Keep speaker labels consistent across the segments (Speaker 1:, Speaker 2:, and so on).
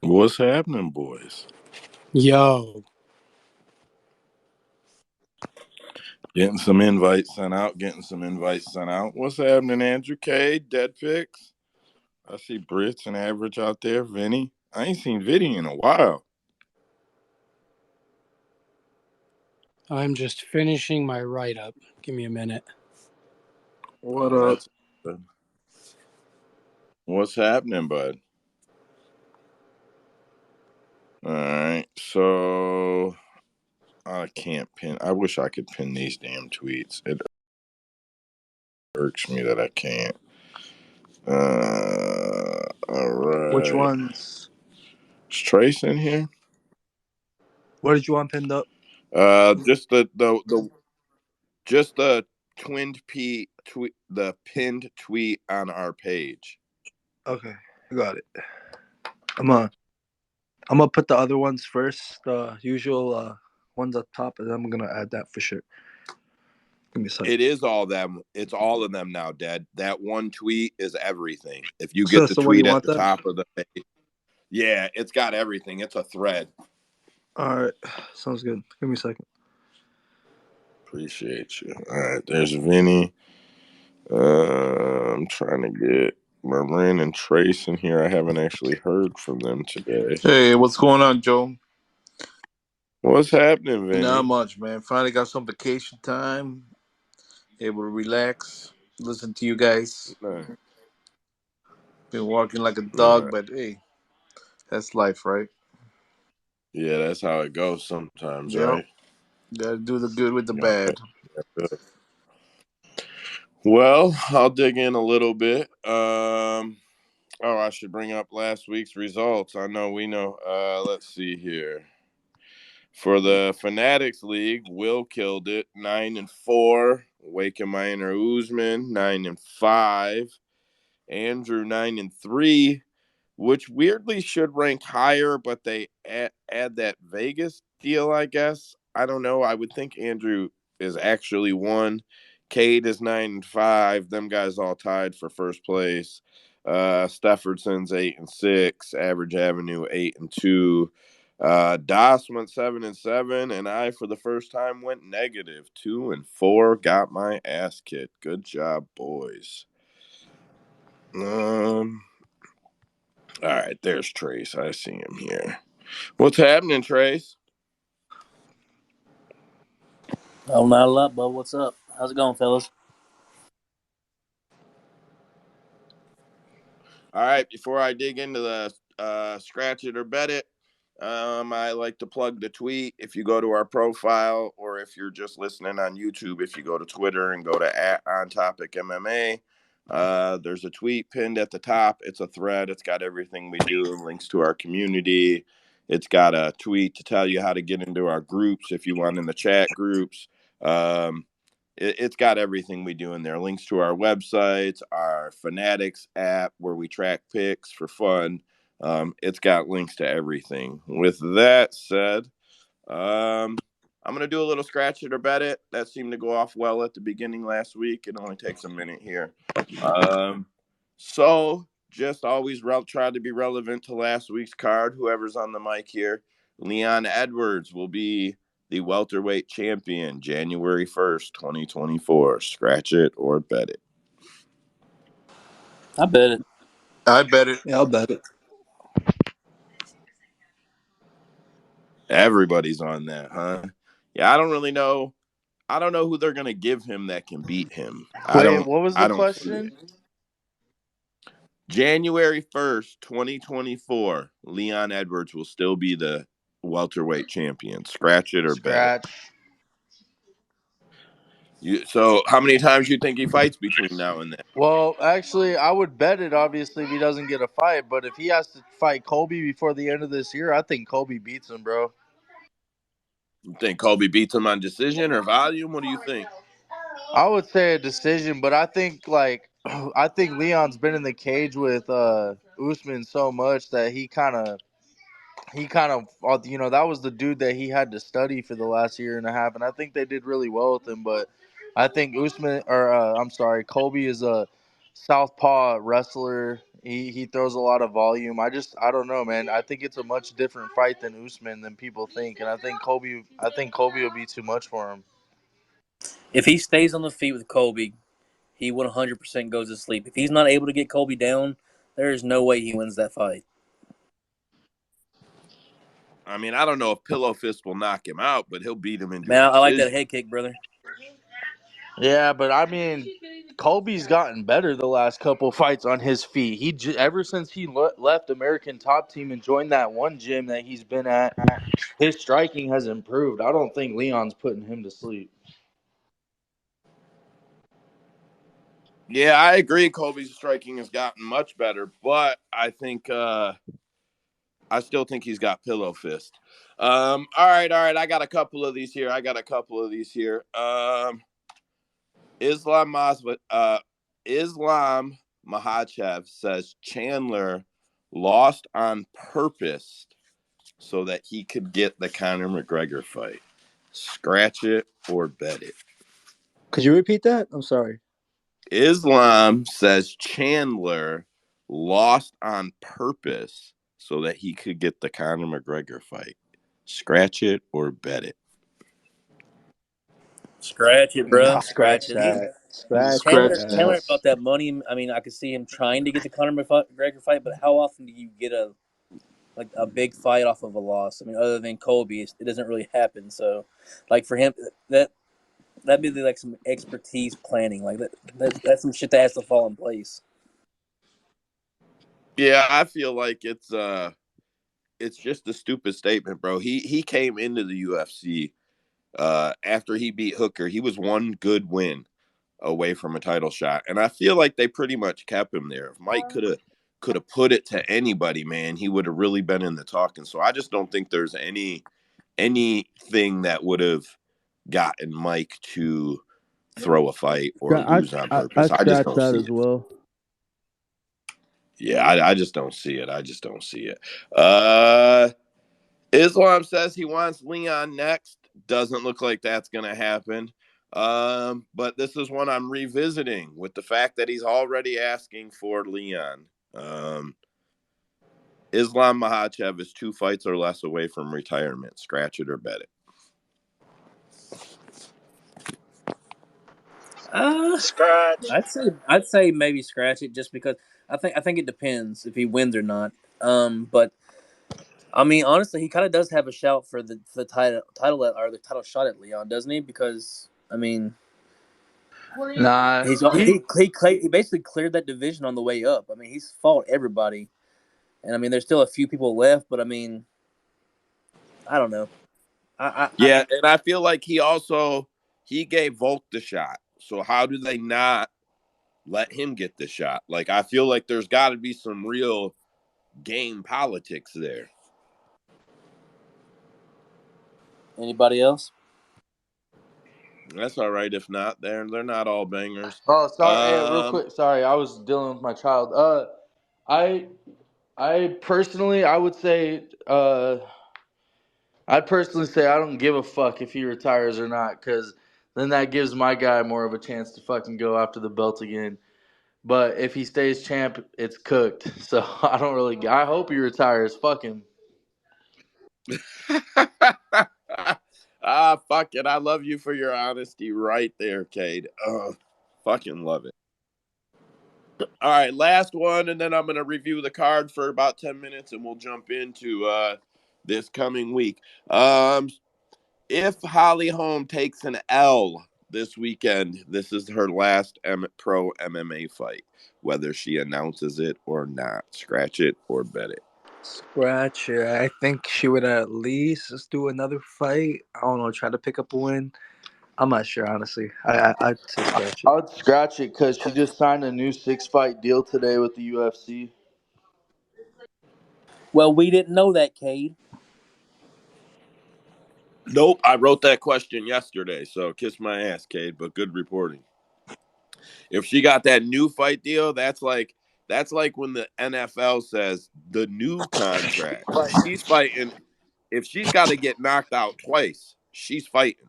Speaker 1: What's happening, boys?
Speaker 2: Yo,
Speaker 1: Getting some invites sent out. What's happening, Andrew K? Dead Picks. I see Brits and Average out there. Vinny. I ain't seen Vinny in a while.
Speaker 2: I'm just finishing my write up. Give me a minute.
Speaker 3: What
Speaker 1: Oh,
Speaker 3: up?
Speaker 1: that's good. What's happening, bud? All right. So I can't pin. I wish I could pin these damn tweets. It irks me that I can't. All
Speaker 3: Which
Speaker 1: right.
Speaker 3: ones?
Speaker 1: Is Trace in here?
Speaker 3: What did you want pinned up?
Speaker 1: Just the twinned p tweet, the pinned tweet on our page.
Speaker 3: Okay, I got it. I'm gonna put the other ones first, the usual ones up top, and then I'm gonna add that for sure. Give me a second.
Speaker 1: It is all them. It's all of them now, Dad. That one tweet is everything. If you
Speaker 3: So
Speaker 1: get
Speaker 3: that's
Speaker 1: the
Speaker 3: the one you
Speaker 1: tweet at
Speaker 3: want
Speaker 1: the
Speaker 3: then?
Speaker 1: top of the page, yeah, it's got everything. It's a thread.
Speaker 3: All right, sounds good. Give me a second.
Speaker 1: Appreciate you. All right, there's Vinny. I'm trying to get Marin and Trace in here. I haven't actually heard from them today.
Speaker 4: Hey, what's going on, Joe?
Speaker 1: What's happening,
Speaker 4: Not
Speaker 1: Vinny?
Speaker 4: much, man. Finally got some vacation time. Able to relax, listen to you guys.
Speaker 1: Nice.
Speaker 4: Been walking like a dog,
Speaker 1: Nice.
Speaker 4: but hey, that's life, right?
Speaker 1: Yeah, that's how it goes sometimes,
Speaker 4: Yep.
Speaker 1: right?
Speaker 4: Gotta do the good with the
Speaker 1: Okay.
Speaker 4: bad.
Speaker 1: Well, I'll dig in a little bit. I should bring up last week's results. I know we know. Let's see here. For the Fanatics League, Will killed it 9-4. Wake and Minor Usman 9-5. Andrew 9-3, which weirdly should rank higher, but they add that Vegas deal, I guess. I don't know. I would think Andrew is actually one. Cade is 9-5. Them guys all tied for first place. Stefferson's 8-6. Average Avenue 8-2. Das went 7-7, and I, for the first time, went negative 2-4. Got my ass kicked. Good job, boys. All right, there's Trace. I see him here. What's happening, Trace?
Speaker 5: Oh, not a lot, bud. What's up? How's it going, fellas?
Speaker 1: All right, before I dig into the scratch it or bet it, I like to plug the tweet. If you go to our profile, or if you're just listening on YouTube, if you go to Twitter and go to @OnTopicMMA, there's a tweet pinned at the top. It's a thread. It's got everything we do, links to our community. It's got a tweet to tell you how to get into our groups if you want in the chat groups. Um, it's got everything we do in there. Links to our websites, our Fanatics app where we track picks for fun. It's got links to everything. With that said, I'm going to do a little scratch it or bet it. That seemed to go off well at the beginning last week. It only takes a minute here. So just always try to be relevant to last week's card. Whoever's on the mic here, Leon Edwards will be the welterweight champion January 1st, 2024. Scratch it or bet it.
Speaker 5: I bet it.
Speaker 4: I bet it.
Speaker 3: Yeah, I'll bet it.
Speaker 1: Everybody's on that, huh? Yeah, I don't really know. I don't know who they're gonna give him that can beat him. I
Speaker 3: Wait,
Speaker 1: don't.
Speaker 3: what was
Speaker 1: I
Speaker 3: the
Speaker 1: don't see it.
Speaker 3: question?
Speaker 1: January 1st, 2024. Leon Edwards will still be the welterweight champion. Scratch it or bet it.
Speaker 3: Scratch.
Speaker 1: So, how many times you think he fights between now and then?
Speaker 3: Well, actually, I would bet it. Obviously, if he doesn't get a fight, but if he has to fight Kobe before the end of this year, I think Kobe beats him, bro.
Speaker 1: You think Kobe beats him on decision or volume? What do you think?
Speaker 3: I would say a decision, but I think I think Leon's been in the cage with Usman so much that he kind of that was the dude that he had to study for the last year and a half, and I think they did really well with him. But I think Usman or I'm sorry, Kobe is southpaw wrestler. He throws a lot of volume. I don't know, man. I think it's a much different fight than Usman than people think, and I think Colby will be too much for him.
Speaker 5: If he stays on the feet with Colby, he 100% goes to sleep. If he's not able to get Colby down, there is no way he wins that fight.
Speaker 1: I mean, I don't know if Pillow Fist will knock him out, but he'll beat him into
Speaker 5: Man,
Speaker 1: a
Speaker 5: I like that
Speaker 1: decision.
Speaker 5: head kick, brother.
Speaker 3: Yeah, but I mean, Colby's gotten better the last couple fights on his feet. Ever since he left American Top Team and joined that one gym that he's been at, his striking has improved. I don't think Leon's putting him to sleep.
Speaker 1: Yeah, I agree. Colby's striking has gotten much better, but I still think he's got Pillow Fist. All right. I got a couple of these here. Islam Islam Makhachev says Chandler lost on purpose so that he could get the Conor McGregor fight. Scratch it or bet it.
Speaker 6: Could you repeat that? I'm sorry.
Speaker 1: Islam says Chandler lost on purpose so that he could get the Conor McGregor fight. Scratch it or bet it.
Speaker 5: Scratch it, bro.
Speaker 6: Nah,
Speaker 5: Scratch it.
Speaker 6: Scratch
Speaker 4: Scratch
Speaker 5: Chandler
Speaker 6: that.
Speaker 5: about that money. I mean, I could see him trying to get the Conor McGregor fight, but how often do you get a big fight off of a loss? I mean, other than Colby, it doesn't really happen. So, like for him, that'd be like some expertise planning. Like that's some shit that has to fall in place.
Speaker 1: Yeah, I feel like it's just a stupid statement, bro. He came into the UFC after he beat Hooker. He was one good win away from a title shot, and I feel like they pretty much kept him there. If Mike could have put it to anybody, man, he would have really been in the talking. So I just don't think there's anything that would have gotten Mike to throw a fight or lose on purpose.
Speaker 6: I'd
Speaker 1: I just
Speaker 6: scratch
Speaker 1: don't
Speaker 6: that
Speaker 1: see
Speaker 6: as
Speaker 1: it.
Speaker 6: well.
Speaker 1: Yeah, I just don't see it. I just don't see it. Uh, Islam says he wants Leon next. Doesn't look like that's going to happen. But this is one I'm revisiting with the fact that he's already asking for Leon. Islam Makhachev is 2 fights or less away from retirement. Scratch it or bet it.
Speaker 4: Scratch.
Speaker 5: I'd say maybe scratch it just because I think it depends if he wins or not. But I mean, honestly, he kind of does have a shout for the title the title shot at Leon, doesn't he? Because I mean,
Speaker 3: Nah,
Speaker 5: he basically cleared that division on the way up. I mean, he's fought everybody, and I mean, there's still a few people left, but I mean, I don't know.
Speaker 1: Yeah, and I feel like he gave Volk the shot. So how do they not let him get the shot? Like I feel like there's got to be some real game politics there.
Speaker 5: Anybody else?
Speaker 1: That's all right. If not, they're not all bangers.
Speaker 3: oh, sorry. Hey, real
Speaker 1: Um,
Speaker 3: quick. Sorry, I was dealing with my child. I I personally, I would say, I'd personally say I don't give a fuck if he retires or not, because then that gives my guy more of a chance to fucking go after the belt again. But if he stays champ, it's cooked. So I don't really. I hope he retires. Fuck him.
Speaker 1: fuck it. I love you for your honesty right there, Cade. Fucking love it. All right, last one, and then I'm gonna review the card for about 10 minutes, and we'll jump into this coming week. If Holly Holm takes an L this weekend, this is her last pro MMA fight, whether she announces it or not. Scratch it or bet it.
Speaker 7: Scratch it. I think she would at least just do another fight. I don't know, try to pick up a win. I'm not sure, honestly. I'd say scratch
Speaker 3: I
Speaker 7: it.
Speaker 3: would scratch it because she just signed a new 6-fight deal today with the UFC.
Speaker 5: Well, we didn't know that, Cade.
Speaker 1: Nope, I wrote that question yesterday, so kiss my ass, Cade, but good reporting. If she got that new fight deal, that's like when the NFL says the new contract. She's fighting. If she's got to get knocked out twice, she's fighting.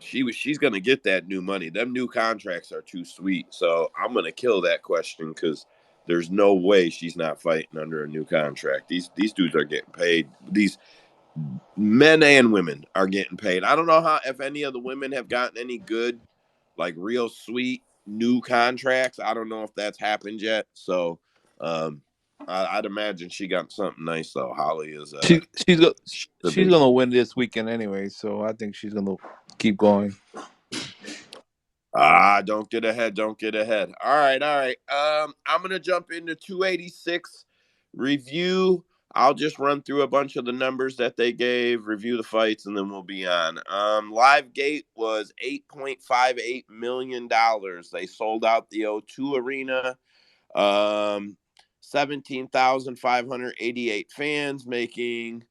Speaker 1: she's gonna get that new money. Them new contracts are too sweet. So I'm gonna kill that question because there's no way she's not fighting under a new contract. These dudes are getting paid. These men and women are getting paid. I don't know how if any of the women have gotten any good, like real sweet new contracts. I don't know if that's happened yet. So I'd imagine she got something nice though. Holly is
Speaker 4: She she's go,
Speaker 1: a
Speaker 4: she's
Speaker 1: big.
Speaker 4: gonna win this weekend anyway, so I think she's gonna keep going.
Speaker 1: Don't get ahead. Don't get ahead. All right, all right. I'm gonna jump into 286 review. I'll just run through a bunch of the numbers that they gave, review the fights, and then we'll be on. Live gate was $8.58 million. They sold out the O2 Arena. 17,588 fans, making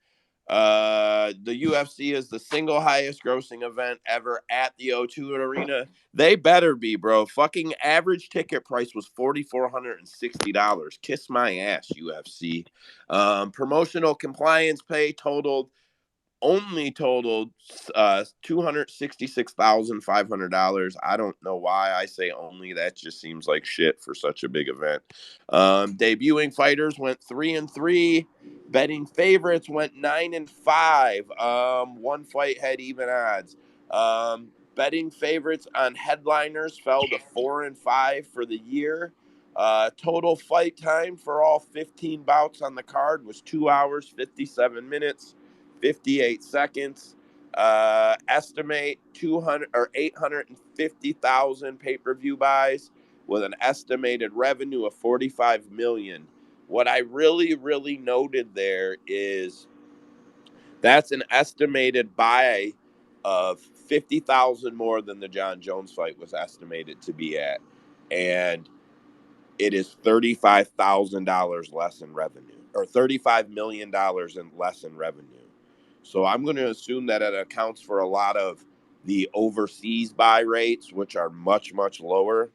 Speaker 1: the UFC is the single highest grossing event ever at the O2 Arena. They better be, bro. Fucking average ticket price was $4,460. Kiss my ass, UFC. Promotional compliance pay totaled $266,500. I don't know why I say only. That just seems like shit for such a big event. Debuting fighters went 3-3. Betting favorites went 9-5. One fight had even odds. Betting favorites on headliners fell to 4-5 for the year. Total fight time for all 15 bouts on the card was 2 hours 57 minutes. 58 seconds. Estimate 200 or 850,000 pay-per-view buys with an estimated revenue of 45 million. What I really noted there is that's an estimated buy of 50,000 more than the John Jones fight was estimated to be at, and it is $35,000 less in revenue, or $35 million less in revenue. So I'm going to assume that it accounts for a lot of the overseas buy rates, which are much lower.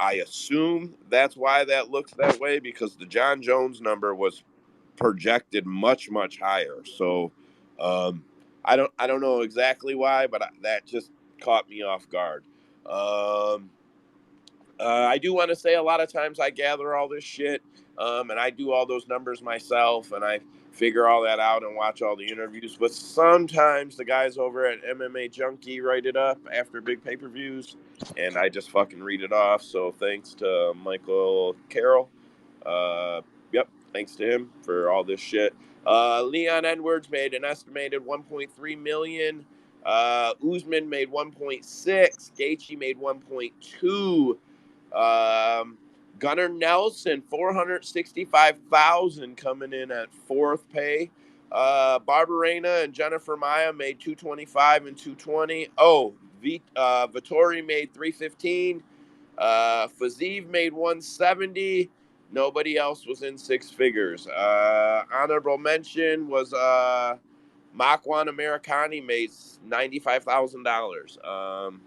Speaker 1: I assume that's why that looks that way, because the John Jones number was projected much higher. So I don't know exactly why, but that just caught me off guard. I do want to say a lot of times I gather all this shit, and I do all those numbers myself, and I figure all that out and watch all the interviews. But sometimes the guys over at MMA Junkie write it up after big pay-per-views, and I just fucking read it off. So thanks to Michael Carroll. Uh, yep, thanks to him for all this shit. Leon Edwards made an estimated 1.3 million. Usman made 1.6. Gaethje made 1.2. Gunnar Nelson, 465,000 coming in at fourth pay. Barberena and Jennifer Maya made 225 and 220. Oh, Vittori made 315. Fazeev made 170. Nobody else was in six figures. Honorable mention was Makwan Americani made $95,000.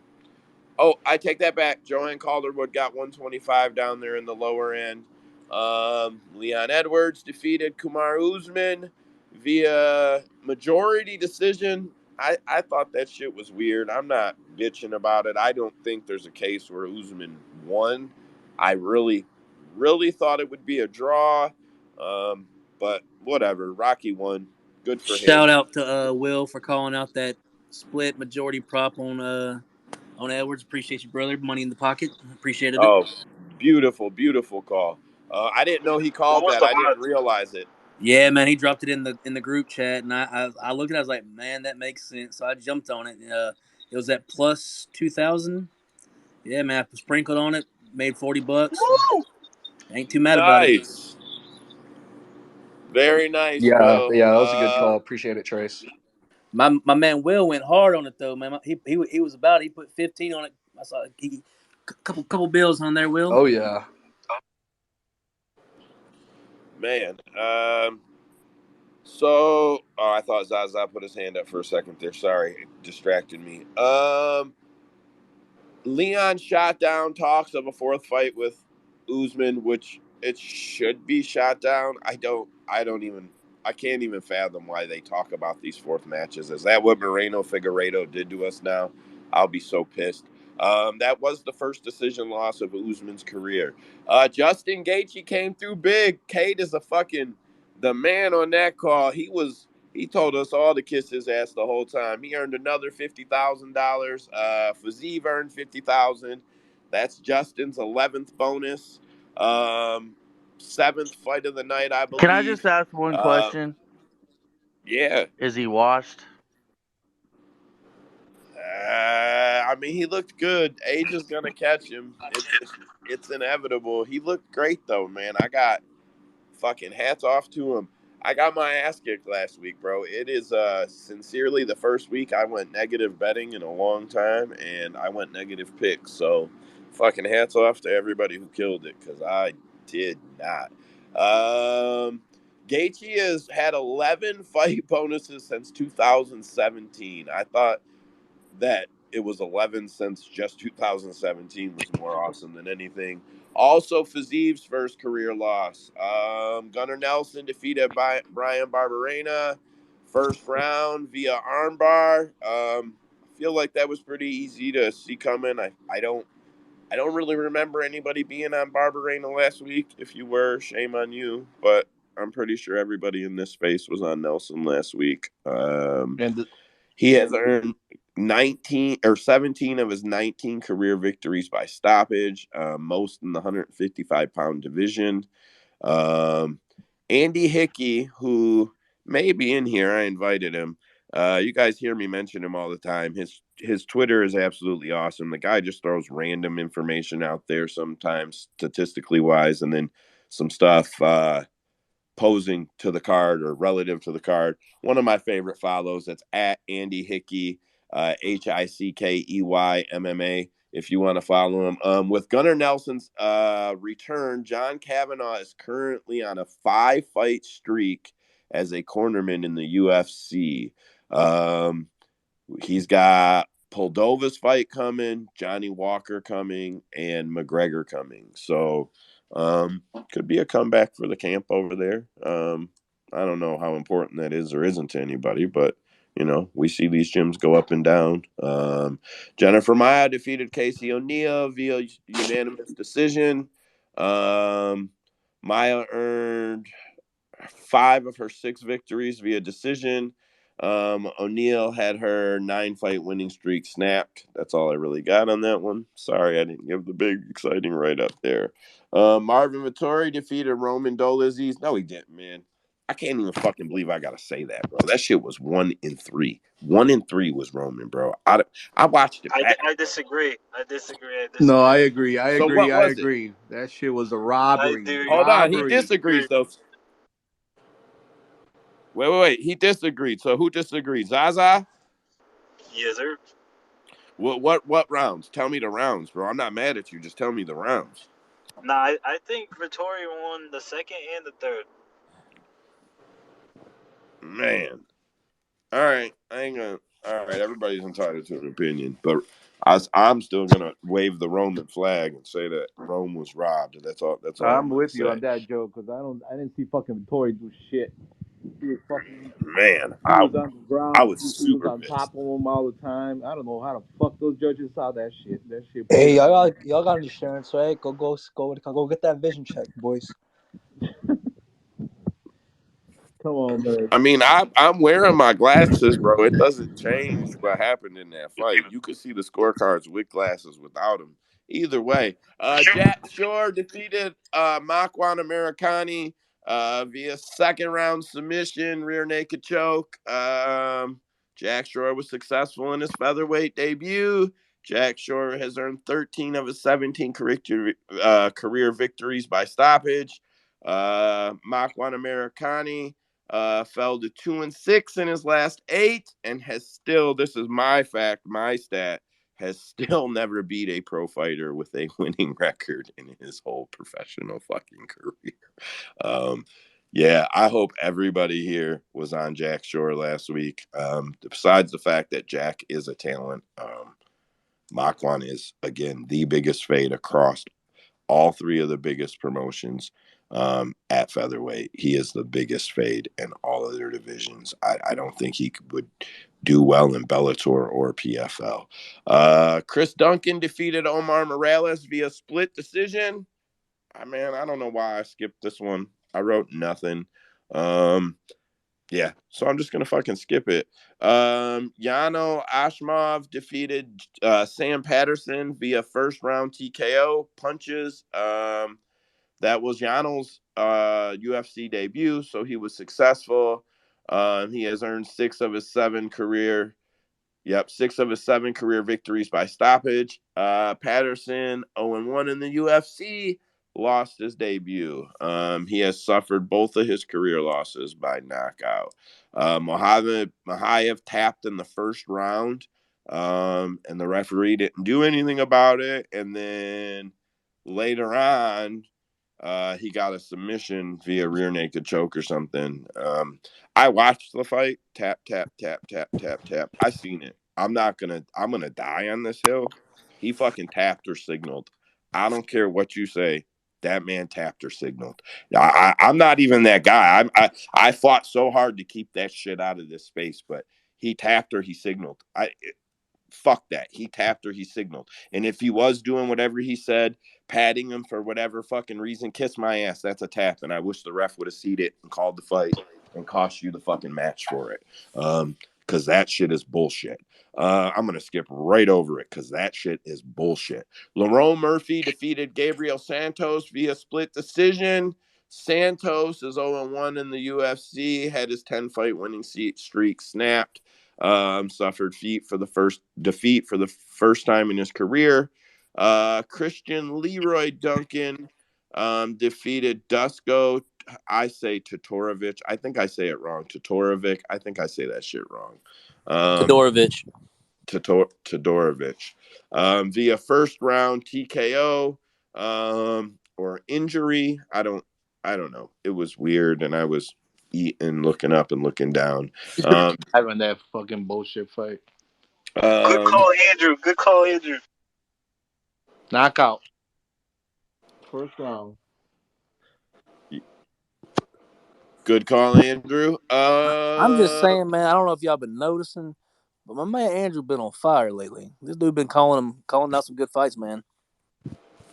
Speaker 1: Oh, I take that back. Joanne Calderwood got 125 down there in the lower end. Leon Edwards defeated Kumar Usman via majority decision. I thought that shit was weird. I'm not bitching about it. I don't think there's a case where Usman won. I really thought it would be a draw. But whatever. Rocky won. Good for him.
Speaker 5: Shout out to Will for calling out that split majority prop on Edwards. Appreciate you, brother. Money in the pocket. Appreciated it.
Speaker 1: Oh, beautiful call. I didn't know he
Speaker 3: What
Speaker 1: called
Speaker 3: was
Speaker 1: that.
Speaker 3: the
Speaker 1: I didn't
Speaker 3: odds?
Speaker 1: realize it.
Speaker 5: Yeah, man, he dropped it in the group chat, and I looked at it. I was like, man, that makes sense. So I jumped on it. It was at plus 2,000. Yeah, man, I sprinkled on it, made $40. Ain't too mad about it.
Speaker 1: Nice. Very nice,
Speaker 7: Yeah,
Speaker 1: Will.
Speaker 7: yeah, that was a good call. Appreciate it, Trace.
Speaker 5: My man Will went hard on it though, man. He was about it. He put 15 on it. I saw couple bills on there, Will.
Speaker 7: Oh yeah.
Speaker 1: Man. So, I thought Zaza put his hand up for a second there. Sorry, it distracted me. Leon shot down talks of a fourth fight with Usman, which it should be shot down. I don't even. I can't even fathom why they talk about these fourth matches. Is that what Moreno Figueiredo did to us now? I'll be so pissed. That was the first decision loss of Usman's career. Justin Gaethje came through big. Cade is the man on that call. He told us all to kiss his ass the whole time. He earned another $50,000. Faziev earned $50,000. That's Justin's 11th bonus. Seventh fight of the night, I
Speaker 3: Can I just
Speaker 1: believe.
Speaker 3: ask one
Speaker 1: Uh,
Speaker 3: question?
Speaker 1: yeah.
Speaker 3: Is he washed?
Speaker 1: I mean, he looked good. Age is gonna catch him. It's inevitable. He looked great though, man. I got fucking hats off to him. I got my ass kicked last week, bro. It is sincerely the first week I went negative betting in a long time, and I went negative picks. So, fucking hats off to everybody who killed it, because I did not. Gaethje has had 11 fight bonuses since 2017. I thought that it was 11 since just 2017 was more awesome than anything. Also, Fazeev's first career loss. Gunnar Nelson defeated Brian Barberena first round via armbar. I feel like that was pretty easy to see coming. I don't really remember anybody being on Barberena last week. If you were, shame on you. But I'm pretty sure everybody in this space was on Nelson last week.
Speaker 4: And
Speaker 1: He has earned 19 or 17 of his 19 career victories by stoppage, most in the 155-pound division. Um, Andy Hickey, who may be in here, I invited him. You guys hear me mention him all the time. His Twitter is absolutely awesome. The guy just throws random information out there sometimes, statistically wise, and then some stuff posing to the card or relative to the card. One of my favorite follows, that's at Andy Hickey, Hickey MMA. If you want to follow him, with Gunnar Nelson's return, John Kavanagh is currently on a 5-fight streak as a cornerman in the UFC. He's got Moldova's fight coming, Johnny Walker coming, and McGregor coming. So could be a comeback for the camp over there. I don't know how important that is or isn't to anybody, but we see these gyms go up and down. Jennifer Maya defeated Casey O'Neill via unanimous decision. Maya earned 5 of her 6 victories via decision. O'Neill had her 9-fight winning streak snapped. That's all I really got on that one. Sorry, I didn't give the big exciting write up there. Marvin Vittori defeated Roman Dolizzi. No, he didn't, man. I can't even fucking believe I gotta say that, bro. That shit was 1-3. 1-3 was Roman, bro. I watched it back.
Speaker 8: I disagree. I disagree. I
Speaker 4: no, I
Speaker 8: disagree.
Speaker 4: agree. I
Speaker 1: So
Speaker 4: agree.
Speaker 1: what
Speaker 4: I
Speaker 1: was it?
Speaker 4: agree. That shit was a
Speaker 8: I
Speaker 4: robbery.
Speaker 8: do
Speaker 1: Hold on, he
Speaker 4: Robbery.
Speaker 1: disagrees
Speaker 8: agree.
Speaker 1: though. Wait. He disagreed. So who disagreed? Zaza?
Speaker 8: Yes, sir.
Speaker 1: What rounds? Tell me the rounds, bro. I'm not mad at you. Just tell me the rounds.
Speaker 8: Nah, I think Vittori won the second and the third.
Speaker 1: Man. All right. I ain't gonna. All right. Everybody's entitled to an opinion, but I'm still gonna wave the Roman flag and say that Rome was robbed. That's all. That's all I'm
Speaker 4: I'm
Speaker 1: gonna
Speaker 4: with you
Speaker 1: say.
Speaker 4: on that, Joe, because I didn't see fucking Vittori do shit. He was fucking.
Speaker 1: Man,
Speaker 4: He was on the
Speaker 1: I
Speaker 4: ground.
Speaker 1: was
Speaker 4: He was
Speaker 1: super
Speaker 4: on
Speaker 1: pissed.
Speaker 4: top of him all the time. I don't know how the fuck those judges saw that shit. That shit
Speaker 7: Hey,
Speaker 4: played out.
Speaker 7: y'all got insurance, right? Go get that vision check, boys.
Speaker 4: Come on, man.
Speaker 1: I mean, I'm wearing my glasses, bro. It doesn't change what happened in that fight. You could see the scorecards with glasses, without them. Either way, Jack Shore defeated Makwan Americani via second round submission, rear naked choke. Jack Shore was successful in his featherweight debut. Jack Shore has earned 13 of his 17 career victories by stoppage. Makwan Americani fell to 2-6 in his last 8, and has still, this is my fact, my stat, has still never beat a pro fighter with a winning record in his whole professional fucking career. Yeah, I hope everybody here was on Jack Shore last week. Besides the fact that Jack is a talent, Makwan is, again, the biggest fade across all 3 of the biggest promotions. At featherweight. He is the biggest fade in all of their divisions. I don't think he would do well in Bellator or PFL. Chris Duncan defeated Omar Morales via split decision. I don't know why I skipped this one. I wrote nothing. Yeah, so I'm just gonna fucking skip it. Yano Ashmov defeated Sam Patterson via first round TKO punches. That was Yano's UFC debut, so he was successful. He has earned six of his seven career victories by stoppage. Patterson, 0-1 in the UFC, lost his debut. He has suffered both of his career losses by knockout. Mohamed Mahayev tapped in the first round, and the referee didn't do anything about it. And then later on, he got a submission via rear naked choke or something. I watched the fight. Tap, tap, tap, tap, tap, tap. I seen it. I'm gonna die on this hill. He fucking tapped or signaled. I don't care what you say. That man tapped or signaled. I'm not even that guy. I fought so hard to keep that shit out of this space, but he tapped or he signaled. Fuck that. He tapped or he signaled. And if he was doing whatever he said, patting him for whatever fucking reason, kiss my ass. That's a tap. And I wish the ref would have seen it and called the fight and cost you the fucking match for it. Because that shit is bullshit. I'm going to skip right over it because that shit is bullshit. Lerone Murphy defeated Gabriel Santos via split decision. Santos is 0-1 in the UFC, had his 10-fight winning streak snapped. Suffered defeat for the first time in his career. Christian Leroy Duncan defeated Dusko. I say Totorovic. I think I say it wrong. Totorovic. I think I say that shit wrong.
Speaker 5: Todorovic.
Speaker 1: Todorovic. Via first round TKO or injury. I don't know. It was weird, and I was eating, looking up and looking down.
Speaker 3: Having that fucking bullshit fight.
Speaker 8: Good
Speaker 1: Um,
Speaker 8: call, Andrew. Good call, Andrew.
Speaker 3: Knockout. First round.
Speaker 1: Good call, Andrew.
Speaker 5: I'm just saying, man. I don't know if y'all been noticing, but my man Andrew been on fire lately. This dude been calling out some good fights, man.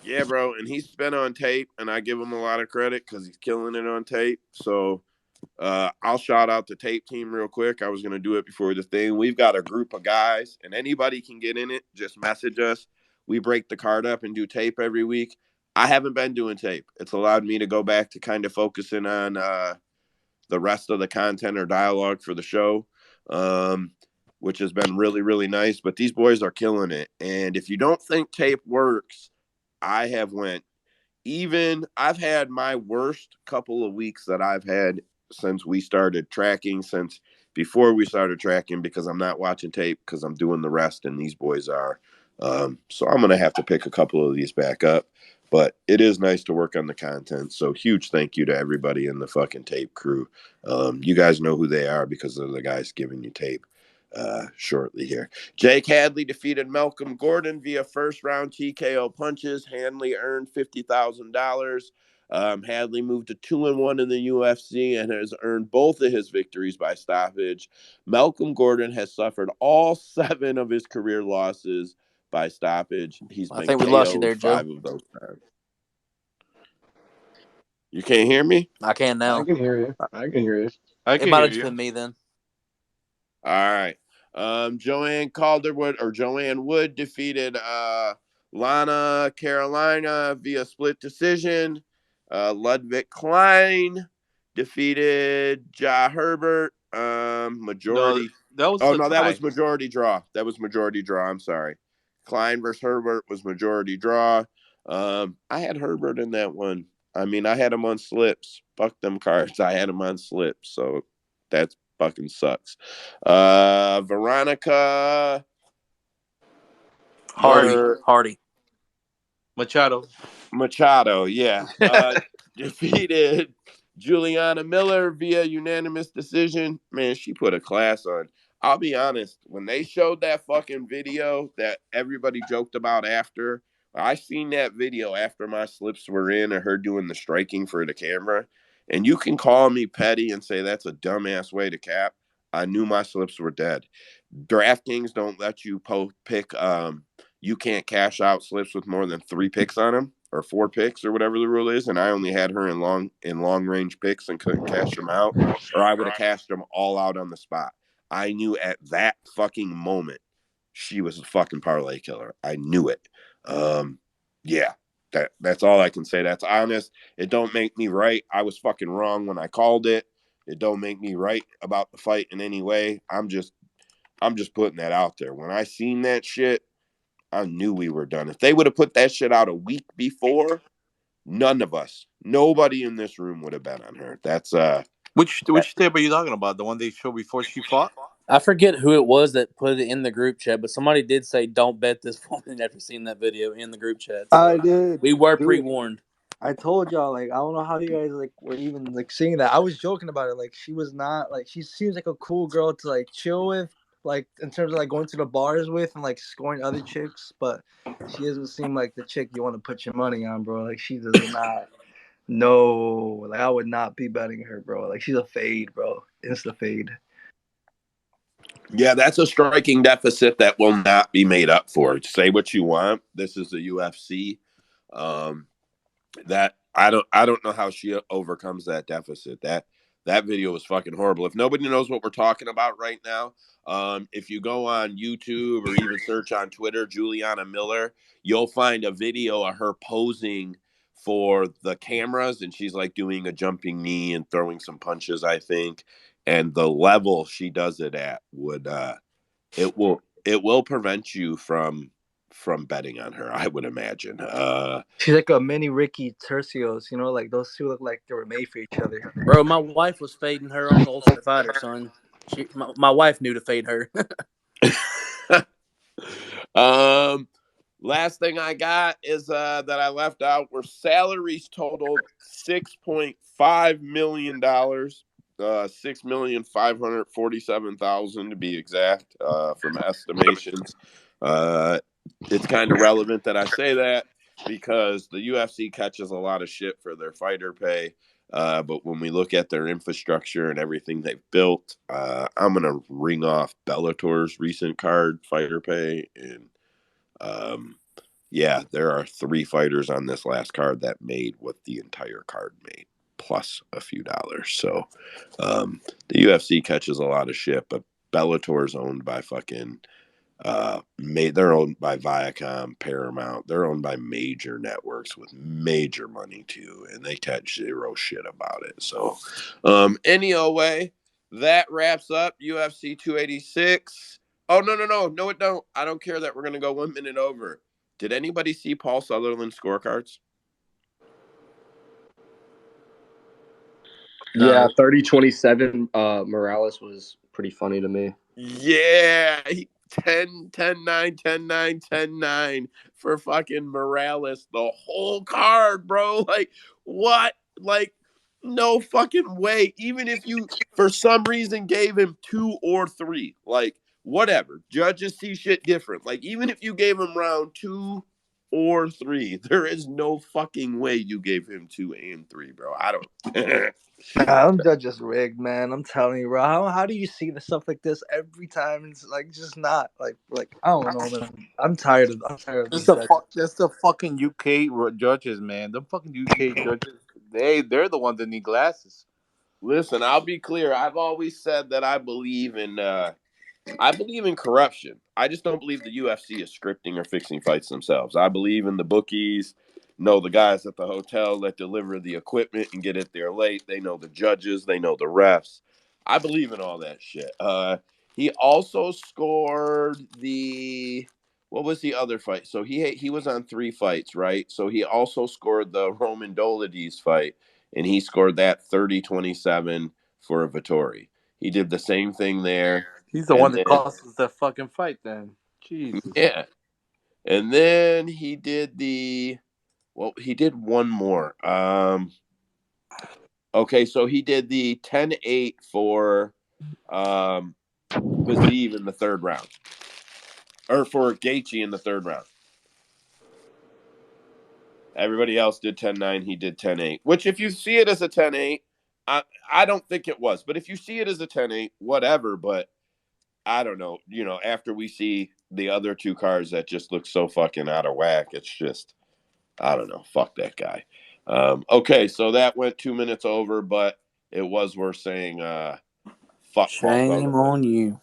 Speaker 1: Yeah, bro, and he's been on tape, and I give him a lot of credit because he's killing it on tape. So I'll shout out the tape team real quick. I was gonna do it before the thing. We've got a group of guys, and anybody can get in it. Just message us. We break the card up and do tape every week. I haven't been doing tape. It's allowed me to go back to kind of focusing on the rest of the content or dialogue for the show, which has been really, really nice. But these boys are killing it. And if you don't think tape works, I have went I've had my worst couple of weeks that I've had since we started tracking, since before we started tracking, because I'm not watching tape because I'm doing the rest and these boys are. So I'm going to have to pick a couple of these back up. But it is nice to work on the content. So huge thank you to everybody in the fucking tape crew. You guys know who they are because they're the guys giving you tape shortly here. Jake Hadley defeated Malcolm Gordon via first round TKO punches. Hadley earned $50,000. Hadley moved to 2-1 in the UFC and has earned both of his victories by stoppage. Malcolm Gordon has suffered all 7 of his career losses by stoppage. He's
Speaker 5: I
Speaker 1: been
Speaker 5: think we lost you
Speaker 1: KO'd
Speaker 5: there, Joe.
Speaker 1: 5 of those times. You can't hear me?
Speaker 5: I can
Speaker 2: I
Speaker 5: now.
Speaker 2: can hear you. I can hear you.
Speaker 3: I
Speaker 5: It
Speaker 3: can
Speaker 5: might
Speaker 3: hear
Speaker 5: have just
Speaker 3: you.
Speaker 5: been me then.
Speaker 1: All right. Joanne Wood defeated Lana Carolina via split decision. Ludwig Klein defeated Ja Herbert.
Speaker 3: No,
Speaker 1: Majority.
Speaker 3: that was
Speaker 1: Oh
Speaker 3: a
Speaker 1: no, that
Speaker 3: tie.
Speaker 1: was majority draw. I'm sorry. Klein versus Herbert was majority draw. I had Herbert in that one. I had him on slips. Fuck them cards. I had him on slips. So that's fucking sucks. Veronica
Speaker 5: Hardy.
Speaker 1: Machado, yeah, defeated Juliana Miller via unanimous decision. Man, she put a class on. I'll be honest, when they showed that fucking video that everybody joked about after, I seen that video after my slips were in and her doing the striking for the camera. And you can call me petty and say that's a dumbass way to cap. I knew my slips were dead. DraftKings don't let you pick. You can't cash out slips with more than 3 picks on them or 4 picks or whatever the rule is. And I only had her in long range picks and couldn't cash them out, or I would have cashed them all out on the spot. I knew at that fucking moment she was a fucking parlay killer. I knew it. Yeah, that's all I can say. That's honest. It don't make me right. I was fucking wrong when I called it. It don't make me right about the fight in any way. I'm just putting that out there. When I seen that shit, I knew we were done. If they would have put that shit out a week before, none of us, nobody in this room would have bet on her. That's
Speaker 4: Which tape are you talking about? The one they showed before she fought?
Speaker 5: I forget who it was that put it in the group chat, but somebody did say don't bet this woman after seeing that video in the group chat.
Speaker 6: I
Speaker 5: So
Speaker 6: did,
Speaker 5: we were
Speaker 6: dude.
Speaker 5: pre-warned.
Speaker 6: I told y'all, like, I don't know how you guys like were even like seeing that. I was joking about it. Like, she was not like, she seems like a cool girl to like chill with, like in terms of like going to the bars with and like scoring other chicks. But she doesn't seem like the chick you want to put your money on, bro. Like, she does not. No, like I would not be betting her, bro. Like, she's a fade, bro. Insta fade.
Speaker 1: Yeah, that's a striking deficit that will not be made up for. Say what you want. This is the UFC. Um, that I don't know how she overcomes that deficit. That video was fucking horrible. If nobody knows what we're talking about right now, if you go on YouTube or even search on Twitter, Juliana Miller, you'll find a video of her posing for the cameras, and she's like doing a jumping knee and throwing some punches, I think. And the level she does it at would it will prevent you from betting on her, I would imagine.
Speaker 6: She's like a mini Ricky Tercios, you know, like those two look like they were made for each other.
Speaker 5: Bro, my wife was fading her on the Ultimate Fighter, son. My wife knew to fade her.
Speaker 1: um, Last thing I got is that I left out were salaries totaled $6.5 million, 6,547,000 to be exact, from estimations. Uh, it's kind of relevant that I say that because the UFC catches a lot of shit for their fighter pay. But when we look at their infrastructure and everything they've built, I'm gonna ring off Bellator's recent card fighter pay, and um, yeah, there are 3 fighters on this last card that made what the entire card made, plus a few dollars. So the UFC catches a lot of shit, but Bellator's owned by fucking they're owned by Viacom, Paramount. They're owned by major networks with major money too, and they catch zero shit about it. So anyway, that wraps up UFC 286. Oh no, it don't. I don't care that we're gonna go 1 minute over. Did anybody see Paul Sutherland's scorecards?
Speaker 9: Yeah,
Speaker 5: No.
Speaker 9: 30-27. Morales was pretty funny to me.
Speaker 1: Yeah, 10-9, 10-9, 10-9 for fucking Morales the whole card, bro. Like, what? Like, no fucking way. Even if you, for some reason, gave him 2 or 3, like, whatever. Judges see shit different. Like, even if you gave him round 2 or 3, there is no fucking way you gave him 2 and 3, bro. I don't.
Speaker 6: Nah, them judges rigged, man. I'm telling you, bro. How do you see the stuff like this every time? It's like just not like I don't know, man. I'm tired of these judges.
Speaker 4: That's the fucking UK judges, man. The fucking UK judges, they're the ones that need glasses.
Speaker 1: Listen, I'll be clear. I've always said that I believe in corruption. I just don't believe the UFC is scripting or fixing fights themselves. I believe in the bookies, know the guys at the hotel that deliver the equipment and get it there late. They know the judges, they know the refs. I believe in all that shit. He also scored the what was the other fight? So he was on 3 fights, right? So he also scored the Roman Dolidis fight, and he scored that 30-27 for a Vittori. He did the same thing there.
Speaker 4: He's the one
Speaker 1: And
Speaker 4: that
Speaker 1: then,
Speaker 4: cost us that fucking fight. Then, Jesus.
Speaker 1: yeah. And then he did he did one more. Okay, so he did the 10-8 for Vazeev in the third round. Or for Gaethje in the third round. Everybody else did 10-9. He did 10-8. Which, if you see it as a 10-8, I don't think it was. But if you see it as a 10-8, whatever. But I don't know. After we see the other two cards that just look so fucking out of whack, it's just, I don't know. Fuck that guy. Okay, so that went 2 minutes over, but it was worth saying fuck Paul
Speaker 5: Shame
Speaker 1: Sutherland.
Speaker 5: on you.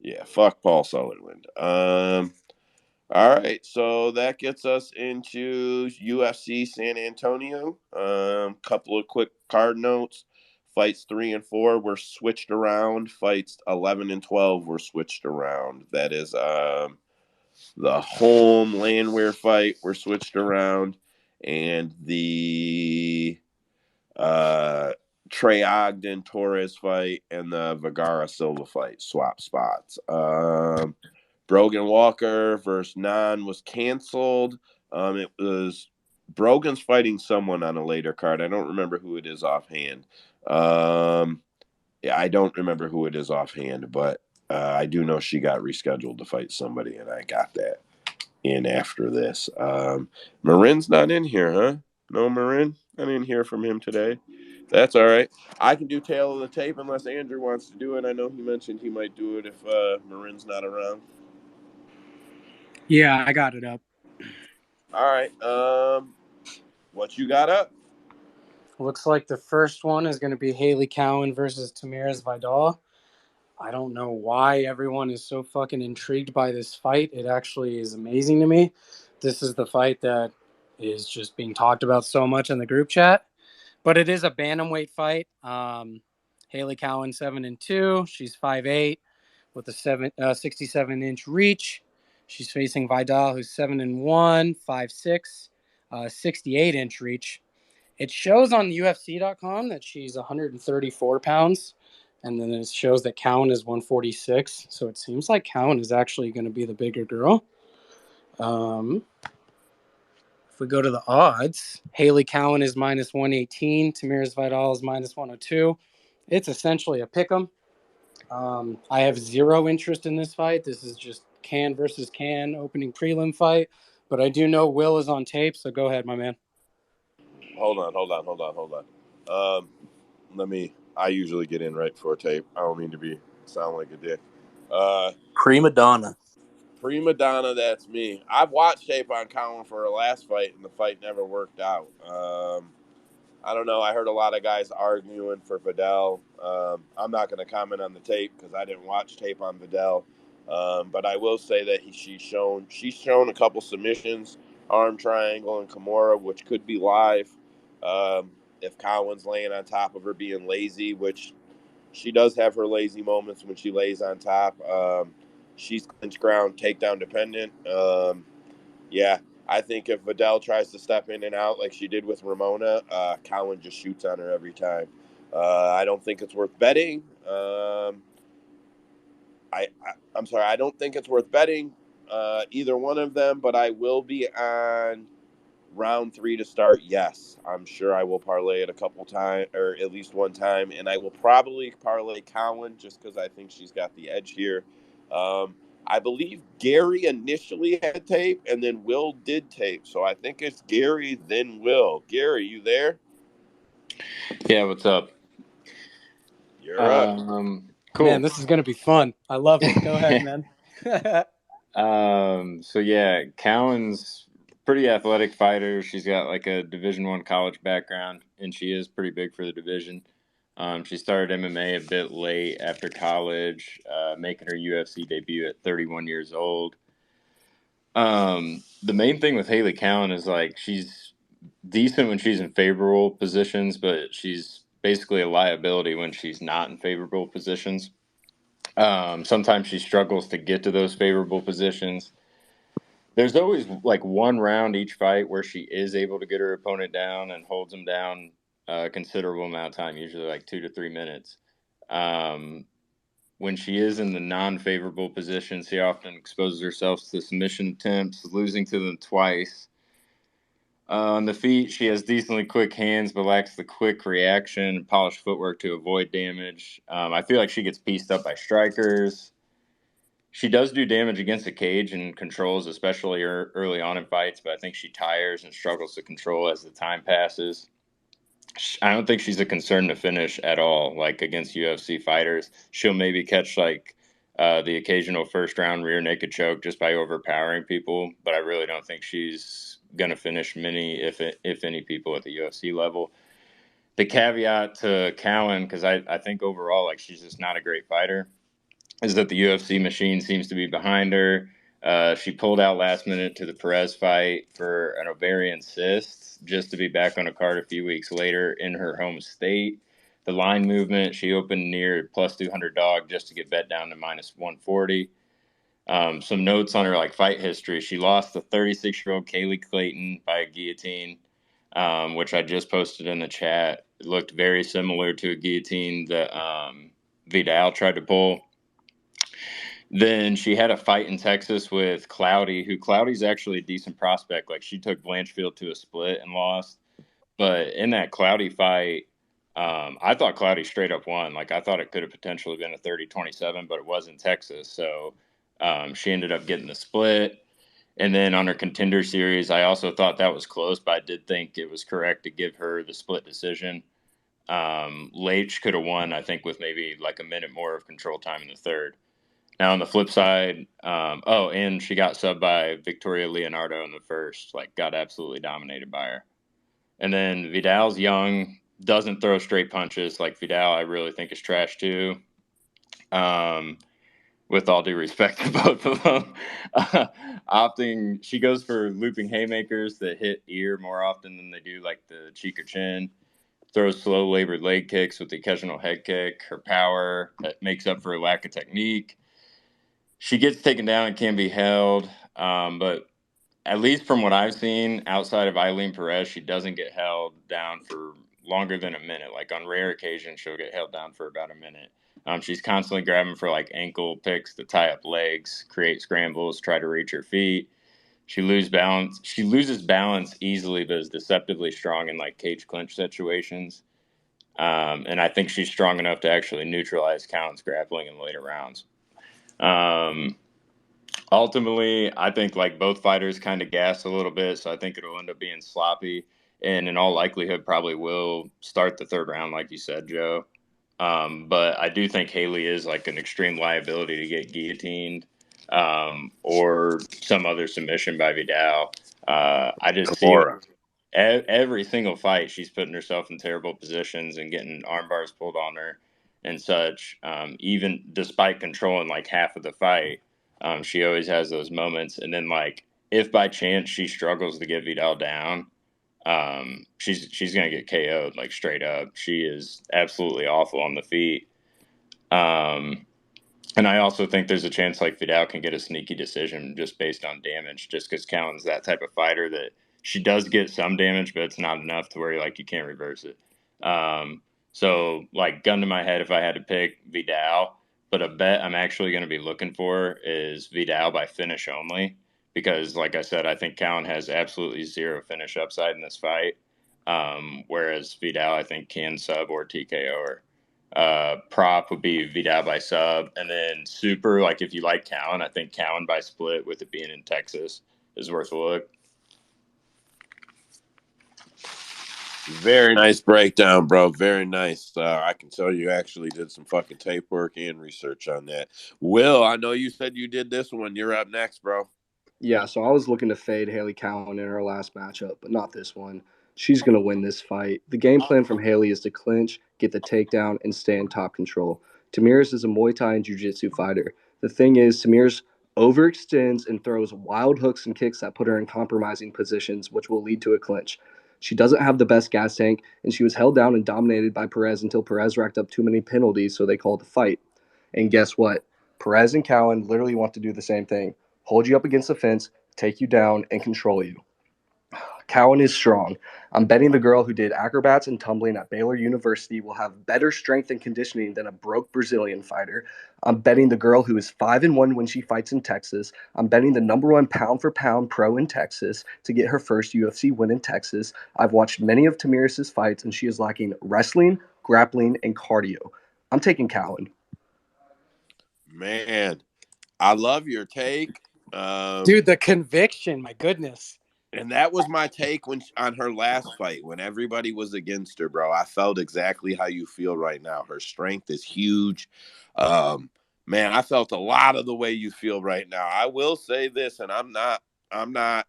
Speaker 1: Yeah, fuck Paul Sutherland. All right, so that gets us into UFC San Antonio. Couple of quick card notes. Fights 3 and 4 were switched around. Fights 11 and 12 were switched around. That is the home landwear fight were switched around, and the Trey Ogden Torres fight and the Vergara Silva fight swap spots. Brogan Walker versus Nan was canceled. It was Brogan's fighting someone on a later card. I don't remember who it is offhand. Yeah, I don't remember who it is offhand, but I do know she got rescheduled to fight somebody, and I got that in after this. Marin's not in here, huh? No, Marin? I didn't hear from him today. That's all right. I can do tail of the tape unless Andrew wants to do it. I know he mentioned he might do it if Marin's not around.
Speaker 2: Yeah, I got it up.
Speaker 1: All right. What you got up?
Speaker 2: Looks like the first one is going to be Haley Cowan versus Tamiris Vidal. I don't know why everyone is so fucking intrigued by this fight. It actually is amazing to me. This is the fight that is just being talked about so much in the group chat. But it is a bantamweight fight. Haley Cowan 7-2. She's 5'8" with a 67-inch reach. She's facing Vidal, who's 7-1, 5'6", 68-inch reach. It shows on UFC.com that she's 134 pounds, and then it shows that Cowan is 146. So it seems like Cowan is actually going to be the bigger girl. If we go to the odds, Haley Cowan is minus 118. Tamiris Vidal is minus 102. It's essentially a pick'em. I have zero interest in this fight. This is just can versus can opening prelim fight. But I do know Will is on tape, so go ahead, my man.
Speaker 1: Hold on. I usually get in right before tape. I don't mean to sound like a dick.
Speaker 5: Prima donna.
Speaker 1: Prima donna, that's me. I've watched tape on Cowan for her last fight, and the fight never worked out. I don't know. I heard a lot of guys arguing for Vidal. I'm not going to comment on the tape because I didn't watch tape on Vidal. But I will say that she's shown a couple submissions, arm triangle and Kimura, which could be live. If Cowan's laying on top of her being lazy, which she does have her lazy moments when she lays on top. She's clinch ground, takedown dependent. Yeah, I think if Vidal tries to step in and out like she did with Ramona, Cowan just shoots on her every time. I don't think it's worth betting. I'm sorry, I don't think it's worth betting either one of them, but I will be on round 3 to start. Yes, I'm sure I will parlay it a couple times, or at least one time, and I will probably parlay Cowan just because I think she's got the edge here. I believe Gary initially had tape, and then Will did tape, so I think it's Gary then Will. Gary, you there?
Speaker 10: Yeah, what's up?
Speaker 1: You're up.
Speaker 10: Cool.
Speaker 2: Man, this is going to be fun. I love it. Go ahead, man.
Speaker 10: So yeah, Cowan's pretty athletic fighter. She's got like a Division I college background, and she is pretty big for the division. She started MMA a bit late after college, making her UFC debut at 31 years old. The main thing with Haley Cowan is like she's decent when she's in favorable positions, but she's basically a liability when she's not in favorable positions. Sometimes she struggles to get to those favorable positions. There's always like one round each fight where she is able to get her opponent down and holds them down a considerable amount of time, usually like 2 to 3 minutes. When she is in the non-favorable position, she often exposes herself to submission attempts, losing to them twice. On the feet, she has decently quick hands, but lacks the quick reaction and polished footwork to avoid damage. I feel like she gets pieced up by strikers. She does do damage against the cage and controls, especially early on in fights, but I think she tires and struggles to control as the time passes. I don't think she's a concern to finish at all, like against UFC fighters. She'll maybe catch like the occasional first round rear naked choke just by overpowering people, but I really don't think she's going to finish many, if any, people at the UFC level. The caveat to Cowan, because I think overall, like, she's just not a great fighter, is that the UFC machine seems to be behind her. She pulled out last minute to the Perez fight for an ovarian cyst just to be back on a card a few weeks later in her home state. The line movement, she opened near plus 200 dog just to get bet down to minus 140. Some notes on her like fight history. She lost the 36-year-old Kaylee Clayton by a guillotine, which I just posted in the chat. It looked very similar to a guillotine that Vidal tried to pull. Then she had a fight in Texas with Cloudy, who Cloudy's actually a decent prospect. Like, she took Blanchfield to a split and lost. But in that Cloudy fight, I thought Cloudy straight up won. Like, I thought it could have potentially been a 30-27, but it was in Texas. So she ended up getting the split. And then on her contender series, I also thought that was close, but I did think it was correct to give her the split decision. Leitch could have won, I think, with maybe like a minute more of control time in the third. Now on the flip side, and she got subbed by Victoria Leonardo in the first, like, got absolutely dominated by her. And then Vidal's young, doesn't throw straight punches. Like, Vidal, I really think is trash too. With all due respect to both of them, she goes for looping haymakers that hit ear more often than they do like the cheek or chin. Throws slow labored leg kicks with the occasional head kick. Her power that makes up for a lack of technique. She gets taken down and can be held, but at least from what I've seen, outside of Eileen Perez, she doesn't get held down for longer than a minute. Like, on rare occasions, she'll get held down for about a minute. She's constantly grabbing for like ankle picks to tie up legs, create scrambles, try to reach her feet. She loses balance. She loses balance easily, but is deceptively strong in like cage clinch situations. And I think she's strong enough to actually neutralize Cowan's grappling in later rounds. Ultimately, I think like both fighters kind of gassed a little bit, so I think it'll end up being sloppy, and in all likelihood, probably will start the third round, like you said, Joe. But I do think Haley is like an extreme liability to get guillotined, or some other submission by Vidal. I just see like
Speaker 1: Kimura.
Speaker 10: every single fight she's putting herself in terrible positions and getting arm bars pulled on her and such. Even despite controlling like half of the fight, she always has those moments. And then, like, if by chance she struggles to get Vidal down, she's gonna get KO'd, like, straight up. She is absolutely awful on the feet. And I also think there's a chance like Vidal can get a sneaky decision just based on damage, just because Cowan's that type of fighter that she does get some damage, but it's not enough to where like you can't reverse it. So, like, gun to my head, if I had to pick Vidal, but a bet I'm actually going to be looking for is Vidal by finish only, because like I said, I think Cowan has absolutely zero finish upside in this fight. Whereas Vidal, I think, can sub or TKO her. Prop would be Vidal by sub, and then super, like, if you like Cowan, I think Cowan by split, with it being in Texas, is worth a look.
Speaker 1: Very nice breakdown, bro. Very nice. I can tell you actually did some fucking tape work and research on that. Will, I know you said you did this one. You're up next, bro.
Speaker 9: Yeah, so I was looking to fade Haley Cowan in her last matchup, but not this one. She's going to win this fight. The game plan from Haley is to clinch, get the takedown, and stay in top control. Tamiris is a Muay Thai and Jiu-Jitsu fighter. The thing is, Tamiris overextends and throws wild hooks and kicks that put her in compromising positions, which will lead to a clinch. She doesn't have the best gas tank, and she was held down and dominated by Perez until Perez racked up too many penalties, so they called the fight. And guess what? Perez and Cowan literally want to do the same thing. Hold you up against the fence, take you down, and control you. Cowan is strong. I'm betting the girl who did acrobats and tumbling at Baylor University will have better strength and conditioning than a broke Brazilian fighter. I'm betting the girl who is 5-1 when she fights in Texas. I'm betting the #1 pound for pound pro in Texas to get her first UFC win in Texas. I've watched many of Tamiris' fights, and she is lacking wrestling, grappling, and cardio. I'm taking Cowan.
Speaker 1: Man, I love your take.
Speaker 2: Dude, the conviction, my goodness.
Speaker 1: And that was my take on her last fight when everybody was against her, bro. I felt exactly how you feel right now. Her strength is huge. Um, man, I felt a lot of the way you feel right now. I will say this, and I'm not, I'm not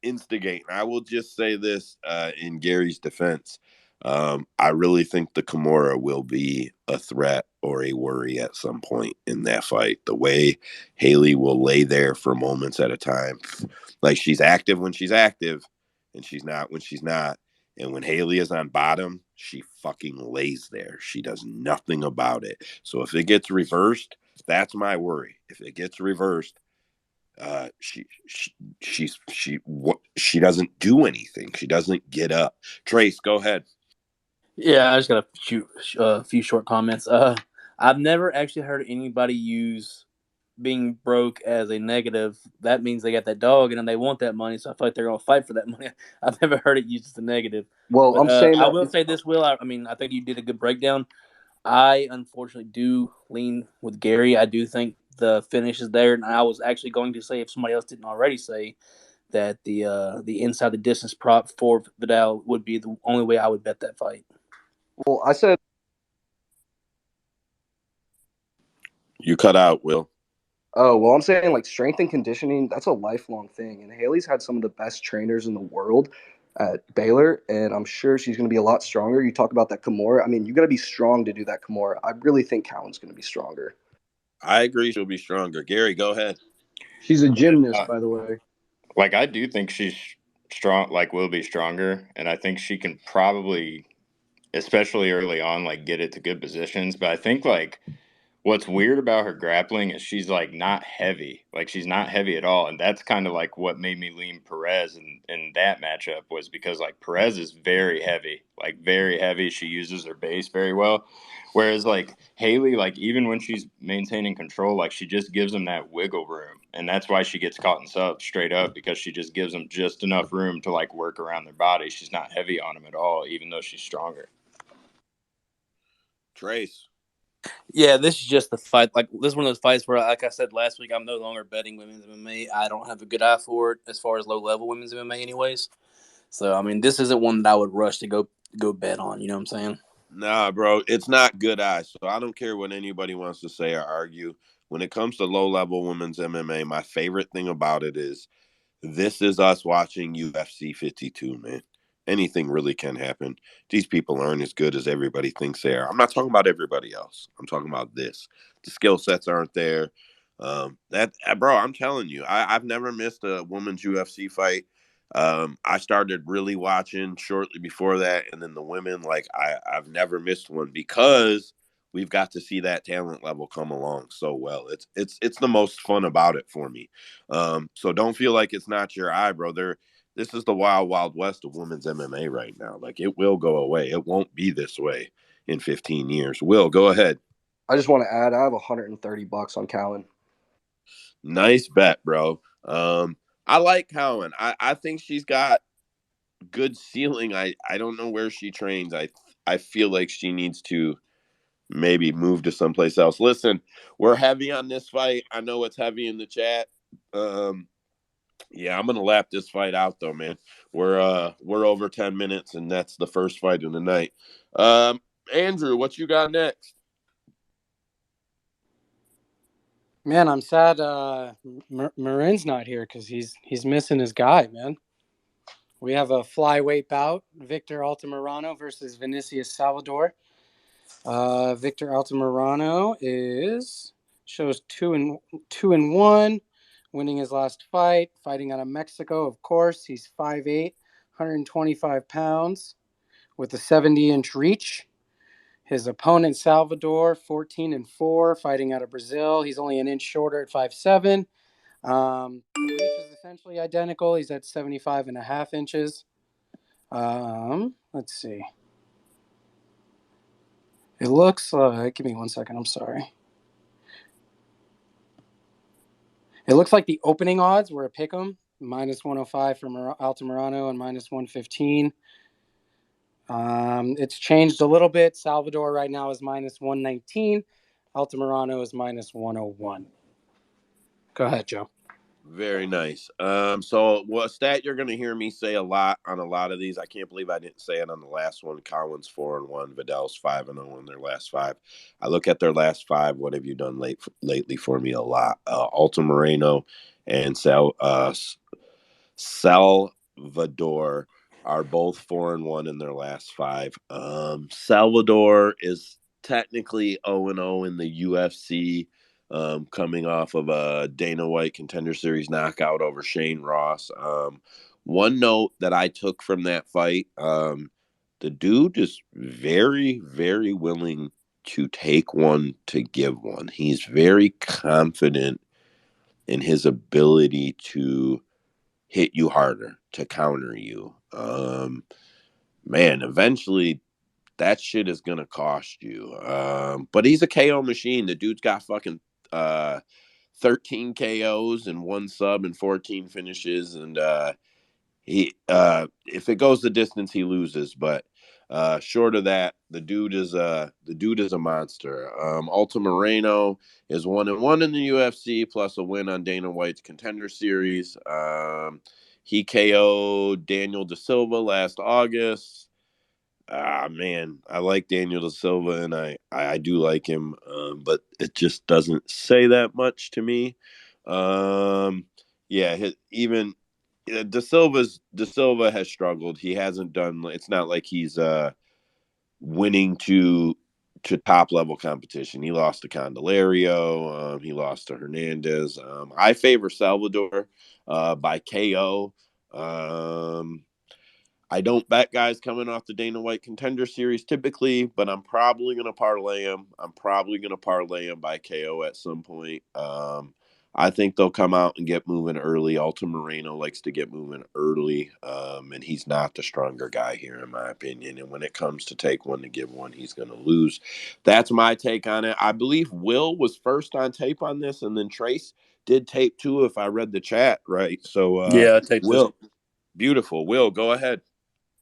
Speaker 1: instigating. I will just say this in Gary's defense. I really think the Kimura will be a threat or a worry at some point in that fight. The way Haley will lay there for moments at a time. Like she's active when she's active, and she's not when she's not. And when Haley is on bottom, she fucking lays there. She does nothing about it. So if it gets reversed, that's my worry. If it gets reversed, she doesn't do anything. She doesn't get up. Trace, go ahead.
Speaker 5: Yeah, I just got a few short comments. I've never actually heard anybody use being broke as a negative. That means they got that dog and then they want that money, so I feel like they're gonna fight for that money. I've never heard it used as a negative.
Speaker 9: Well,
Speaker 5: But
Speaker 9: I'm saying
Speaker 5: I
Speaker 9: that.
Speaker 5: will say this, Will. I mean, I think you did a good breakdown. I unfortunately do lean with Gary. I do think the finish is there, and I was actually going to say, if somebody else didn't already say, that the inside the distance prop for Vidal would be the only way I would bet that fight.
Speaker 9: Well, I said.
Speaker 1: You cut out, Will.
Speaker 9: Oh, well, I'm saying like strength and conditioning, that's a lifelong thing. And Haley's had some of the best trainers in the world at Baylor, and I'm sure she's going to be a lot stronger. You talk about that Kimura. I mean, you got to be strong to do that Kimura. I really think Cowan's going to be stronger.
Speaker 1: I agree she'll be stronger. Gary, go ahead.
Speaker 9: She's a
Speaker 10: Uh,
Speaker 9: gymnast, by the way.
Speaker 10: like I do think she's strong, like will be stronger, and I think she can probably, especially early on, like get it to good positions. But I think like what's weird about her grappling is she's like not heavy. Like she's not heavy at all. And that's kind of like what made me lean Perez in that matchup was because like Perez is very heavy. Like very heavy. She uses her base very well. Whereas like Haley, like even when she's maintaining control, like she just gives them that wiggle room. And that's why she gets caught in subs straight up because she just gives them just enough room to like work around their body. She's not heavy on them at all, even though she's stronger.
Speaker 1: Trace.
Speaker 5: Yeah, this is just the fight. Like this is one of those fights where, like I said last week, I'm no longer betting women's MMA. I don't have a good eye for it as far as low level women's MMA, anyways. So I mean, this isn't one that I would rush to go bet on. You know what I'm saying?
Speaker 1: Nah, bro, it's not good eyes. So I don't care what anybody wants to say or argue. When it comes to low level women's MMA, my favorite thing about it is this is us watching UFC 52, man. Anything really can happen. These people aren't as good as everybody thinks they are. I'm not talking about everybody else. I'm talking about this. The skill sets aren't there. Bro, I'm telling you, I've never missed a women's UFC fight. I started really watching shortly before that, and then the women, like I've never missed one because we've got to see that talent level come along so well. It's the most fun about it for me. So don't feel like it's not your eye, bro. This is the wild, wild west of women's MMA right now. Like it will go away. It won't be this way in 15 years. Will, go ahead.
Speaker 9: I just want to add, I have $130 on Cowan.
Speaker 1: Nice bet, bro. I like Cowan. I think she's got good ceiling. I don't know where she trains. I feel like she needs to maybe move to someplace else. Listen, we're heavy on this fight. I know it's heavy in the chat. Yeah, I'm gonna lap this fight out though, man. We're over 10 minutes, and that's the first fight of the night. Andrew, what you got next?
Speaker 2: Man, I'm sad Marin's not here because he's missing his guy, man. We have a flyweight bout: Victor Altamirano versus Vinicius Salvador. Victor Altamirano shows 2-1, winning his last fight, fighting out of Mexico. Of course, he's 5'8", 125 pounds, with a 70-inch reach. His opponent Salvador, 14-4, fighting out of Brazil. He's only an inch shorter at 5'7". The reach is essentially identical. He's at 75.5 inches. Let's see. It looks like, give me 1 second, I'm sorry. It looks like the opening odds were a pick'em, -105 for Altamirano and -115. It's changed a little bit. Salvador right now is -119. Altamirano is minus 101. Go ahead, Joe.
Speaker 1: Very nice. So what stat you're going to hear me say a lot on a lot of these? I can't believe I didn't say it on the last one. Collins 4-1, Vidal's 5-0 in their last five. I look at their last five. What have you done lately for me? A lot. Alta Moreno and Salvador are both 4-1 in their last five. Salvador is technically 0-0 in the UFC, coming off of a Dana White Contender Series knockout over Shane Ross. One note that I took from that fight, the dude is very, very willing to take one to give one. He's very confident in his ability to hit you harder, to counter you. Man, eventually that shit is gonna cost you. But he's a KO machine. The dude's got fucking uh 13 KOs and one sub and 14 finishes, and he if it goes the distance he loses, but short of that, the dude is a monster. Alta Moreno is 1-1 in the UFC plus a win on Dana White's Contender Series. He KO'd Daniel Da Silva last August. Ah, man, I like Daniel Da Silva, and I do like him, but it just doesn't say that much to me. Yeah, even Da Silva has struggled. He hasn't done. It's not like he's winning to top level competition. He lost to Candelario. He lost to Hernandez. I favor Salvador by KO. I don't bet guys coming off the Dana White Contender Series typically, but I'm probably going to parlay him. I'm probably going to parlay him by KO at some point. I think they'll come out and get moving early. Alta Moreno likes to get moving early, and he's not the stronger guy here, in my opinion. And when it comes to take one to give one, he's going to lose. That's my take on it. I believe Will was first on tape on this, and then Trace did tape too, if I read the chat right. So,
Speaker 5: Yeah, I take this.
Speaker 1: Will, beautiful. Will, go ahead.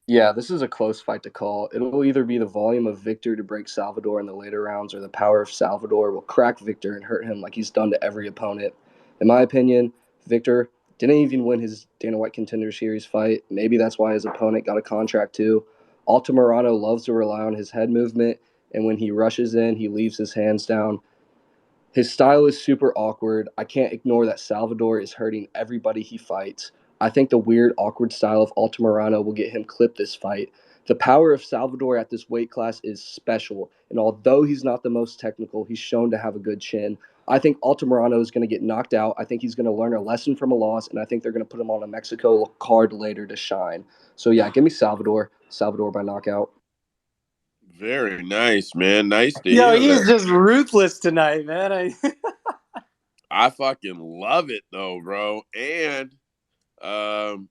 Speaker 9: Yeah, this is a close fight to call. It'll either be the volume of Victor to break Salvador in the later rounds, or the power of Salvador will crack Victor and hurt him like he's done to every opponent. In my opinion, Victor didn't even win his Dana White Contender Series fight. Maybe that's why his opponent got a contract too. Altamirano loves to rely on his head movement, and when he rushes in, he leaves his hands down. His style is super awkward. I can't ignore that Salvador is hurting everybody he fights. I think the weird, awkward style of Altamirano will get him clipped this fight. The power of Salvador at this weight class is special, and although he's not the most technical, he's shown to have a good chin. I think Altamirano is going to get knocked out. I think he's going to learn a lesson from a loss, and I think they're going to put him on a Mexico card later to shine. So yeah, give me Salvador. Salvador by knockout.
Speaker 1: Very nice, man. Nice to
Speaker 2: Yo,
Speaker 1: hear
Speaker 2: he's
Speaker 1: that.
Speaker 2: just ruthless tonight, man.
Speaker 1: I fucking love it though, bro. And um,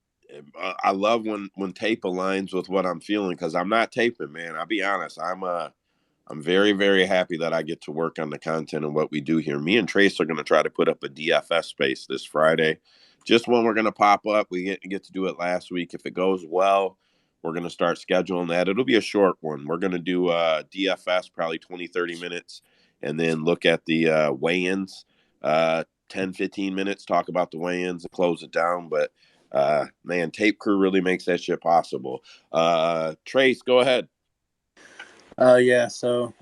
Speaker 1: I love when tape aligns with what I'm feeling because I'm not taping, man. I'll be honest. I'm very, very happy that I get to work on the content and what we do here. Me and Trace are going to try to put up a DFS space this Friday. Just when we're going to pop up, we get to do it last week. If it goes well, we're going to start scheduling that. It'll be a short one. We're going to do DFS, probably 20, 30 minutes, and then look at the weigh-ins, 10, 15 minutes, talk about the weigh-ins and close it down. But, man, Tape Crew really makes that shit possible. Trace, go ahead.
Speaker 5: Yeah, so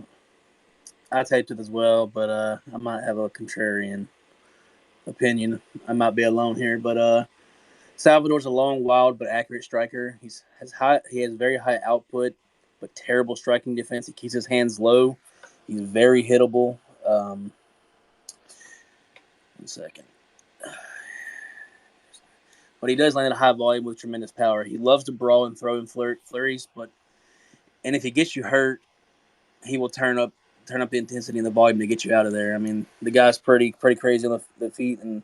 Speaker 5: I taped it as well, but I might have a contrarian opinion. I might be alone here, but Salvador's a long, wild, but accurate striker. He has very high output, but terrible striking defense. He keeps his hands low. He's very hittable. 1 second. But he does land at a high volume with tremendous power. He loves to brawl and throw in flurries, and if he gets you hurt, he will turn up the intensity and the volume to get you out of there. I mean, the guy's pretty crazy on the feet, and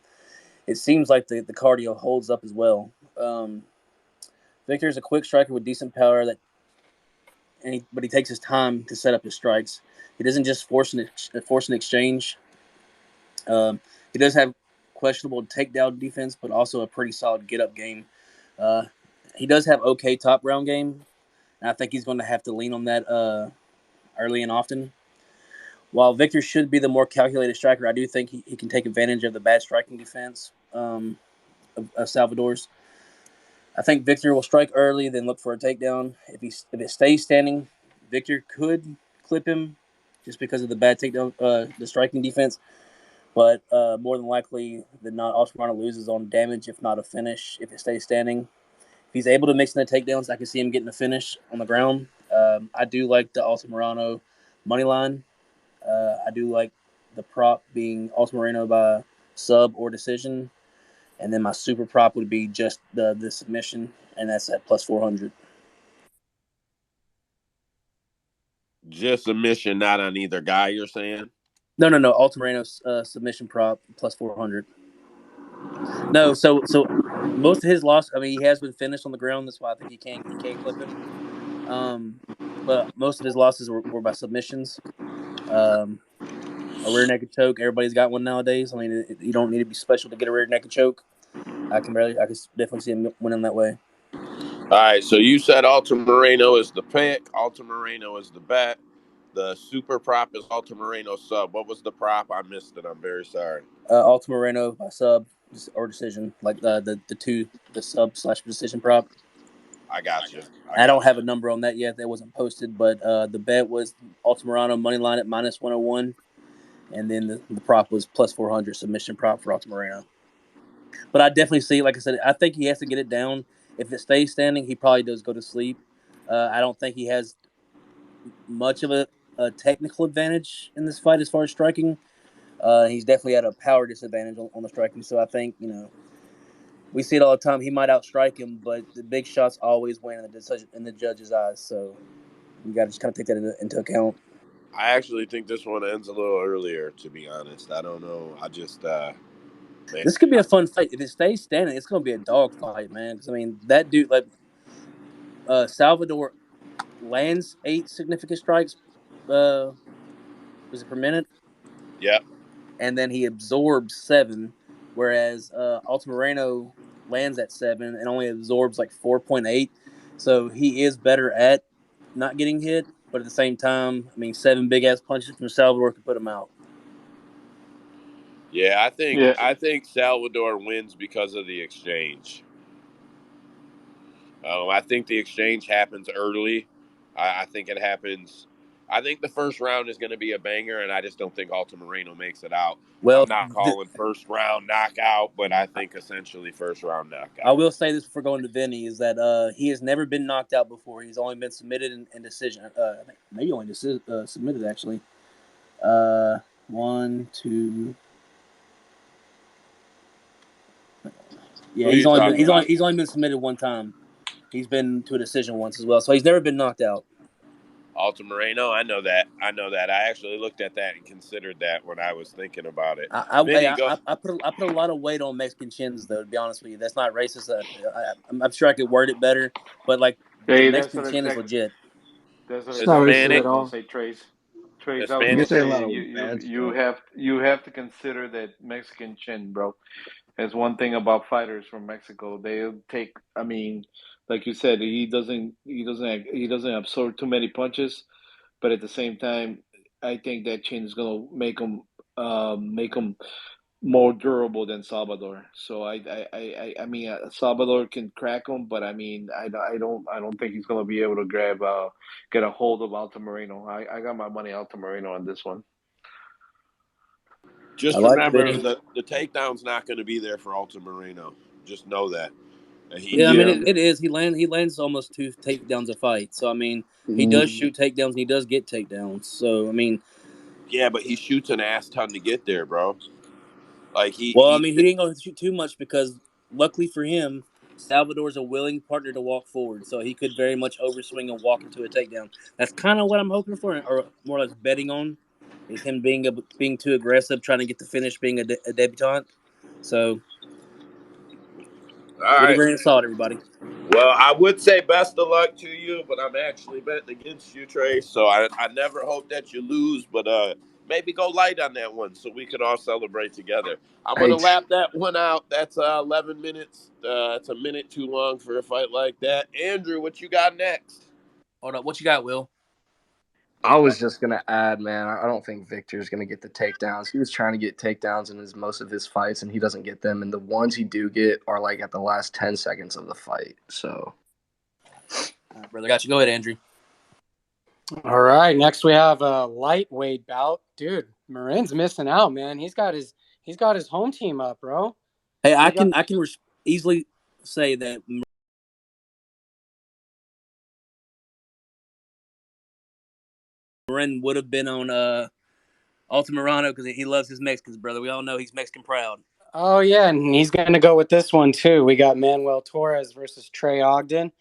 Speaker 5: it seems like the cardio holds up as well. Victor's a quick striker with decent power but he takes his time to set up his strikes. He doesn't just force an exchange. He does have questionable takedown defense, but also a pretty solid get up game. Uh, he does have okay top round game, and I think he's going to have to lean on that early and often. while Victor should be the more calculated striker, I do think he can take advantage of the bad striking defense of Salvador's. I think Victor will strike early, then look for a takedown. If it stays standing, Victor could clip him just because of the bad takedown, the striking defense. But more than likely than not, Altamirano loses on damage, if not a finish, if it stays standing. If he's able to mix in the takedowns, I can see him getting a finish on the ground. I do like the Altamirano money line. I do like the prop being Altamirano by sub or decision. And then my super prop would be just the submission, and that's at plus 400.
Speaker 1: Just a mission, not on either guy. You're saying?
Speaker 5: No. Altamirano's submission prop plus 400. No, so most of his loss. I mean, he has been finished on the ground. That's why I think he can clip him. But most of his losses were by submissions. Um, a rear naked choke. Everybody's got one nowadays. I mean, you don't need to be special to get a rear naked choke. I can definitely see him winning that way.
Speaker 1: All right. So you said Altamirano is the pick. Altamirano is the bet. The super prop is Altamirano sub. What was the prop? I missed it. I'm very sorry.
Speaker 5: Altamirano by sub or decision, like the sub / decision prop.
Speaker 1: I got you.
Speaker 5: I don't have a number on that yet. That wasn't posted, but the bet was Altamirano money line at minus 101, and then the prop was plus 400 submission prop for Altamirano. But I definitely see, like I said, I think he has to get it down. If it stays standing, he probably does go to sleep. I don't think he has much of a technical advantage in this fight as far as striking. He's definitely at a power disadvantage on the striking. So I think we see it all the time. He might outstrike him, but the big shots always win in the judge's eyes. So you got to just kind of take that into account.
Speaker 1: I actually think this one ends a little earlier, to be honest. I don't know. I just
Speaker 5: this could be a fun fight. If it stays standing, it's going to be a dog fight, man. Because I mean, that dude, like Salvador, lands 8 significant strikes. Was it per minute?
Speaker 1: Yep.
Speaker 5: And then he absorbs 7, whereas Altamirano lands at 7 and only absorbs like 4.8. So he is better at not getting hit, but at the same time, I mean, 7 big ass punches from Salvador could put him out.
Speaker 1: Yeah,
Speaker 3: Yeah.
Speaker 1: I think Salvador wins because of the exchange. I think the exchange happens early. I think it happens. I think the first round is going to be a banger, and I just don't think Altamirano makes it out.
Speaker 5: Well,
Speaker 1: I'm not calling first round knockout, but I think essentially first round knockout.
Speaker 5: I will say this before going to Vinny is that he has never been knocked out before. He's only been submitted in decision. Maybe only submitted actually. 1, 2. Yeah,
Speaker 1: Who are you talking about?
Speaker 5: he's only been submitted one time. He's been to a decision once as well, so he's never been knocked out.
Speaker 1: Altamirano, I know that. I actually looked at that and considered that when I was thinking about it.
Speaker 5: I put a lot of weight on Mexican chins, though. To be honest with you, that's not racist. I'm sure I could word it better, but like the
Speaker 11: Hey,
Speaker 5: Mexican chin is legit.
Speaker 11: that's what
Speaker 7: It's not
Speaker 11: exactly
Speaker 7: racist
Speaker 11: I
Speaker 7: at
Speaker 1: Hispanic,
Speaker 11: was gonna
Speaker 7: all.
Speaker 11: say, Trace. Trace, I was
Speaker 7: You
Speaker 11: gonna
Speaker 1: Hispanic.
Speaker 7: say a
Speaker 11: say
Speaker 7: lot of
Speaker 11: you
Speaker 7: bad stuff.
Speaker 11: you have to consider that Mexican chin, bro. That's one thing about fighters from Mexico. They'll take. I mean, like you said, he doesn't absorb too many punches, but at the same time, I think that chin is gonna make him more durable than Salvador. So I mean, Salvador can crack him, but I mean, I don't think he's gonna be able to get a hold of Altamirano. I got my money Altamirano on this one.
Speaker 5: I
Speaker 1: Just
Speaker 5: like
Speaker 1: remember
Speaker 5: Vinny.
Speaker 1: that the takedown's not going to be there for Altamirano. Just know that. He
Speaker 5: Yeah, I mean
Speaker 11: Yeah.
Speaker 5: it is. He lands almost 2 takedowns a fight. So I mean, he
Speaker 9: Mm,
Speaker 5: does shoot takedowns and he does get takedowns. So I mean,
Speaker 1: Yeah, but he shoots an ass ton to get there, bro. Like
Speaker 5: well, I mean, he didn't go shoot too much because, luckily for him, Salvador's a willing partner to walk forward, so he could very much overswing and walk into a takedown. That's kind of what I'm hoping for, or more or less betting on, is him being too aggressive, trying to get the finish, being a debutante. So,
Speaker 1: all
Speaker 5: with a
Speaker 1: right.
Speaker 5: grain of salt, everybody.
Speaker 1: Well, I would say best of luck to you, but I'm actually betting against you, Trey. So I never hope that you lose, but maybe go light on that one so we can all celebrate together. I'm gonna
Speaker 9: H.
Speaker 1: lap that one out. That's 11 minutes. It's a minute too long for a fight like that. Andrew, what you got next?
Speaker 5: Hold up, what you got, Will?
Speaker 9: I was just gonna add, man. I don't think Victor's gonna get the takedowns. He was trying to get takedowns in most of his fights, and he doesn't get them. And the ones he do get are like at the last 10 seconds of the fight. So,
Speaker 5: All right, brother, got you. Go ahead, Andrew.
Speaker 2: All right, next we have a lightweight bout. Dude, Marin's missing out, man. He's got his home team up, bro.
Speaker 5: Hey,
Speaker 2: We got
Speaker 5: I can easily say that Marin would have been on Altamirano because he loves his Mexicans, brother. We all know he's Mexican proud.
Speaker 2: Oh yeah, and he's gonna go with this one too. We got Manuel Torres versus Trey Ogden.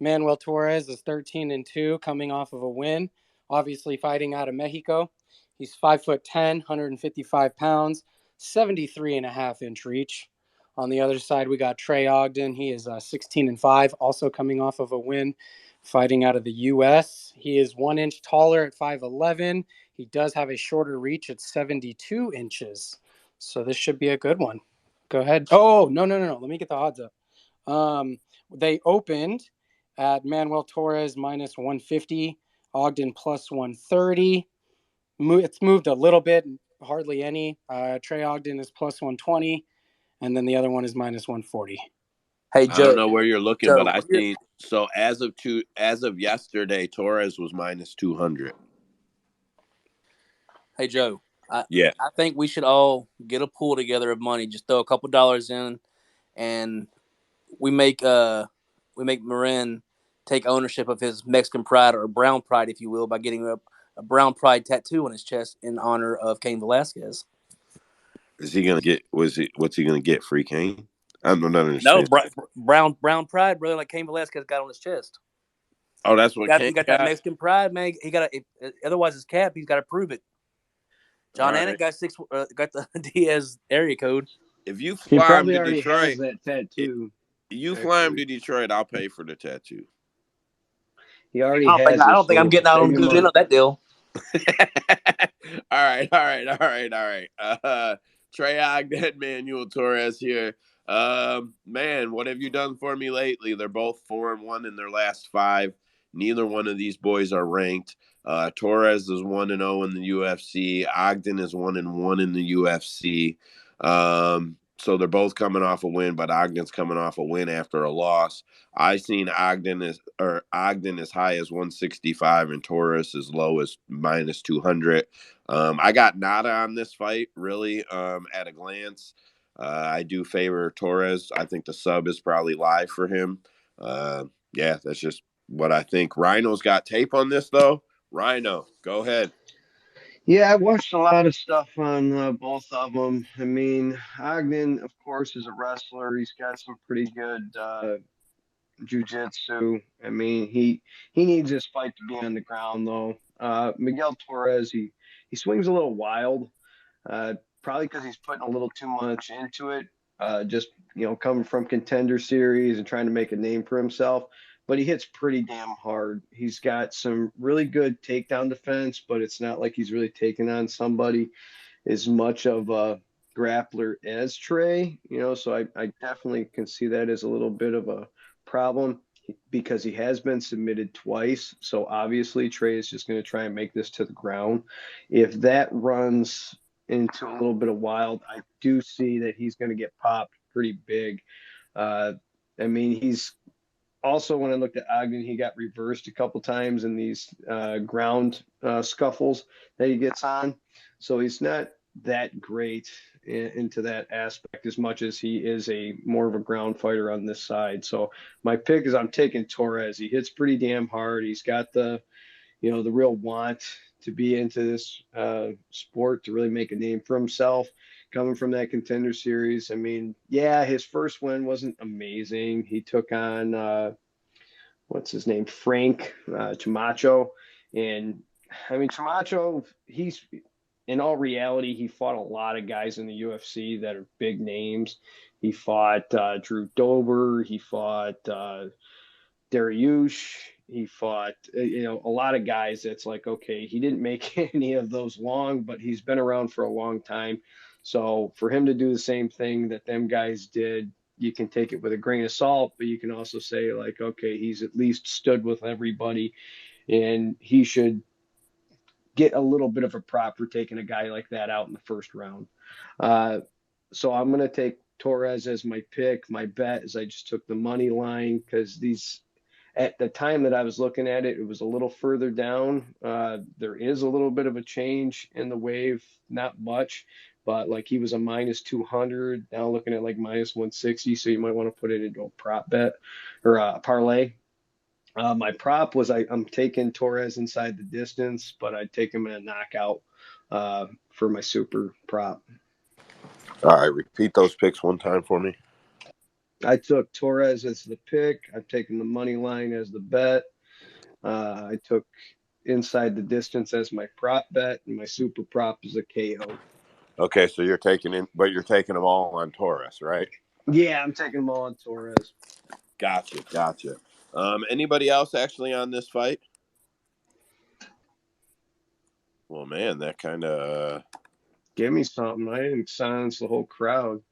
Speaker 2: Manuel Torres is 13-2, coming off of a win. Obviously, fighting out of Mexico. He's 5'10", 155 pounds, 73.5-inch reach. On the other side, we got Trey Ogden. He is 16-5, also coming off of a win, fighting out of the U.S. He is 1 inch taller at 5'11". He does have a shorter reach at 72 inches. So this should be a good one. Go ahead. Oh, no. Let me get the odds up. They opened at Manuel Torres minus 150, Ogden plus 130. It's moved a little bit, hardly any. Trey Ogden is plus 120, and then the other one is minus 140.
Speaker 5: Hey,
Speaker 1: I don't
Speaker 5: Joe.
Speaker 1: know where you're looking, but
Speaker 5: Joe,
Speaker 1: I seen so as of yesterday, Torres was minus 200.
Speaker 5: Hey, Joe.
Speaker 1: Yeah,
Speaker 5: I think we should all get a pool together of money. Just throw a couple dollars in, and we make Marin take ownership of his Mexican pride or brown pride, if you will, by getting a brown pride tattoo on his chest in honor of Cain Velasquez.
Speaker 1: is he gonna get? What's he gonna get? Free cane? I don't
Speaker 5: No,
Speaker 1: understand.
Speaker 5: brown pride, brother, like Cain Velasquez got on his chest.
Speaker 1: Oh, that's what
Speaker 5: He
Speaker 1: Kane
Speaker 5: got that
Speaker 1: got.
Speaker 5: Mexican pride, man. He got otherwise his cap. He's got to prove it.
Speaker 1: All
Speaker 5: John Anik
Speaker 1: right.
Speaker 5: got the Diaz area code.
Speaker 1: If you
Speaker 12: He
Speaker 1: fly him
Speaker 12: probably
Speaker 1: to
Speaker 12: already has
Speaker 1: Detroit,
Speaker 12: that tattoo.
Speaker 1: you fly him
Speaker 12: Actually,
Speaker 1: to Detroit, I'll pay for the tattoo.
Speaker 12: he already has
Speaker 5: I
Speaker 12: it.
Speaker 5: don't think I'm
Speaker 12: So
Speaker 5: getting out on
Speaker 12: save
Speaker 5: the
Speaker 12: your
Speaker 5: goose end
Speaker 12: money.
Speaker 5: of that deal.
Speaker 1: all right. Trey Ogden, Manuel Torres here. Man, what have you done for me lately? They're both 4-1 in their last five. Neither one of these boys are ranked. Torres is 1-0 in the UFC. Ogden is 1-1 in the UFC. So they're both coming off a win, but Ogden's coming off a win after a loss. I seen Ogden as high as 165 and Torres as low as minus 200. I got nada on this fight, really, at a glance. I do favor Torres. I think the sub is probably live for him. Yeah, that's just what I think. Rhino's got tape on this, though. Rhino, go ahead.
Speaker 12: Yeah, I watched a lot of stuff on both of them. I mean, Ogden, of course, is a wrestler. He's got some pretty good jujitsu. I mean, he needs this fight to be on the ground, though. Miguel Torres, he swings a little wild. Probably because he's putting a little too much into it. Just coming from contender series and trying to make a name for himself. But he hits pretty damn hard. He's got some really good takedown defense, but it's not like he's really taking on somebody as much of a grappler as Trey. So I definitely can see that as a little bit of a problem because he has been submitted twice. So obviously Trey is just going to try and make this to the ground. If that runs into a little bit of wild, I do see that he's going to get popped pretty big. I mean, he's also, when I looked at Ogden, he got reversed a couple times in these ground scuffles that he gets on. So he's not that great into that aspect as much as he is a more of a ground fighter on this side. So my pick is I'm taking Torres. He hits pretty damn hard. He's got the real want to be into this sport to really make a name for himself. Coming from that contender series, I mean, yeah, his first win wasn't amazing. He took on what's his name, Frank Chamacho, and I mean Chamacho. He's in all reality, he fought a lot of guys in the UFC that are big names. He fought Drew Dober. He fought Dariush. He fought, a lot of guys that's like, okay, he didn't make any of those long, but he's been around for a long time. So for him to do the same thing that them guys did, you can take it with a grain of salt, but you can also say like, okay, he's at least stood with everybody and he should get a little bit of a prop for taking a guy like that out in the first round. So I'm going to take Torres as my pick. My bet is I just took the money line because these at the time that I was looking at it, it was a little further down. There is a little bit of a change in the wave, not much, but like he was a minus 200, now looking at like minus 160. So you might want to put it into a prop bet or a parlay. My prop was I'm taking Torres inside the distance, but I'd take him in a knockout for my super prop.
Speaker 1: All right, repeat those picks one time for me.
Speaker 12: I took Torres as the pick. I've taken the money line as the bet. I took inside the distance as my prop bet, and my super prop is a KO.
Speaker 1: Okay, so you're taking them all on Taurus, right?
Speaker 12: Yeah, I'm taking them all on Torres.
Speaker 1: Gotcha. Anybody else actually on this fight? Well, man, that kind of
Speaker 12: Give me something. I didn't silence the whole crowd.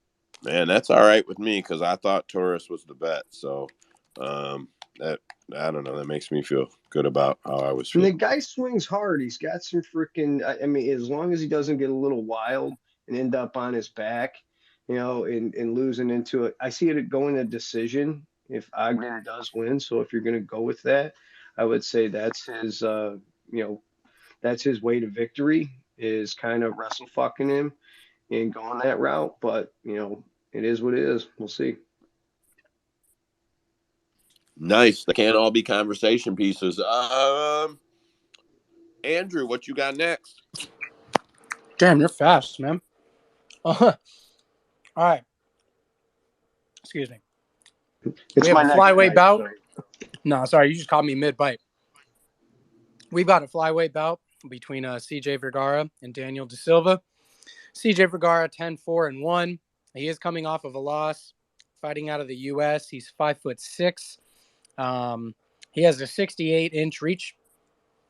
Speaker 1: man, that's all right with me because I thought Taurus was the bet. So, that I don't know. That makes me feel good about how I was
Speaker 12: And
Speaker 1: feeling.
Speaker 12: the guy swings hard. He's got some freaking. I mean, as long as he doesn't get a little wild and end up on his back, and losing into it. I see it going a decision if Ogden does win. So if you're going to go with that, I would say that's his. That's his way to victory is kind of wrestle fucking him and going that route. But it is what it is. We'll see.
Speaker 1: Nice. They can't all be conversation pieces. Andrew, what you got next?
Speaker 2: Damn, you're fast, man. All right. Excuse me. We
Speaker 12: It's
Speaker 2: have
Speaker 12: my
Speaker 2: a
Speaker 12: next
Speaker 2: flyweight
Speaker 12: fight.
Speaker 2: bout.
Speaker 12: So
Speaker 2: No, sorry, you just caught me mid-bite. We've got a flyweight bout between CJ Vergara and Daniel De Silva. CJ Vergara 10-4-1. He is coming off of a loss, fighting out of the U.S. He's 5'6". He has a 68-inch reach.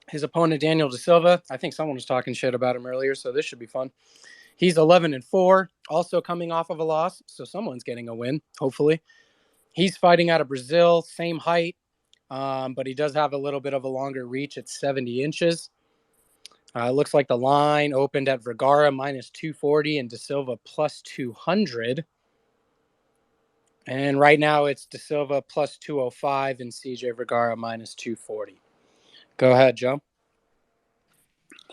Speaker 2: His opponent, Daniel De Silva, I think someone was talking shit about him earlier, so this should be fun. He's 11-4, also coming off of a loss, so someone's getting a win, hopefully. He's fighting out of Brazil, same height, but he does have a little bit of a longer reach at 70 inches. Looks like the line opened at Vergara minus 240 and De Silva plus 200. And right now it's De Silva plus 205 and CJ Vergara minus 240. Go ahead, Joe.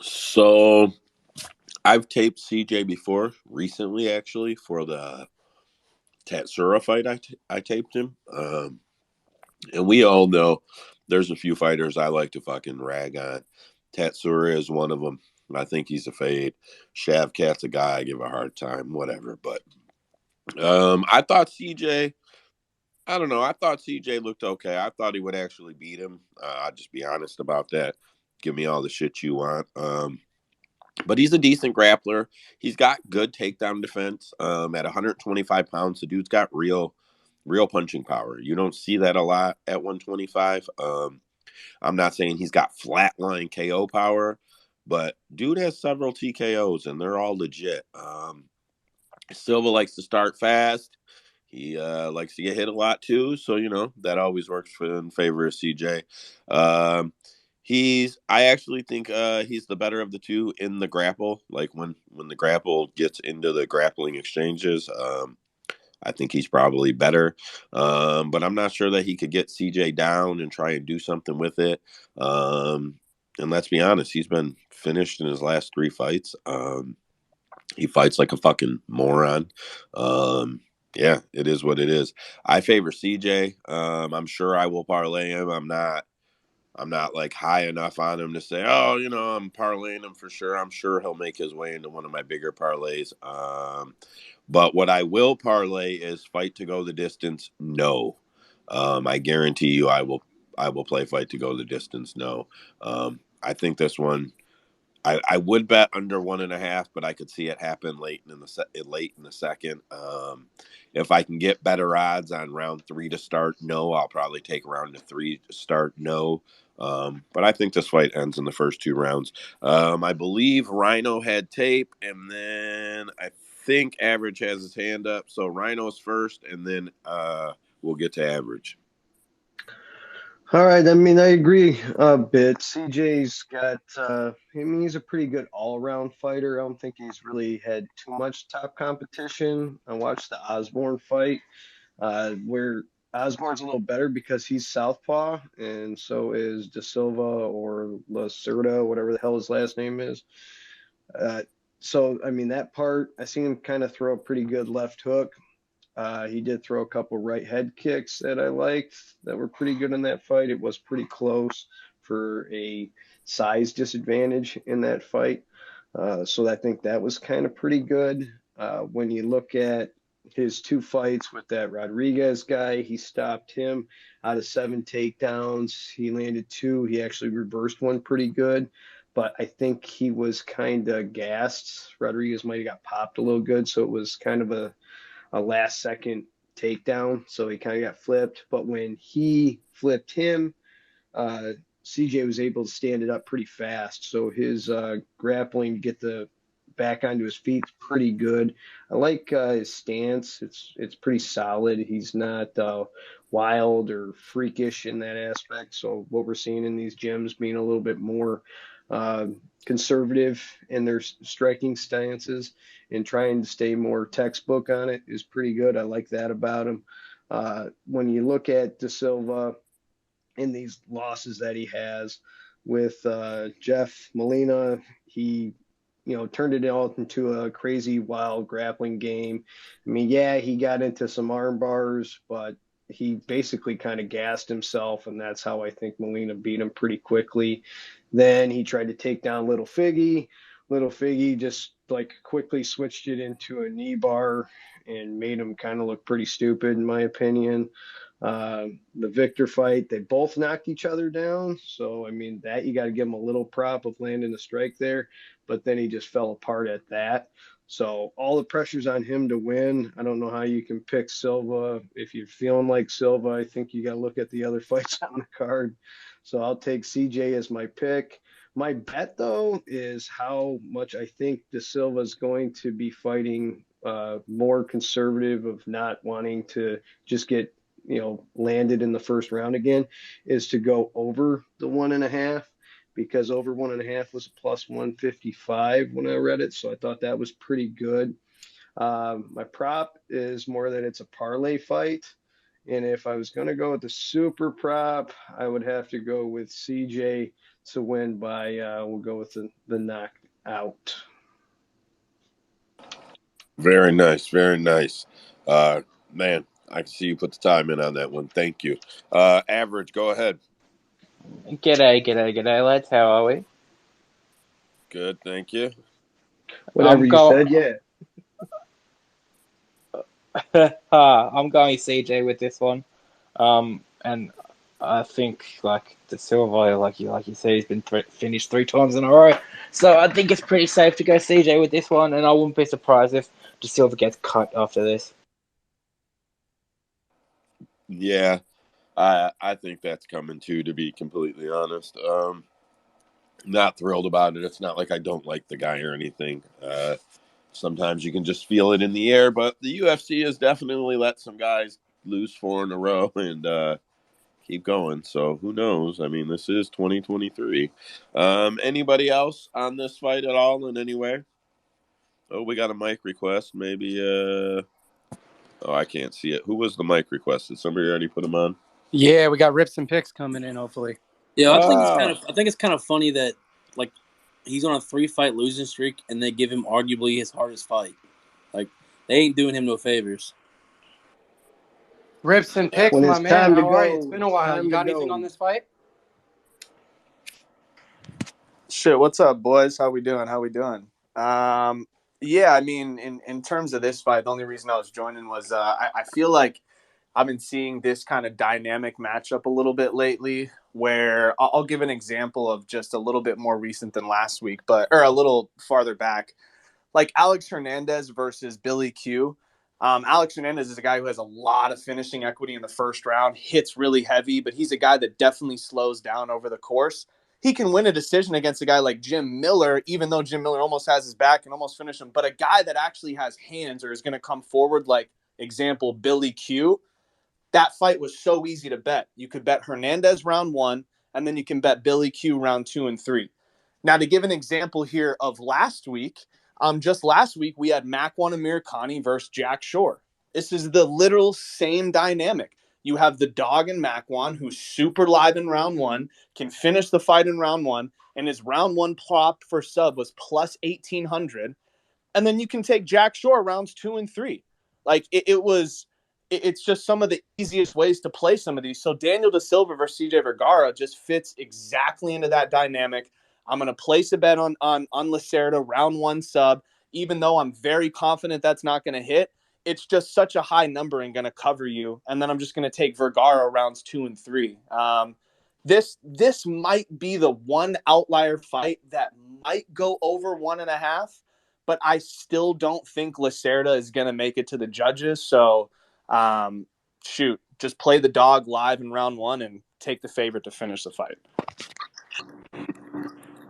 Speaker 1: So I've taped CJ before, recently actually, for the Tatsura fight. I taped him. And we all know there's a few fighters I like to fucking rag on. Tatsura is one of them. I think he's a fade. Shavkat's a guy I give a hard time, whatever. But I thought CJ, I don't know. I thought CJ looked okay. I thought he would actually beat him. I'll just be honest about that. Give me all the shit you want. But he's a decent grappler. He's got good takedown defense. At 125 pounds, the dude's got real punching power. You don't see that a lot at 125. I'm not saying he's got flatline KO power, but dude has several TKOs and they're all legit. Silva likes to start fast. He likes to get hit a lot too, so that always works in favor of CJ. I actually think he's the better of the two in the grapple. Like when the grapple gets into the grappling exchanges, I think he's probably better. But I'm not sure that he could get CJ down and try and do something with it. And let's be honest, he's been finished in his last 3 fights. He fights like a fucking moron. Yeah, it is what it is. I favor CJ. I'm sure I will parlay him. I'm not like high enough on him to say, oh, I'm parlaying him for sure. I'm sure he'll make his way into one of my bigger parlays. But what I will parlay is fight to go the distance. No, I guarantee you, I will play fight to go the distance. No, I think this one. I would bet under 1.5, but I could see it happen late in the second. If I can get better odds on round 3 to start, no, I'll probably take round 3 to start, no. But I think this fight ends in the first 2 rounds. I believe Rhino had tape, and then I think Average has his hand up. So Rhino's first, and then we'll get to Average.
Speaker 12: All right. I mean, I agree a bit. CJ's got, he's a pretty good all-around fighter. I don't think he's really had too much top competition. I watched the Osborne fight, where Osborne's a little better because he's southpaw, and so is De Silva or Lacerda, whatever the hell his last name is. Uh, so, I mean, that part, I seen him kind of throw a pretty good left hook. He did throw a couple right head kicks that I liked that were pretty good in that fight. It was pretty close for a size disadvantage in that fight. So I think that was kind of pretty good. When you look at his two fights with that Rodriguez guy, he stopped him out of 7 takedowns. He landed 2. He actually reversed one pretty good. But I think he was kind of gassed. Rodriguez might have got popped a little good. So it was kind of a last second takedown. So he kind of got flipped. But when he flipped him, CJ was able to stand it up pretty fast. So his grappling to get the back onto his feet is pretty good. I like his stance. It's pretty solid. He's not wild or freakish in that aspect. So what we're seeing in these gyms being a little bit more uh, conservative in their striking stances and trying to stay more textbook on it is pretty good. I like that about him. When you look at De Silva in these losses that he has with Jeff Molina, he turned it all into a crazy wild grappling game. I mean, yeah, he got into some arm bars, but he basically kind of gassed himself, and that's how I think Molina beat him pretty quickly. Then he tried to take down Little Figgy. Little Figgy just like quickly switched it into a knee bar and made him kind of look pretty stupid, in my opinion. The Victor fight, they both knocked each other down. So, I mean, that you got to give him a little prop of landing a strike there. But then he just fell apart at that. So, all the pressure's on him to win. I don't know how you can pick Silva. If you're feeling like Silva, I think you got to look at the other fights on the card. So, I'll take CJ as my pick. My bet, though, is how much I think De Silva is going to be fighting more conservative of not wanting to just get landed in the first round again, is to go over the 1.5, because over 1.5 was a plus 155 when I read it. So I thought that was pretty good. My prop is more that it's a parlay fight. And if I was going to go with the super prop, I would have to go with CJ to win by, we'll go with the knockout.
Speaker 1: Very nice, very nice. Man, I can see you put the time in on that one. Thank you. Average, go ahead.
Speaker 13: G'day, lads. How are we?
Speaker 1: Good, thank you.
Speaker 12: Whatever
Speaker 13: I'm
Speaker 12: you
Speaker 13: going.
Speaker 12: said, yeah.
Speaker 13: I'm going CJ with this one. And I think like De Silva, like you said, he's been finished 3 times in a row. So I think it's pretty safe to go CJ with this one, and I wouldn't be surprised if De Silva gets cut after this.
Speaker 1: Yeah, I think that's coming too, to be completely honest. Not thrilled about it. It's not like I don't like the guy or anything. Sometimes you can just feel it in the air, but the UFC has definitely let some guys lose 4 in a row and keep going. So who knows? I mean, this is 2023. Anybody else on this fight at all in any way? Oh, we got a mic request. Maybe. Oh, I can't see it. Who was the mic request? Did somebody already put him on?
Speaker 2: Yeah, we got rips and picks coming in. Hopefully.
Speaker 5: Yeah, I think it's kind of funny that like he's on a 3-fight losing streak and they give him arguably his hardest fight. Like they ain't doing him no favors.
Speaker 2: Rips and picks,
Speaker 12: When
Speaker 2: my
Speaker 12: it's
Speaker 2: man.
Speaker 12: time to
Speaker 2: How are you? It's
Speaker 12: go,
Speaker 2: been a
Speaker 12: it's
Speaker 2: while. You
Speaker 12: time to
Speaker 2: got anything on
Speaker 12: go.
Speaker 2: this fight?
Speaker 14: Shit, what's up, boys? How we doing? Yeah, I mean, in terms of this fight, the only reason I was joining was I feel like I've been seeing this kind of dynamic matchup a little bit lately, where I'll give an example of just a little bit more recent than last week, or a little farther back, like Alex Hernandez versus Billy Q. Alex Hernandez is a guy who has a lot of finishing equity in the first round, hits really heavy, but he's a guy that definitely slows down over the course. He can win a decision against a guy like Jim Miller, even though Jim Miller almost has his back and almost finish him. But a guy that actually has hands or is going to come forward, like example Billy Q, That fight was so easy to bet. You could bet Hernandez round 1, and then you can bet Billy Q round 2 and 3. Now, to give an example here of last week, just last week we had Makwan Amirkhani versus Jack Shore. This is the literal same dynamic. You have the dog in Makwan, who's super live in round 1, can finish the fight in round 1, and his round 1 prop for sub was plus 1,800. And then you can take Jack Shore rounds 2 and 3. Like it's just some of the easiest ways to play some of these. So Daniel Da Silva versus CJ Vergara just fits exactly into that dynamic. I'm gonna place a bet on Lacerda round 1 sub, even though I'm very confident that's not gonna hit. It's just such a high number and gonna cover you. And then I'm just gonna take Vergara rounds 2 and 3. This might be the one outlier fight that might go over 1.5, but I still don't think Lacerda is going to make it to the judges. So, just play the dog live in round 1 and take the favorite to finish the fight.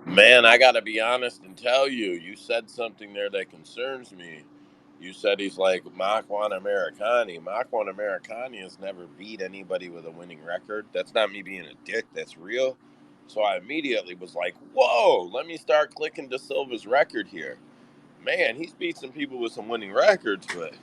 Speaker 1: Man, I got to be honest and tell you, you said something there that concerns me. You said he's like Makwan Americani. Makwan Americani has never beat anybody with a winning record. That's not me being a dick. That's real. So I immediately was like, whoa, let me start clicking De Silva's record here. Man, he's beat some people with some winning records, but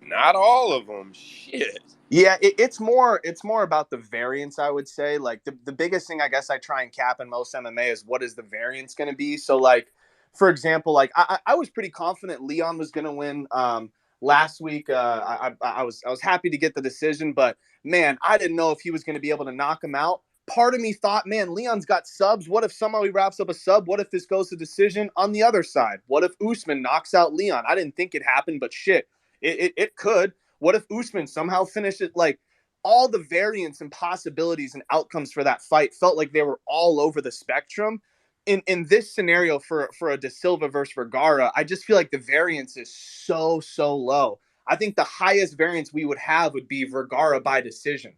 Speaker 1: not all of them. Shit.
Speaker 14: Yeah, it's more about the variance, I would say. Like the biggest thing I guess I try and cap in most MMA is what is the variance going to be. So like, for example, like I was pretty confident Leon was going to win last week. I was happy to get the decision, but man, I didn't know if he was going to be able to knock him out. Part of me thought, man, Leon's got subs. What if somebody wraps up a sub? What if this goes to decision on the other side? What if Usman knocks out Leon? I didn't think it happened, but shit, it could. What if Usman somehow finished it? Like all the variants and possibilities and outcomes for that fight felt like they were all over the spectrum. In this scenario for a De Silva versus Vergara, I just feel like the variance is so low. I think the highest variance we would have would be Vergara by decision.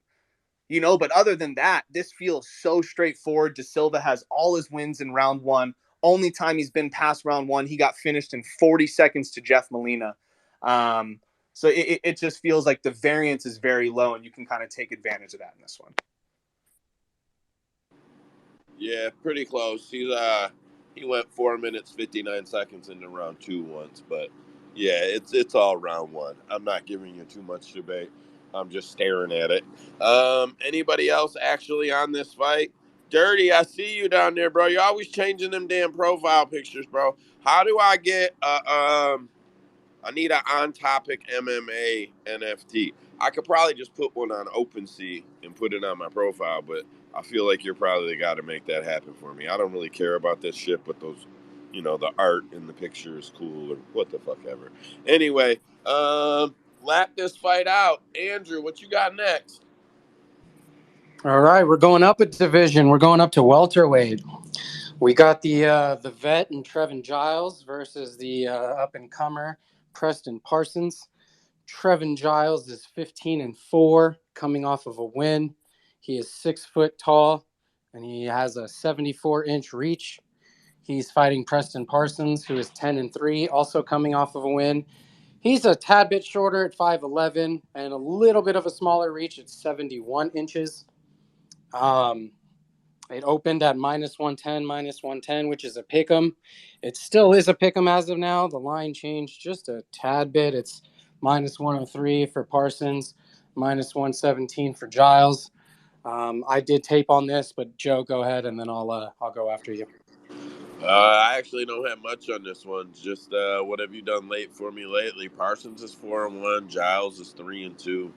Speaker 14: But other than that, this feels so straightforward. De Silva has all his wins in round 1. Only time he's been past round 1, he got finished in 40 seconds to Jeff Molina. So it just feels like the variance is very low, and you can kind of take advantage of that in this one.
Speaker 1: Yeah, pretty close. He went 4 minutes 59 seconds into round 2 once, but yeah, it's all round 1. I'm not giving you too much debate. I'm just staring at it. Anybody else actually on this fight? Dirty, I see you down there, bro. You're always changing them damn profile pictures, bro. How do I get I need an on-topic MMA NFT. I could probably just put one on OpenSea and put it on my profile, but I feel like you're probably the guy to make that happen for me. I don't really care about this shit, but those, the art in the picture is cool or what the fuck ever. Anyway, lap this fight out. Andrew, what you got next?
Speaker 2: All right, we're going up a division. We're going up to welterweight. We got the vet and Trevin Giles versus the up and comer Preston Parsons. Trevin Giles is 15-4, coming off of a win. He is 6 foot tall, and he has a 74-inch reach. He's fighting Preston Parsons, who is 10-3, also coming off of a win. He's a tad bit shorter at 5'11", and a little bit of a smaller reach at 71 inches. It opened at -110, which is a pick'em. It still is a pick'em as of now. The line changed just a tad bit. It's -103 for Parsons, -117 for Giles. I did tape on this, but Joe, go ahead, and then I'll go after you.
Speaker 1: I actually don't have much on this one. Just what have you done late for me lately? Parsons is 4-1. Giles is 3-2.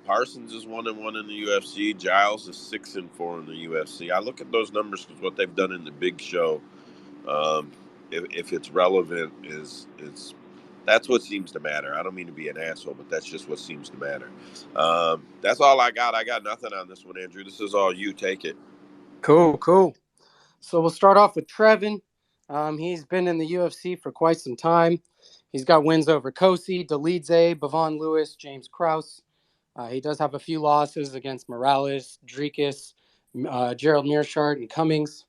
Speaker 1: Parsons is 1-1 in the UFC. Giles is 6-4 in the UFC. I look at those numbers because what they've done in the big show, if it's relevant, is that's what seems to matter. I don't mean to be an asshole, but that's just what seems to matter. That's all I got. I got nothing on this one, Andrew. This is all you. Take it.
Speaker 2: Cool. So we'll start off with Trevin. He's been in the UFC for quite some time. He's got wins over Kosi, Dolidze, Bavon Lewis, James Krause. He does have a few losses against Morales, Dricus, Gerald Mearshart, and Cummings.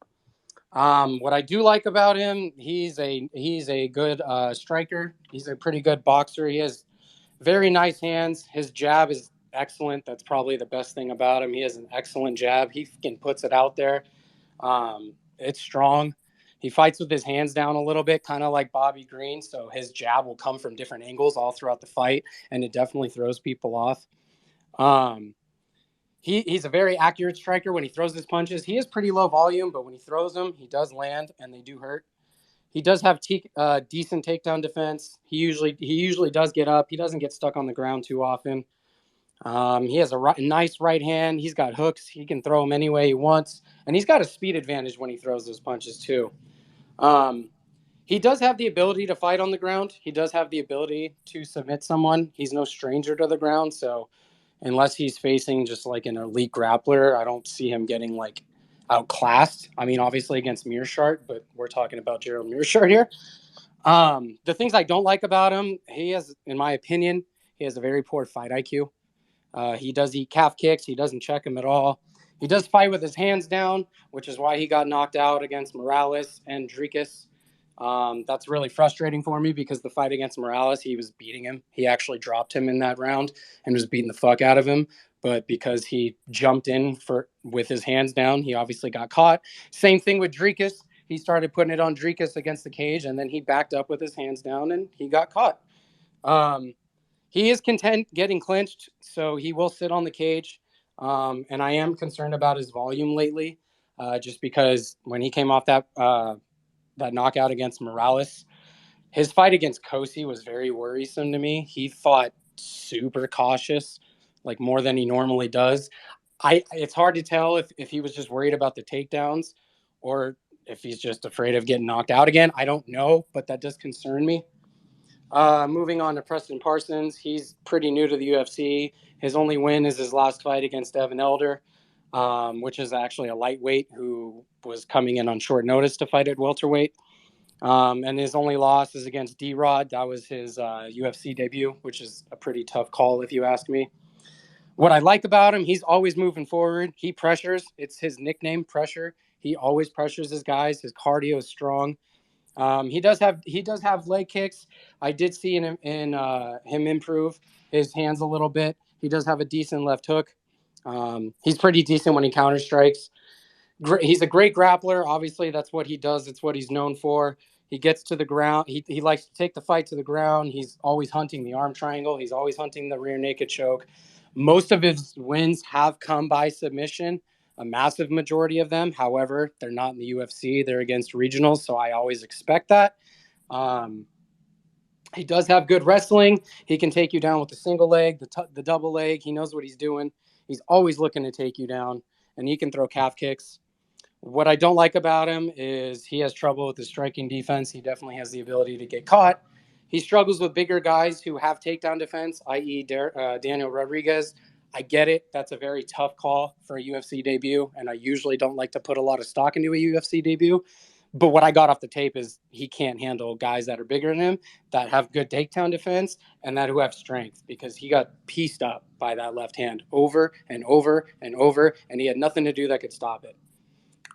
Speaker 2: What I do like about him, he's a good striker. He's a pretty good boxer. He has very nice hands. His jab is excellent. That's probably the best thing about him. He has an excellent jab. He fucking puts it out there. It's strong. He fights with his hands down a little bit, kind of like Bobby Green. So his jab will come from different angles all throughout the fight, and it definitely throws people off. He's a very accurate striker when he throws his punches. He is pretty low volume, but when he throws them, he does land, and they do hurt. He does have decent takedown defense. He usually does get up. He doesn't get stuck on the ground too often. He has a nice right hand. He's got hooks. He can throw them any way he wants, and he's got a speed advantage when he throws those punches too. He does have the ability to fight on the ground. He does have the ability to submit someone. He's no stranger to the ground, so unless he's facing just like an elite grappler, I don't see him getting like outclassed. I mean, obviously against Mearshart, but we're talking about Gerald Mearshart here. The things I don't like about him, he has, in my opinion, he has a very poor fight IQ. He does eat calf kicks. He doesn't check him at all. He does fight with his hands down, which is why he got knocked out against Morales and Dricus. That's really frustrating for me because the fight against Morales, he was beating him. He actually dropped him in that round and was beating the fuck out of him. But because he jumped in with his hands down, he obviously got caught. Same thing with Dricus. He started putting it on Dricus against the cage, and then he backed up with his hands down, and he got caught. He is content getting clinched, so he will sit on the cage. And I am concerned about his volume lately, just because when he came off that knockout against Morales, his fight against Kosi was very worrisome to me. He fought super cautious, like more than he normally does. It's hard to tell if he was just worried about the takedowns or if he's just afraid of getting knocked out again. I don't know, but that does concern me. Moving on to Preston Parsons, he's pretty new to the UFC. His only win is his last fight against Evan Elder, which is actually a lightweight who was coming in on short notice to fight at welterweight. And his only loss is against D-Rod. That was his UFC debut, which is a pretty tough call if you ask me. What I like about him, he's always moving forward. He pressures. It's his nickname, Pressure. He always pressures his guys. His cardio is strong. He does have leg kicks. I did see him improve his hands a little bit. He does have a decent left hook. He's pretty decent when he counter strikes. He's a great grappler. Obviously, that's what he does. It's what he's known for. He gets to the ground. He likes to take the fight to the ground. He's always hunting the arm triangle. He's always hunting the rear naked choke. Most of his wins have come by submission, a massive majority of them. However, they're not in the UFC. They're against regionals, so I always expect that. He does have good wrestling. He can take you down with the single leg, the double leg. He knows what he's doing. He's always looking to take you down, and he can throw calf kicks. What I don't like about him is he has trouble with his striking defense. He definitely has the ability to get caught. He struggles with bigger guys who have takedown defense, i.e. Daniel Rodriguez. I get it. That's a very tough call for a UFC debut, and I usually don't like to put a lot of stock into a UFC debut. But what I got off the tape is he can't handle guys that are bigger than him, that have good takedown defense, and that who have strength, because he got pieced up by that left hand over and over and over, and he had nothing to do that could stop it.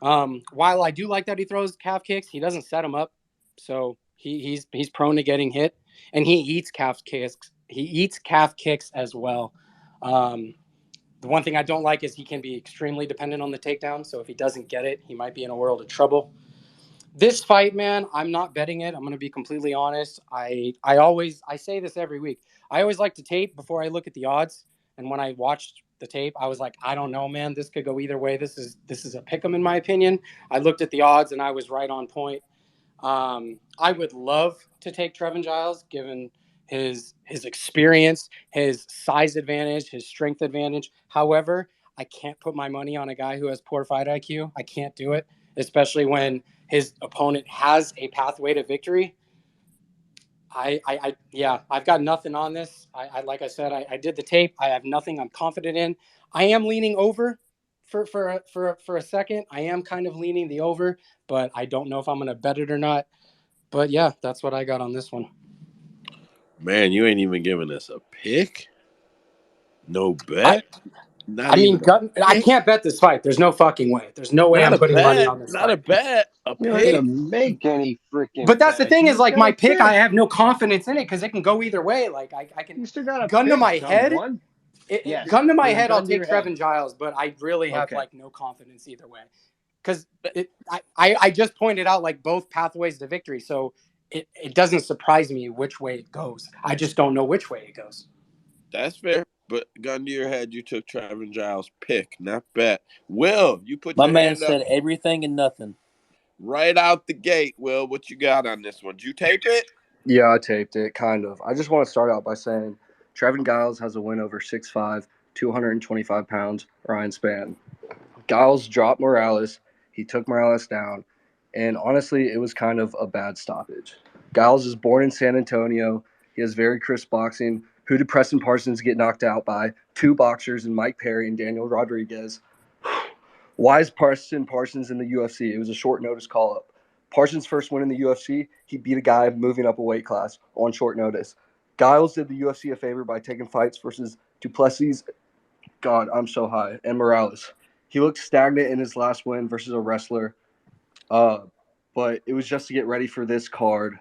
Speaker 2: While I do like that he throws calf kicks, he doesn't set them up, so he's prone to getting hit, and he eats calf kicks. He eats calf kicks as well. The one thing I don't like is he can be extremely dependent on the takedown. So if he doesn't get it, he might be in a world of trouble. This fight, man, I'm not betting it. I'm going to be completely honest. I say this every week. I always like to tape before I look at the odds. And when I watched the tape, I was like, I don't know, man. This could go either way. This is a pick'em in my opinion. I looked at the odds and I was right on point. I would love to take Trevin Giles, given his experience, his size advantage, his strength advantage. However, I can't put my money on a guy who has poor fight IQ. I can't do it, especially when his opponent has a pathway to victory. I've got nothing on this. Like I said, I did the tape. I have nothing I'm confident in. I am leaning over for a second. I am kind of leaning the over, but I don't know if I'm going to bet it or not. But yeah, that's what I got on this one.
Speaker 1: Man, you ain't even giving us a pick? No bet?
Speaker 2: I can't bet this fight. There's no fucking way. There's no way I'm putting money on this fight.
Speaker 1: Not a bet. A
Speaker 12: You're not gonna
Speaker 1: pick?
Speaker 12: make any freaking.
Speaker 2: But that's the
Speaker 12: bet.
Speaker 2: thing
Speaker 12: You
Speaker 2: is, like,
Speaker 12: got
Speaker 2: my
Speaker 12: a
Speaker 2: pick, I have no confidence in it because it can go either way. Like, I can
Speaker 12: You still got a
Speaker 2: gun to
Speaker 12: pick,
Speaker 2: my head.
Speaker 12: someone. Yes.
Speaker 2: Gun to my
Speaker 12: For
Speaker 2: head, I'll
Speaker 12: gun to
Speaker 2: take
Speaker 12: your head.
Speaker 2: Trevin Giles, but I really have
Speaker 12: Okay.
Speaker 2: like no confidence either way. Because I just pointed out like both pathways to victory, so it doesn't surprise me which way it goes. I just don't know which way it goes.
Speaker 1: That's fair. But gun to your head, you took Trevin Giles' pick, not bet. Will, you put
Speaker 5: My
Speaker 1: your
Speaker 5: man
Speaker 1: hand up
Speaker 5: said everything and nothing.
Speaker 1: right out the gate. Will, what you got on this one? Did you tape it?
Speaker 9: Yeah, I taped it, kind of. I just want to start out by saying Trevin Giles has a win over 6'5", 225 pounds, Ryan Spann. Giles dropped Morales. He took Morales down. And honestly, it was kind of a bad stoppage. Giles is born in San Antonio. He has very crisp boxing. Who did Preston Parsons get knocked out by? Two boxers in Mike Perry and Daniel Rodriguez. Why is Preston Parsons in the UFC? It was a short notice call up. Parsons' first win in the UFC, he beat a guy moving up a weight class on short notice. Giles did the UFC a favor by taking fights versus Duplessis. God, I'm so high. And Morales. He looked stagnant in his last win versus a wrestler. But it was just to get ready for this card.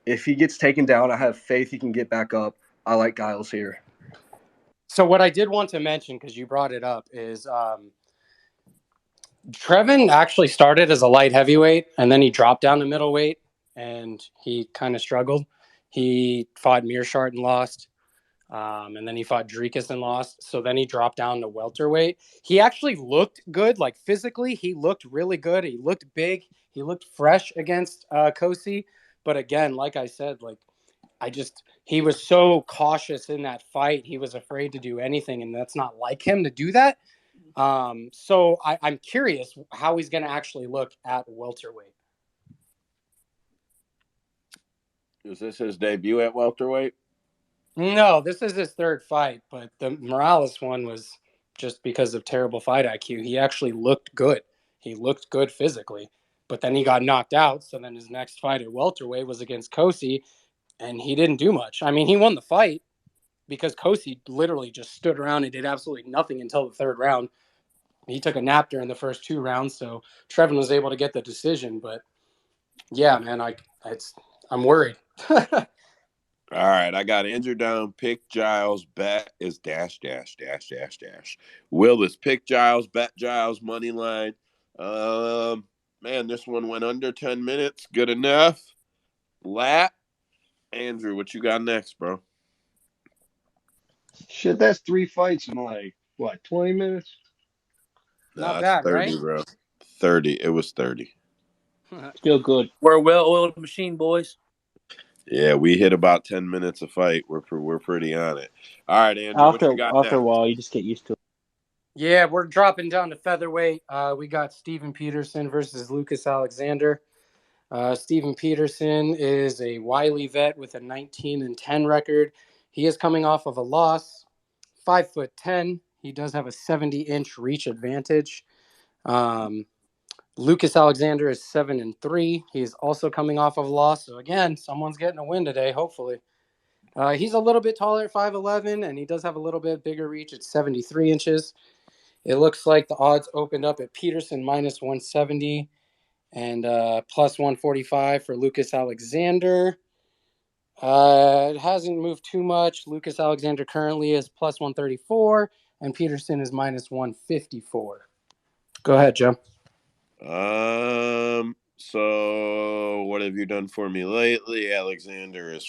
Speaker 9: If he gets taken down, I have faith he can get back up. I like Giles here.
Speaker 2: So what I did want to mention, because you brought it up, is Trevin actually started as a light heavyweight, and then he dropped down to middleweight, and he kind of struggled. He fought Mearshart and lost, and then he fought Dricus and lost. So then he dropped down to welterweight. He actually looked good, like physically, he looked really good. He looked big. He looked fresh against Kosi. But again, like I said, like he was so cautious in that fight. He was afraid to do anything, and that's not like him to do that. So I'm curious how he's going to actually look at welterweight.
Speaker 1: Is this his debut at welterweight?
Speaker 2: No, this is his third fight, but the Morales one was just because of terrible fight IQ. He actually looked good. He looked good physically, but then he got knocked out. So then his next fight at welterweight was against Kosi, and he didn't do much. I mean, he won the fight because Kosi literally just stood around and did absolutely nothing until the third round. He took a nap during the first two rounds, so Trevin was able to get the decision. But yeah, man, I'm worried.
Speaker 1: All right, I got Andrew down. Pick Giles. Bet is dash dash dash dash dash. Will is pick Giles. Bet Giles. Money line. Man, this one went under 10 minutes. Good enough. Lap. Andrew, what you got next, bro?
Speaker 12: Shit, that's 3 fights in like what, 20 minutes?
Speaker 2: Not
Speaker 1: Nah, it's
Speaker 2: bad,
Speaker 1: 30,
Speaker 2: right?
Speaker 1: bro. 30. It was 30.
Speaker 13: Still good.
Speaker 5: We're a well-oiled machine, boys.
Speaker 1: Yeah, we hit about 10 minutes a fight. We're pretty on it. All right, Andrew, what you got
Speaker 13: After a
Speaker 1: next?
Speaker 13: while, you just get used to it.
Speaker 2: Yeah, we're dropping down to featherweight. We got Steven Peterson versus Lucas Alexander. Steven Peterson is a wily vet with a 19-10 record. He is coming off of a loss, 5'10". He does have a 70-inch reach advantage. Lucas Alexander is 7-3. He is also coming off of a loss. So again, someone's getting a win today, hopefully. He's a little bit taller at 5'11", and he does have a little bit bigger reach at 73 inches. It looks like the odds opened up at Peterson minus 170 and plus 145 for Lucas Alexander. It hasn't moved too much. Lucas Alexander currently is plus 134, and Peterson is minus 154. Go ahead, Joe.
Speaker 1: So what have you done for me lately? Alexander is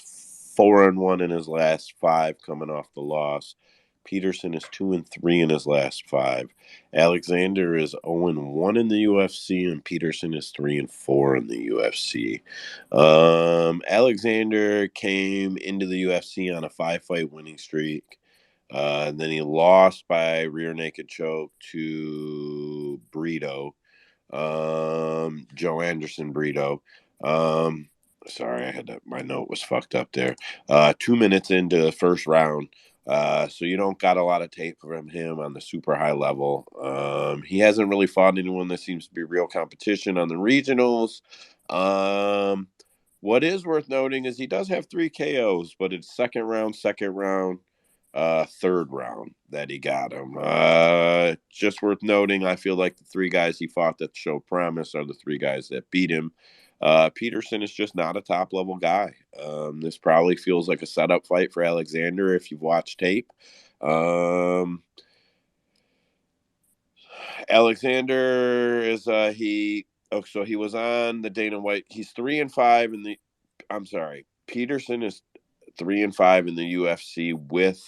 Speaker 1: 4-1 in his last 5, coming off the loss. Peterson is 2-3 in his last 5. Alexander is 0-1 in the UFC, and Peterson is 3-4 in the UFC. Alexander came into the UFC on a 5-fight winning streak. And then he lost by rear naked choke to Brito. Joe Anderson Brito. Sorry, I had to, my note was fucked up there. 2 minutes into the first round. So you don't got a lot of tape from him on the super high level. He hasn't really fought anyone that seems to be real competition on the regionals. What is worth noting is he does have 3 KOs, but it's second round, third round that he got him. Just worth noting, I feel like the 3 guys he fought that show promise are the 3 guys that beat him. Peterson is just not a top level guy. This probably feels like a setup fight for Alexander if you've watched tape. Alexander is so he was on the Dana White. He's 3-5 in the. I'm sorry, Peterson is 3-5 in the UFC with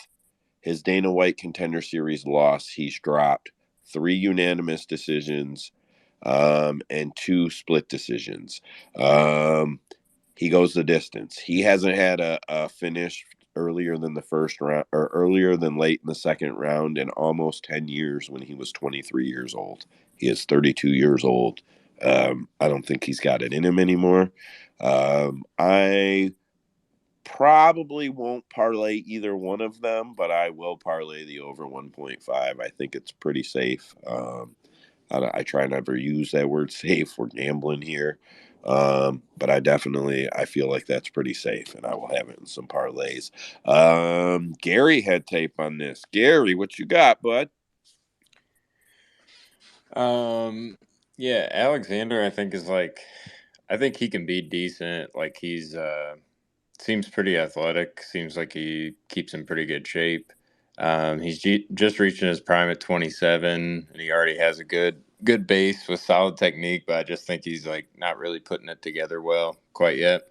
Speaker 1: his Dana White Contender Series loss. He's dropped 3 unanimous decisions, and 2 split decisions. He goes the distance. He hasn't had a finish earlier than the first round or earlier than late in the second round in almost 10 years when he was 23 years old. He is 32 years old. I don't think he's got it in him anymore. I probably won't parlay either one of them, but I will parlay the over 1.5. I think it's pretty safe. I try never use that word safe. We're gambling here. But I feel like that's pretty safe, and I will have it in some parlays. Gary had tape on this. Gary, what you got, bud?
Speaker 10: Yeah, Alexander, I think he can be decent. Like seems pretty athletic. Seems like he keeps in pretty good shape. He's just reaching his prime at 27, and he already has a good base with solid technique. But I just think he's like not really putting it together well quite yet.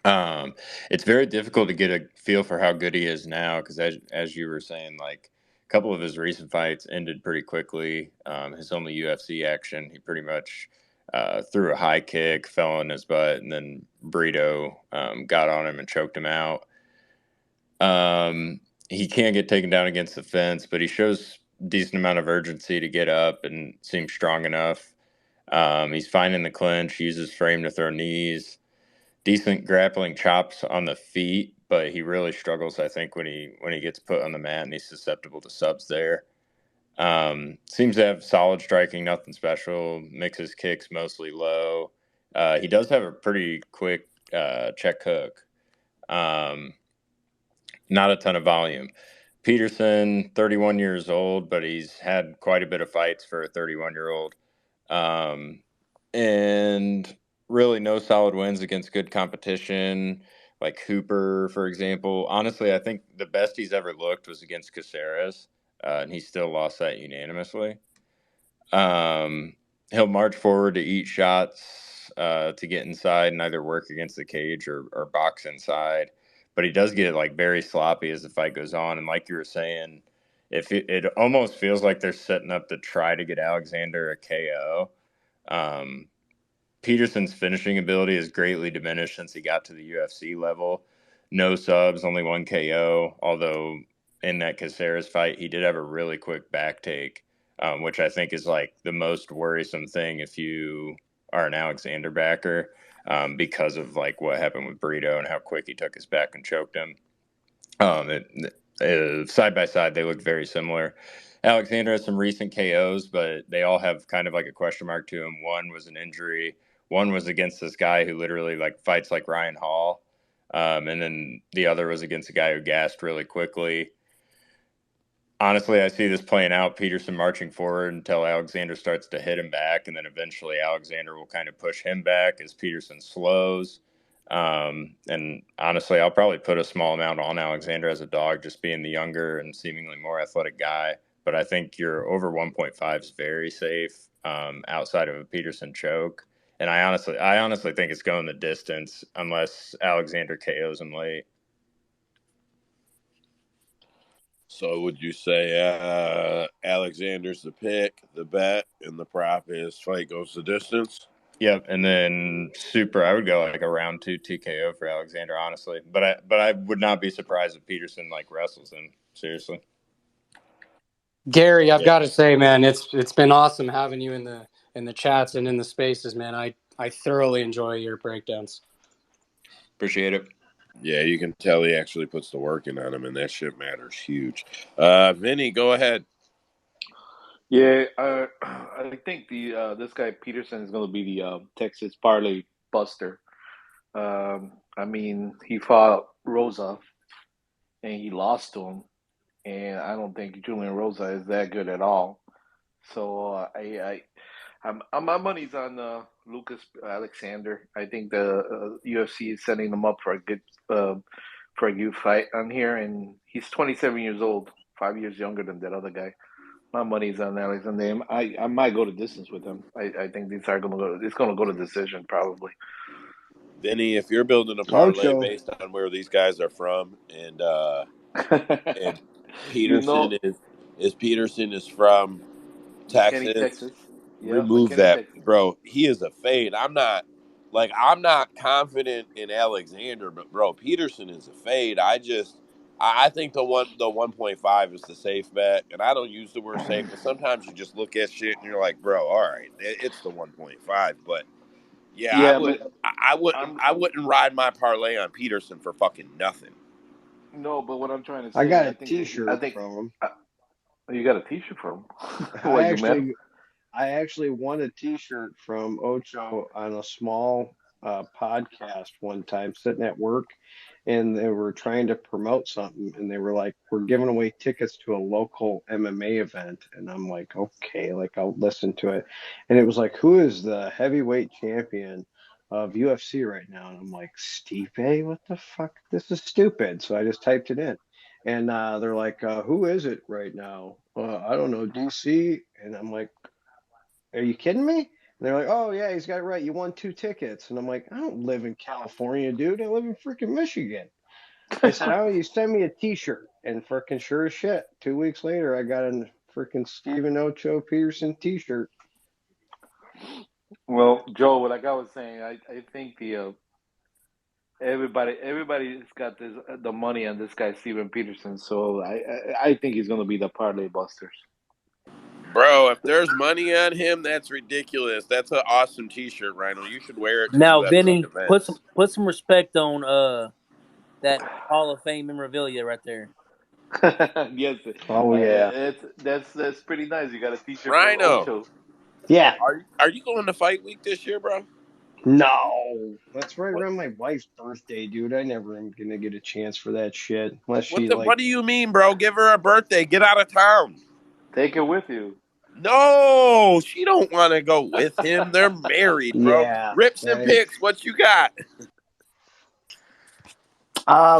Speaker 10: Um, it's very difficult to get a feel for how good he is now because, as you were saying, like a couple of his recent fights ended pretty quickly. His only UFC action, he pretty much threw a high kick, fell on his butt, and then Brito got on him and choked him out. He can't get taken down against the fence, but he shows decent amount of urgency to get up and seems strong enough. He's finding the clinch, uses frame to throw knees, decent grappling chops on the feet, but he really struggles, I think, when he gets put on the mat and he's susceptible to subs there. Seems to have solid striking, nothing special. Mixes kicks mostly low. He does have a pretty quick check hook. Um, Not a ton of volume. Peterson, 31 years old, but he's had quite a bit of fights for a 31-year-old. And really no solid wins against good competition, like Hooper, for example. Honestly, I think the best he's ever looked was against Caceres, and he still lost that unanimously. He'll march forward to eat shots to get inside and either work against the cage or box inside. But he does get like very sloppy as the fight goes on. And like you were saying, if it almost feels like they're setting up to try to get Alexander a KO. Um, Peterson's finishing ability is greatly diminished since he got to the UFC level. No subs, only 1 KO. Although in that Caceres fight, he did have a really quick back take, which I think is like the most worrisome thing if you are an Alexander backer, because of like what happened with Brito and how quick he took his back and choked him. Side by side, they look very similar. Alexander has some recent KOs, but they all have kind of like a question mark to him. One was an injury. One was against this guy who literally like fights like Ryan Hall, and then the other was against a guy who gassed really quickly. Honestly, I see this playing out. Peterson marching forward until Alexander starts to hit him back, and then eventually Alexander will kind of push him back as Peterson slows. And honestly, I'll probably put a small amount on Alexander as a dog, just being the younger and seemingly more athletic guy. But I think your over 1.5 is very safe, outside of a Peterson choke. And I honestly think it's going the distance unless Alexander KOs him late.
Speaker 1: So would you say Alexander's the pick, the bet, and the prop is fight goes the distance?
Speaker 10: Yep, and then I would go like a round 2 TKO for Alexander, honestly. But I would not be surprised if Peterson like wrestles him. Seriously.
Speaker 2: Gary, I've
Speaker 1: Yeah.
Speaker 2: got to say, man, it's been awesome having you in the chats and in the spaces, man. I thoroughly enjoy your breakdowns.
Speaker 10: Appreciate it.
Speaker 1: Yeah, you can tell he actually puts the work in on him, and that shit matters huge. Vinny, go ahead.
Speaker 11: Yeah, I think the this guy Peterson is going to be the Texas parlay buster. I mean, he fought Rosa and he lost to him, and I don't think Julian Rosa is that good at all. So my money's on Lucas Alexander. I think the UFC is setting him up for a good fight on here, and he's 27 years old. 5 years younger than that other guy. My money's on Alexander. I might go to distance with him. I think these are gonna go. It's gonna go to decision probably.
Speaker 1: Vinny, if you're building a parlay
Speaker 12: Ocho.
Speaker 1: based on where these guys are from, and
Speaker 11: You
Speaker 1: Peterson
Speaker 11: know,
Speaker 1: is from
Speaker 11: McKinney,
Speaker 1: Texas,
Speaker 11: Texas. Yeah,
Speaker 1: remove
Speaker 11: McKinney,
Speaker 1: that,
Speaker 11: Texas.
Speaker 1: bro. He is a fade. I'm not confident in Alexander, but bro, Peterson is a fade. I think the 1.5 is the safe bet, and I don't use the word safe, but sometimes you just look at shit and you're like, bro, all right, it's the 1.5. But yeah,
Speaker 11: Yeah, but I'm
Speaker 1: I wouldn't ride my parlay on Peterson for fucking nothing.
Speaker 11: no. But what I'm trying to
Speaker 12: I
Speaker 11: say,
Speaker 12: got a
Speaker 11: I
Speaker 12: T-shirt
Speaker 11: think
Speaker 12: from him.
Speaker 11: you got a T-shirt from him.
Speaker 12: I
Speaker 11: What you met him?
Speaker 12: actually I actually won a T-shirt from Ocho on a small podcast one time, sitting at work, and they were trying to promote something, and they were like, "We're giving away tickets to a local MMA event," and I'm like, "Okay, like I'll listen to it," and it was like, "Who is the heavyweight champion of UFC right now?" And I'm like, "Stipe? What the fuck? This is stupid." So I just typed it in. And they're like, "Who is it right now?" I don't know, DC. And I'm like, "Are you kidding me?" And they're like, "Oh yeah, he's got it right. You won 2 tickets." And I'm like, "I don't live in California, dude. I live in freaking Michigan." They said, "Oh, you send me a T-shirt," and freaking sure as shit, 2 weeks later, I got a freaking Stephen Ocho Peterson T-shirt.
Speaker 11: Well, Joe, like I was saying, I think the everybody's got this the money on this guy Steven Peterson, so I think he's gonna be the parlay busters.
Speaker 1: Bro, if there's money on him, that's ridiculous. That's an awesome T-shirt, Rhino. You should wear it to
Speaker 5: Now,
Speaker 1: UFC
Speaker 5: Vinny,
Speaker 1: events.
Speaker 5: put some respect on that Hall of Fame memorabilia right there.
Speaker 11: Yes,
Speaker 12: Oh yeah,
Speaker 11: that's pretty nice. You got a T-shirt from
Speaker 1: Rhino,
Speaker 11: Ocho.
Speaker 12: yeah.
Speaker 1: are you going to fight week this year, bro?
Speaker 12: No, that's right
Speaker 1: What
Speaker 12: around my wife's birthday, dude. I never am gonna get a chance for that shit unless she like.
Speaker 1: what do you mean, bro? Give her a birthday. Get out of town.
Speaker 11: Take it with you.
Speaker 1: No, she don't want to go with him. They're married, bro.
Speaker 12: Yeah,
Speaker 1: Rips and
Speaker 12: I,
Speaker 1: picks. What you got?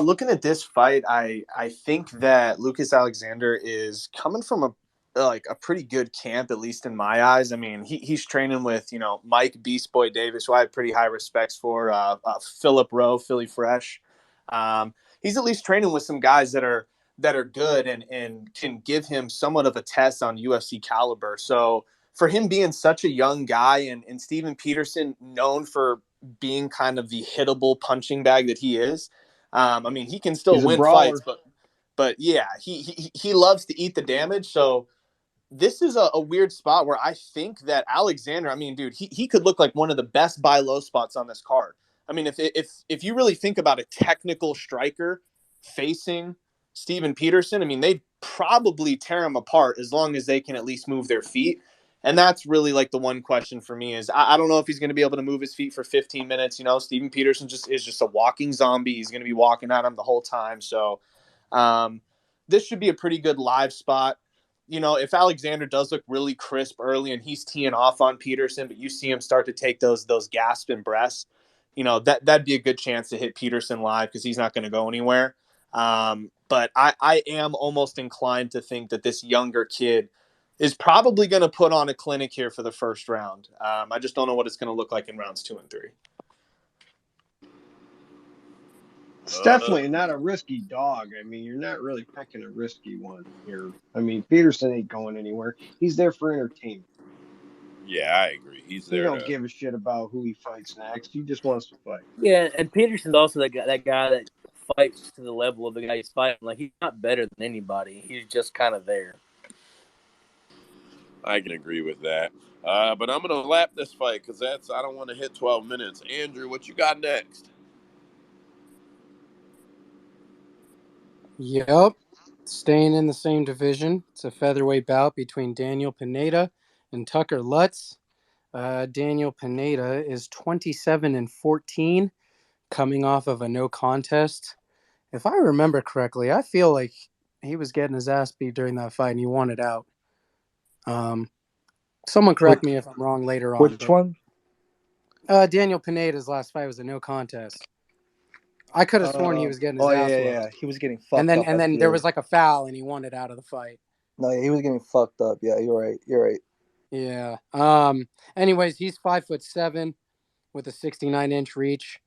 Speaker 14: Looking at this fight, I think that Lucas Alexander is coming from a pretty good camp, at least in my eyes. I mean, he's training with Mike Beast Boy Davis, who I have pretty high respects for. Philip Rowe, Philly Fresh. He's at least training with some guys that are good and can give him somewhat of a test on UFC caliber. So for him being such a young guy and Steven Peterson known for being kind of the hittable punching bag that he is. I mean, he can still
Speaker 12: he's a
Speaker 14: win fights,
Speaker 12: brawler.
Speaker 14: but yeah, he loves to eat the damage. So this is a weird spot where I think that Alexander, I mean, dude, he could look like one of the best buy low spots on this card. I mean, if you really think about a technical striker facing Steven Peterson, I mean, they'd probably tear him apart as long as they can at least move their feet. And that's really like the one question for me is I don't know if he's going to be able to move his feet for 15 minutes. Steven Peterson is just a walking zombie. He's going to be walking at him the whole time. So this should be a pretty good live spot. If Alexander does look really crisp early and he's teeing off on Peterson, but you see him start to take those gasping breaths, that'd be a good chance to hit Peterson live because he's not going to go anywhere. But I am almost inclined to think that this younger kid is probably going to put on a clinic here for the first round. I just don't know what it's going to look like in rounds 2 and 3.
Speaker 12: It's definitely not a risky dog. I mean, you're not really picking a risky one here. I mean, Peterson ain't going anywhere. He's there for entertainment.
Speaker 1: Yeah, I agree. He's
Speaker 12: He
Speaker 1: there
Speaker 12: don't
Speaker 1: to.
Speaker 12: give a shit about who he fights next. He just wants to fight.
Speaker 5: Yeah, and Peterson's also that guy that fights to the level of the guy he's fighting. Like he's not better than anybody. He's just kind of there.
Speaker 1: I can agree with that. But I'm gonna lap this fight because I don't want to hit 12 minutes. Andrew, what you got next?
Speaker 2: Yep. Staying in the same division. It's a featherweight bout between Daniel Pineda and Tucker Lutz. Daniel Pineda is 27-14, coming off of a no contest. If I remember correctly, I feel like he was getting his ass beat during that fight and he won it out. Someone correct
Speaker 7: Which
Speaker 2: me if I'm wrong later on.
Speaker 7: which one?
Speaker 2: But Daniel Pineda's last fight was a no contest. I could have sworn he was getting his
Speaker 6: Oh
Speaker 2: ass
Speaker 6: yeah,
Speaker 2: whooped.
Speaker 6: yeah. He was getting
Speaker 2: And
Speaker 6: fucked
Speaker 2: then
Speaker 6: up.
Speaker 2: and
Speaker 6: I
Speaker 2: then there
Speaker 6: feel.
Speaker 2: was like a foul, and he won it out of the fight.
Speaker 6: No, yeah, he was getting fucked up. Yeah, you're right. You're right.
Speaker 2: Yeah. Anyways, he's 5'7" with a 69-inch reach.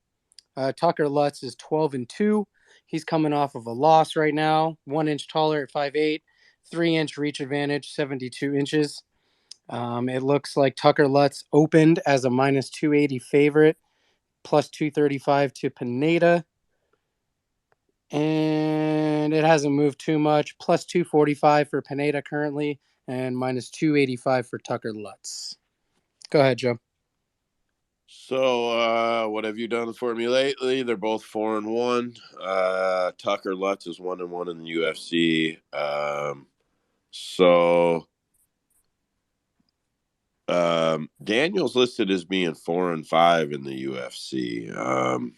Speaker 2: Tucker Lutz is 12-2. He's coming off of a loss right now. 1 inch taller at 5'8", 3-inch reach advantage, 72 inches. It looks like Tucker Lutz opened as a minus 280 favorite, plus 235 to Pineda. And it hasn't moved too much. Plus 245 for Pineda currently, and minus 285 for Tucker Lutz. Go ahead, Joe.
Speaker 1: So, what have you done for me lately? They're both 4-1. Tucker Lutz is 1-1 in the UFC. Daniel's listed as being 4-5 in the UFC.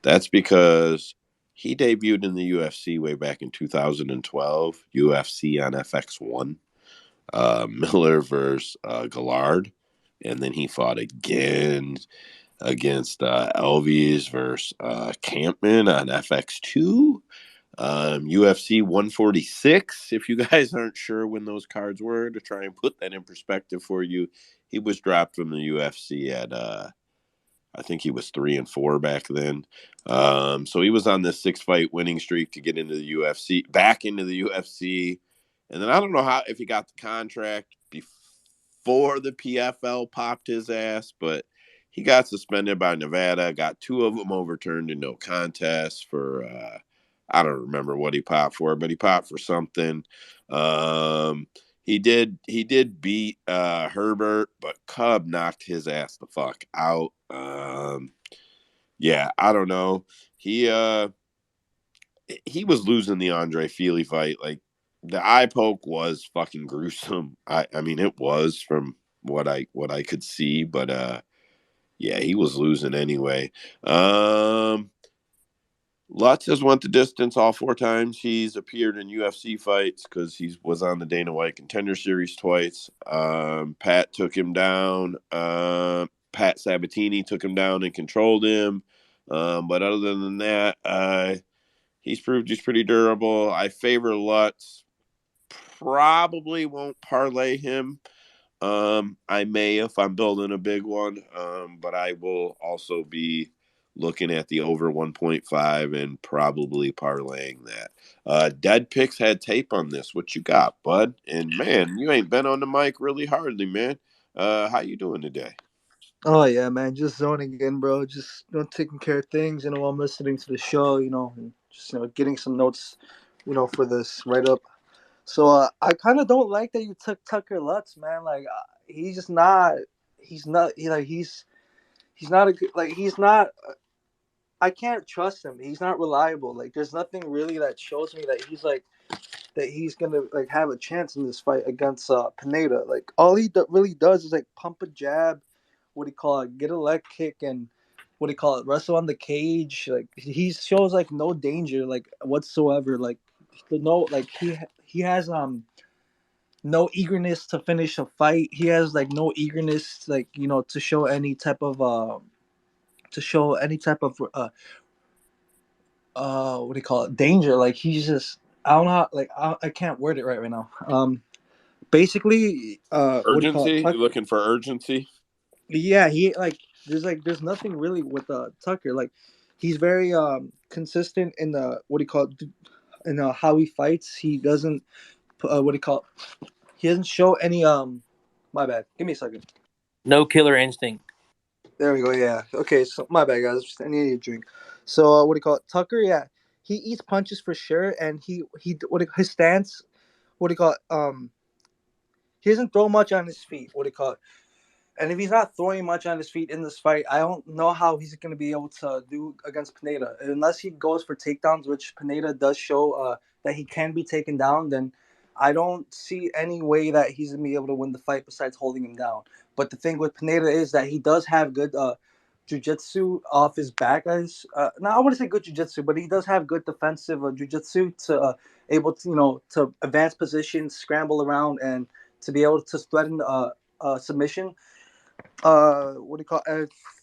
Speaker 1: That's because he debuted in the UFC way back in 2012, UFC on FX1, Miller versus Gallard, and then he fought again against Elvis versus Campman on FX2. UFC 146. If you guys aren't sure when those cards were, to try and put that in perspective for you, he was dropped from the UFC at I think he was 3-4 back then. So he was on this 6-fight winning streak to get into the UFC, back into the UFC. And then I don't know how if he got the contract before the PFL popped his ass, but he got suspended by Nevada, got 2 of them overturned in no contest for I don't remember what he popped for, but he popped for something. He did beat Herbert, but Cub knocked his ass the fuck out. Yeah, I don't know. He was losing the Andre Feely fight. Like the eye poke was fucking gruesome. I mean it was from what I could see, but yeah, he was losing anyway. Lutz has went the distance all 4 times. He's appeared in UFC fights because he was on the Dana White Contender Series twice. Pat took him down. Pat Sabatini took him down and controlled him. But other than that, he's proved he's pretty durable. I favor Lutz. Probably won't parlay him. I may if I'm building a big one, but I will also be looking at the over 1.5 and probably parlaying that. Dead Picks had tape on this. What you got, bud? And man, you ain't been on the mic really hardly, man. How you doing today?
Speaker 6: Oh yeah, man. Just zoning in, bro. Just taking care of things. While I'm listening to the show. And just getting some notes. For this write up. So I kind of don't like that you took Tucker Lutz, man. Like he's just not. He's not. He's not a good. Like he's not. I can't trust him. He's not reliable. Like there's nothing really that shows me that he's gonna like have a chance in this fight against Pineda. Like all he really does is like pump a jab, what do you call it, get a leg kick, and what do you call it, wrestle on the cage. Like he shows like no danger like whatsoever. Like no, like he has no eagerness to finish a fight. He has like no eagerness like to show any type of what do you call it, danger. Like he's just, I don't know how, like I can't word it right now. Basically, what do you call it,
Speaker 1: Urgency? You
Speaker 6: Tucker?
Speaker 1: looking for urgency?
Speaker 6: Yeah, he there's nothing really with Tucker. Like he's very consistent in the, what do you call it, in how he fights. He doesn't what do you call it, he doesn't show any my bad, give me a second.
Speaker 5: No killer instinct.
Speaker 6: There we go. Yeah. Okay. So my bad, guys. I need a drink. So what do you call it? Tucker. Yeah. He eats punches for sure, and his stance. What do you call it? He doesn't throw much on his feet. What do you call it? And if he's not throwing much on his feet in this fight, I don't know how he's going to be able to do against Pineda. Unless he goes for takedowns, which Pineda does show that he can be taken down, then I don't see any way that he's going to be able to win the fight besides holding him down. But the thing with Pineda is that he does have good jiu-jitsu off his back. Now, I want to say good jiu-jitsu, but he does have good defensive jiu-jitsu to able to, to advance positions, scramble around, and to be able to threaten submission.
Speaker 7: what do you call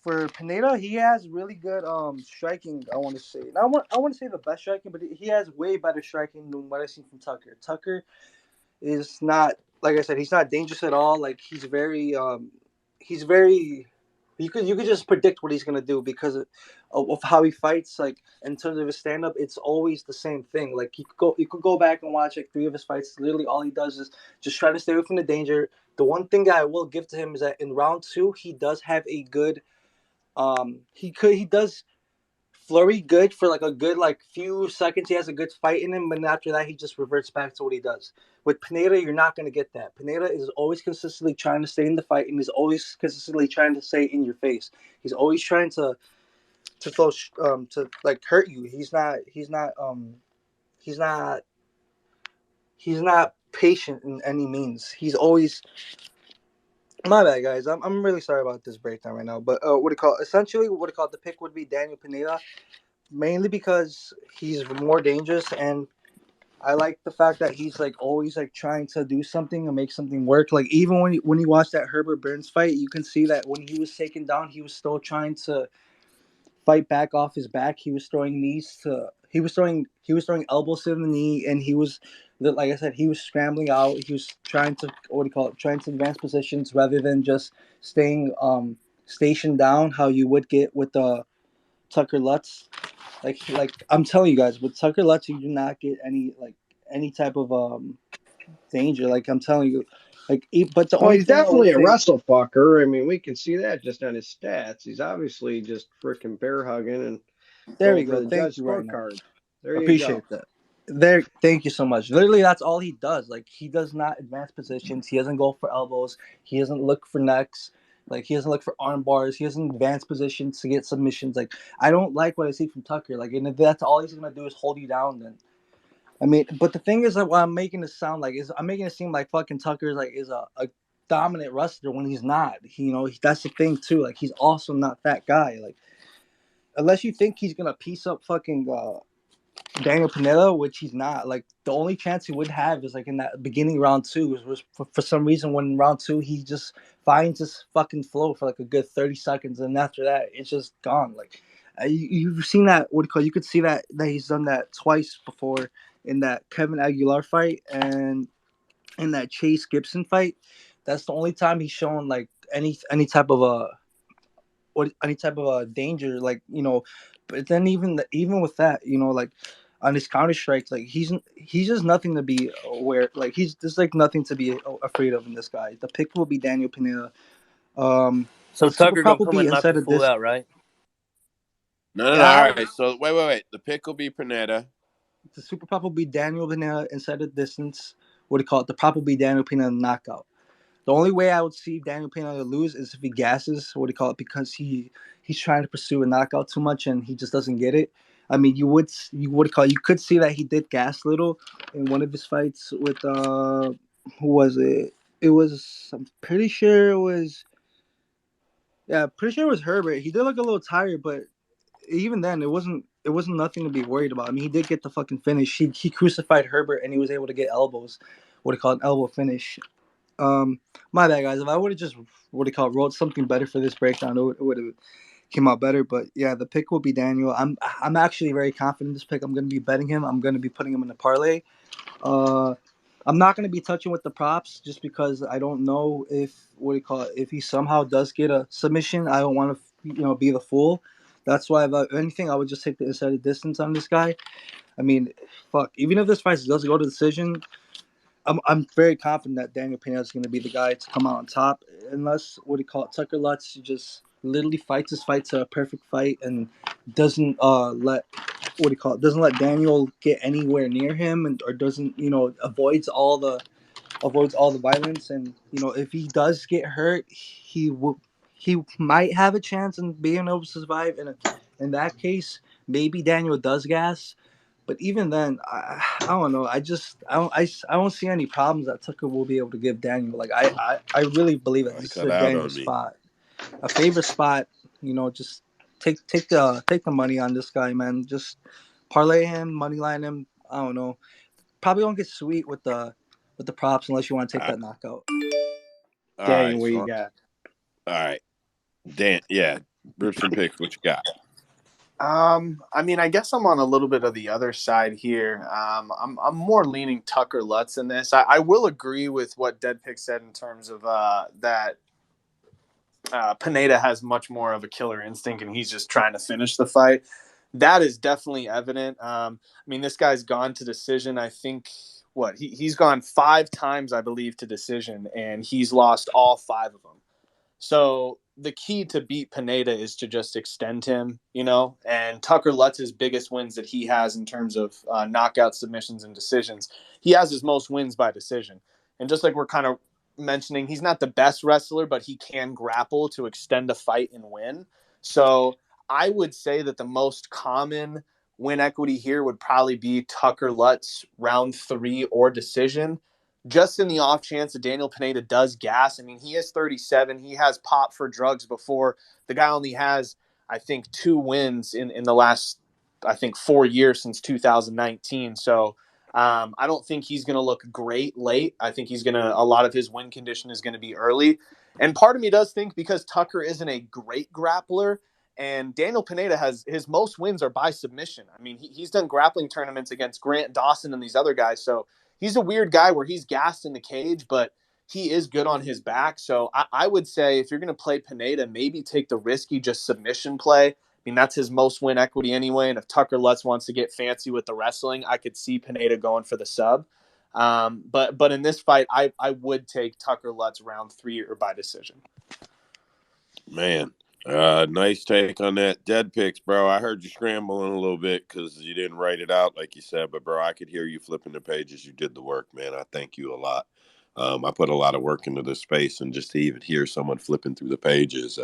Speaker 7: for Pineda? He has really good striking. I want to say, and I want to say the best striking, but he has way better striking than what I've seen from Tucker. Tucker is not, like I said, he's not dangerous at all. Like he's very you could just predict what he's gonna do because of how he fights. Like in terms of his stand up, it's always the same thing. Like you could go back and watch like three of his fights. Literally, all he does is just try to stay away from the danger. The one thing that I will give to him is that in round two, he does have a good he does flurry good for like a good like few seconds. He has a good fight in him, but after that he just reverts back to what he does. With Pineda, you're not going to get that. Pineda is always consistently trying to stay in the fight, and he's always consistently trying to stay in your face. He's always trying to throw to like hurt you. He's not he's not patient in any means. He's always my bad, guys. I'm really sorry about this breakdown right now. But what do you call essentially what do you call the pick would be Daniel Pineda, mainly because he's more dangerous and I like the fact that he's like always like trying to do something and make something work. Like even when you watch that Herbert Burns fight, you can see that when he was taken down, he was still trying to fight back off his back. He was throwing knees to he was throwing elbows to the knee, and he was like I said, he was scrambling out. He was trying to what do you call it? Trying to advance positions rather than just staying stationed down. How you would get with the Tucker Lutz. Like I'm telling you guys, with Tucker Lutz, you do not get any type of danger. Like I'm telling you, but the
Speaker 12: Well,
Speaker 7: only
Speaker 12: he's
Speaker 7: thing I would
Speaker 12: definitely a
Speaker 7: say,
Speaker 12: wrestle fucker. I mean, we can see that just on his stats. He's obviously just freaking bear hugging and
Speaker 7: there we
Speaker 12: going for
Speaker 7: go.
Speaker 12: the
Speaker 7: Thank
Speaker 12: judge
Speaker 7: you right now.
Speaker 12: scorecard. There you go.
Speaker 7: Appreciate that. There, thank you so much. Literally, that's all he does. Like he does not advance positions. He doesn't go for elbows. He doesn't look for necks. Like he doesn't look for arm bars. He doesn't advance positions to get submissions. Like I don't like what I see from Tucker. Like and if that's all he's gonna do is hold you down, then I mean, but the thing is that what I'm making it sound like is I'm making it seem like fucking Tucker is a dominant wrestler when he's not. That's the thing too. Like he's also not that guy. Like unless you think he's gonna piece up fucking Daniel Pineda, which he's not. Like the only chance he would have is like in that beginning round two was for some reason when in round two he just finds his fucking flow for like a good 30 seconds, and after that it's just gone. Like you've seen that. What do you call? You could see that he's done that twice before in that Kevin Aguilar fight and in that Chase Gibson fight. That's the only time he's shown like any type of a or any type of a danger, like But then even with that, like on his counter strikes, like he's just nothing to be aware. Like he's just like nothing to be afraid of in this guy. The pick will be Daniel Pineda.
Speaker 5: So
Speaker 7: The super
Speaker 5: Tucker
Speaker 7: prop
Speaker 5: gonna
Speaker 7: will
Speaker 5: come
Speaker 7: be
Speaker 5: and knock
Speaker 7: inside
Speaker 5: the
Speaker 7: of
Speaker 5: fool
Speaker 7: this.
Speaker 5: out, right?
Speaker 1: No.
Speaker 7: Yeah,
Speaker 1: All right. So wait. The pick will be Pineda.
Speaker 7: the super prop will be Daniel Pineda inside the distance. What do you call it? The prop will be Daniel Pineda knockout. The only way I would see Daniel Pena lose is if he gasses, what do you call it, because he's trying to pursue a knockout too much and he just doesn't get it. I mean, you could see that he did gas little in one of his fights with who was it? It was I'm pretty sure it was pretty sure it was Herbert. He did look a little tired, but even then it wasn't nothing to be worried about. I mean, he did get the fucking finish. He crucified Herbert and he was able to get elbows. What do you call it, an elbow finish. My bad, guys. If I would have just what do you call it, wrote something better for this breakdown, it would have came out better. But yeah, the pick will be Daniel. I'm actually very confident in this pick. I'm going to be betting him. I'm going to be putting him in a parlay. Uh, I'm not going to be touching with the props just because I don't know if what do you call it, if he somehow does get a submission. I don't want to be the fool. That's why if anything, I would just take the inside distance on this guy. I mean, fuck. Even if this fight does go to decision, I'm very confident that Daniel Pena is going to be the guy to come out on top, unless what do you call it, Tucker Lutz just literally fights his fight to a perfect fight and doesn't let what do you call it, doesn't let Daniel get anywhere near him and or doesn't avoids all the violence, and if he does get hurt, he might have a chance in being able to survive. And in that case, maybe Daniel does gas. But even then, I don't know. I don't see any problems that Tucker will be able to give Daniel. Like I really believe that
Speaker 1: Oh, he
Speaker 7: this is
Speaker 1: cut
Speaker 7: a
Speaker 1: out
Speaker 7: Daniel
Speaker 1: on me.
Speaker 7: spot, a favorite spot. Just take the money on this guy, man. Just parlay him, money line him. I don't know. Probably won't get sweet with the props unless you want to take
Speaker 1: All
Speaker 7: that knockout.
Speaker 1: right.
Speaker 12: Daniel, what you
Speaker 1: So
Speaker 12: got?
Speaker 1: all right. Dan, yeah, rips and picks. What you got?
Speaker 14: I mean, I guess I'm on a little bit of the other side here. I'm more leaning Tucker Lutz in this. I will agree with what Dead Pick said in terms of that Pineda has much more of a killer instinct and he's just trying to finish the fight. That is definitely evident. I mean, this guy's gone to decision. I think he's gone 5 times, I believe, to decision, and he's lost all 5 of them. So the key to beat Pineda is to just extend him, and Tucker Lutz's biggest wins that he has in terms of knockout submissions and decisions, he has his most wins by decision. And just like we're kind of mentioning, he's not the best wrestler, but he can grapple to extend a fight and win. So I would say that the most common win equity here would probably be Tucker Lutz round 3 or decision. Just in the off chance that Daniel Pineda does gas. I mean, he is 37. He has popped for drugs before. The guy only has, I think, 2 wins in the last, I think, 4 years since 2019. So I don't think he's going to look great late. I think a lot of his win condition is going to be early. And part of me does think because Tucker isn't a great grappler, and Daniel Pineda has his most wins are by submission. I mean, he's done grappling tournaments against Grant Dawson and these other guys. So he's a weird guy where he's gassed in the cage, but he is good on his back. So I would say if you're going to play Pineda, maybe take the risky just submission play. I mean, that's his most win equity anyway. And if Tucker Lutz wants to get fancy with the wrestling, I could see Pineda going for the sub. But in this fight, I would take Tucker Lutz round 3 or by decision.
Speaker 1: Man, nice take on that. Dead picks, bro. I heard you scrambling a little bit because you didn't write it out like you said, but bro, I could hear you flipping the pages. You did the work, man. I thank you a lot. I put a lot of work into this space, and just to even hear someone flipping through the pages,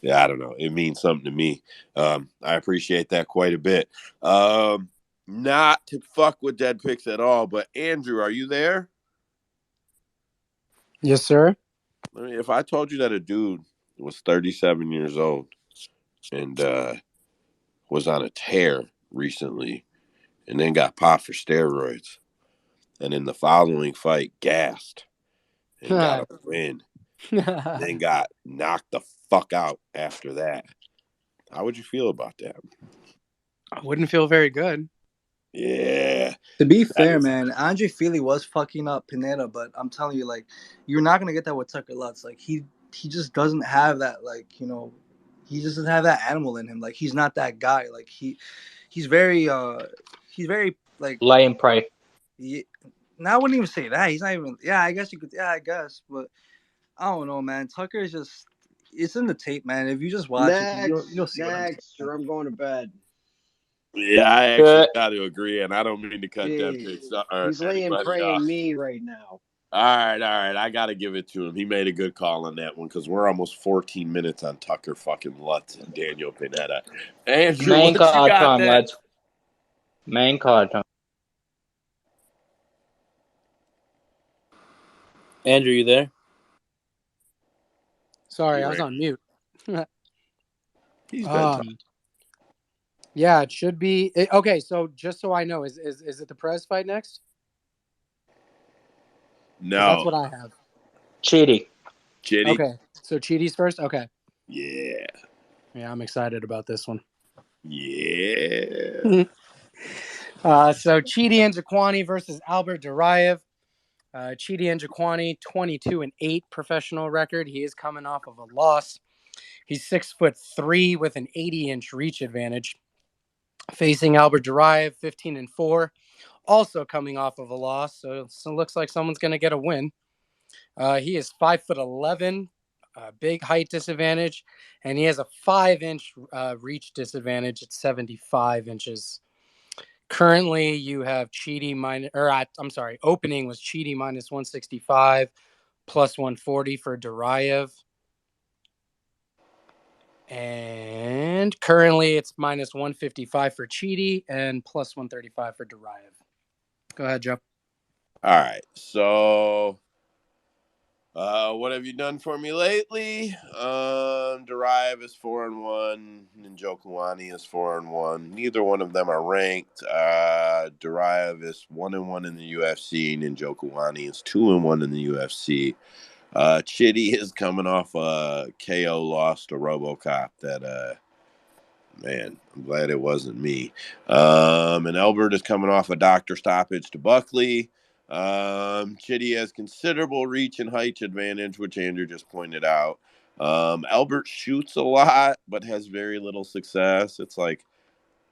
Speaker 1: yeah, I don't know. It means something to me. I appreciate that quite a bit. Not to fuck with dead picks at all, but Andrew, are you there?
Speaker 2: Yes, sir.
Speaker 1: I mean, if I told you that a dude was 37 years old and was on a tear recently and then got popped for steroids and in the following fight gassed and got a win and then got knocked the fuck out after that, how would you feel about that?
Speaker 2: I wouldn't feel very good.
Speaker 1: Yeah.
Speaker 7: To be fair, man, Andre Fili was fucking up Pineda, but I'm telling you, like, you're not gonna get that with Tucker Lutz. Like, he just doesn't have that, like, he just doesn't have that animal in him. Like, he's not that guy. Like, he's very like.
Speaker 13: Lay and pray.
Speaker 7: I wouldn't even say that. He's not even. Yeah, I guess you could. Yeah, I guess, but I don't know, man. Tucker is just. It's in the tape, man. If you just watch it, you'll see what I'm saying.
Speaker 12: Or I'm going to bed.
Speaker 1: Yeah, I actually got to agree, and I don't mean to cut dead
Speaker 12: Jeez.
Speaker 1: picks or
Speaker 12: He's laying
Speaker 1: anybody
Speaker 12: praying
Speaker 1: off.
Speaker 12: me right now.
Speaker 1: All right. I got to give it to him. He made a good call on that one because we're almost 14 minutes on Tucker fucking Lutz and Daniel Pineda. Andrew,
Speaker 13: Main
Speaker 1: what you
Speaker 13: card
Speaker 1: got
Speaker 13: time,
Speaker 1: next?
Speaker 13: lads. Main card time.
Speaker 5: Andrew, you there?
Speaker 2: Sorry, I was on mute.
Speaker 1: He's been talking.
Speaker 2: Yeah, it should be. Okay, so just so I know, is it the Perez fight next?
Speaker 1: No.
Speaker 2: That's what I have.
Speaker 13: Chitty.
Speaker 2: Okay, so Chidi's first? Okay.
Speaker 1: Yeah.
Speaker 2: Yeah, I'm excited about this one.
Speaker 1: Yeah.
Speaker 2: So Chidi and Jaquani versus Albert Duraev. Chidi and Jaquani, 22-8 professional record. He is coming off of a loss. He's 6'3" with an 80-inch reach advantage. Facing Albert Duraev, 15-4, also coming off of a loss. So it looks like someone's going to get a win. He is 5'11", big height disadvantage, and he has a 5-inch reach disadvantage at 75 inches. Currently, you have opening was Chidi minus 165, plus 140 for Duraev. And currently, it's minus 155 for Chidi and plus 135 for Duraev. Go ahead, Joe.
Speaker 1: All right. So, what have you done for me lately? Duraev is 4-1, and Njokuani is 4-1. Neither one of them are ranked. Duraev is 1-1 in the UFC, and Njokuani is 2-1 in the UFC. Chitty is coming off a KO loss to RoboCop. Man, I'm glad it wasn't me. And Elbert is coming off a doctor stoppage to Buckley. Chitty has considerable reach and height advantage, which Andrew just pointed out. Albert shoots a lot, but has very little success. It's like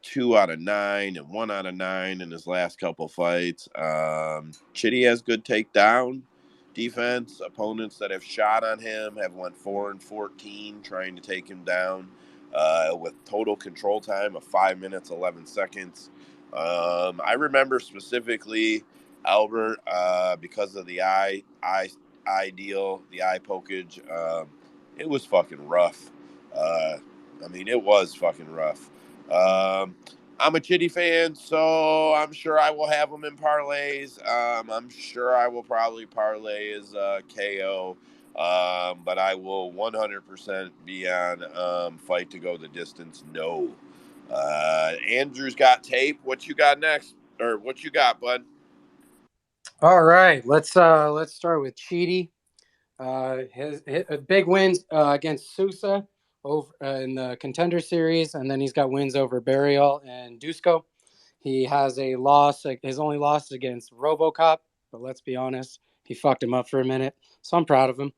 Speaker 1: 2 out of 9 and 1 out of 9 in his last couple fights. Chitty has good takedown defense. Opponents that have shot on him have went 4-14 trying to take him down with total control time of 5 minutes 11 seconds. I remember specifically Albert because of the eye deal, the eye pokage. It was fucking rough. It was fucking rough. I'm a Chitty fan, so I'm sure I will have him in parlays. I'm sure I will probably parlay his KO, but I will 100% be on fight to go the distance. No. Andrew's got tape. What you got next? Or what you got, bud?
Speaker 2: All right, let's start with Chidi. His big wins against Sousa over in the Contender Series, and then he's got wins over Burial and Dusko. He has a loss. His only loss against RoboCop, but let's be honest, he fucked him up for a minute. So I'm proud of him.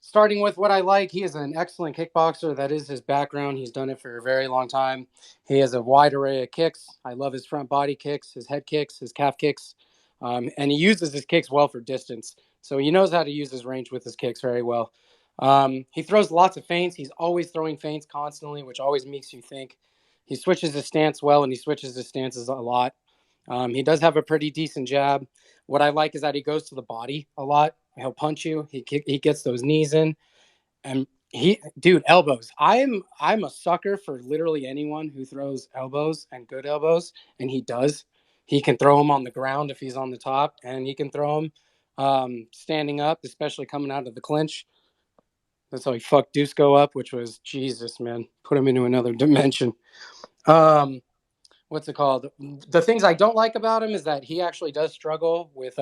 Speaker 2: Starting with what I like, he is an excellent kickboxer. That is his background. He's done it for a very long time. He has a wide array of kicks. I love his front body kicks, his head kicks, his calf kicks, and he uses his kicks well for distance. So he knows how to use his range with his kicks very well. He throws lots of feints. He's always throwing feints constantly, which always makes you think. He switches his stance well, and he switches his stances a lot. He does have a pretty decent jab. What I like is that he goes to the body a lot. He'll punch you. He gets those knees in, and elbows. I'm a sucker for literally anyone who throws elbows and good elbows, and he does. He can throw them on the ground if he's on the top, and he can throw them standing up, especially coming out of the clinch. That's how he fucked Dusko up, which was Jesus, man. Put him into another dimension. What's it called? The things I don't like about him is that he actually does struggle with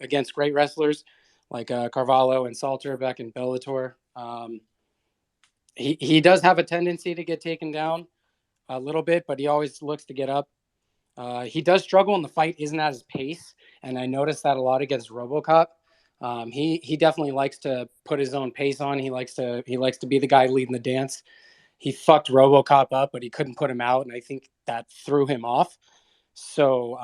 Speaker 2: against great wrestlers like Carvalho and Salter back in Bellator. He does have a tendency to get taken down a little bit, but he always looks to get up. He does struggle, and the fight isn't at his pace, and I noticed that a lot against RoboCop. He definitely likes to put his own pace on. He likes to be the guy leading the dance. He fucked RoboCop up, but he couldn't put him out, and I think that threw him off. So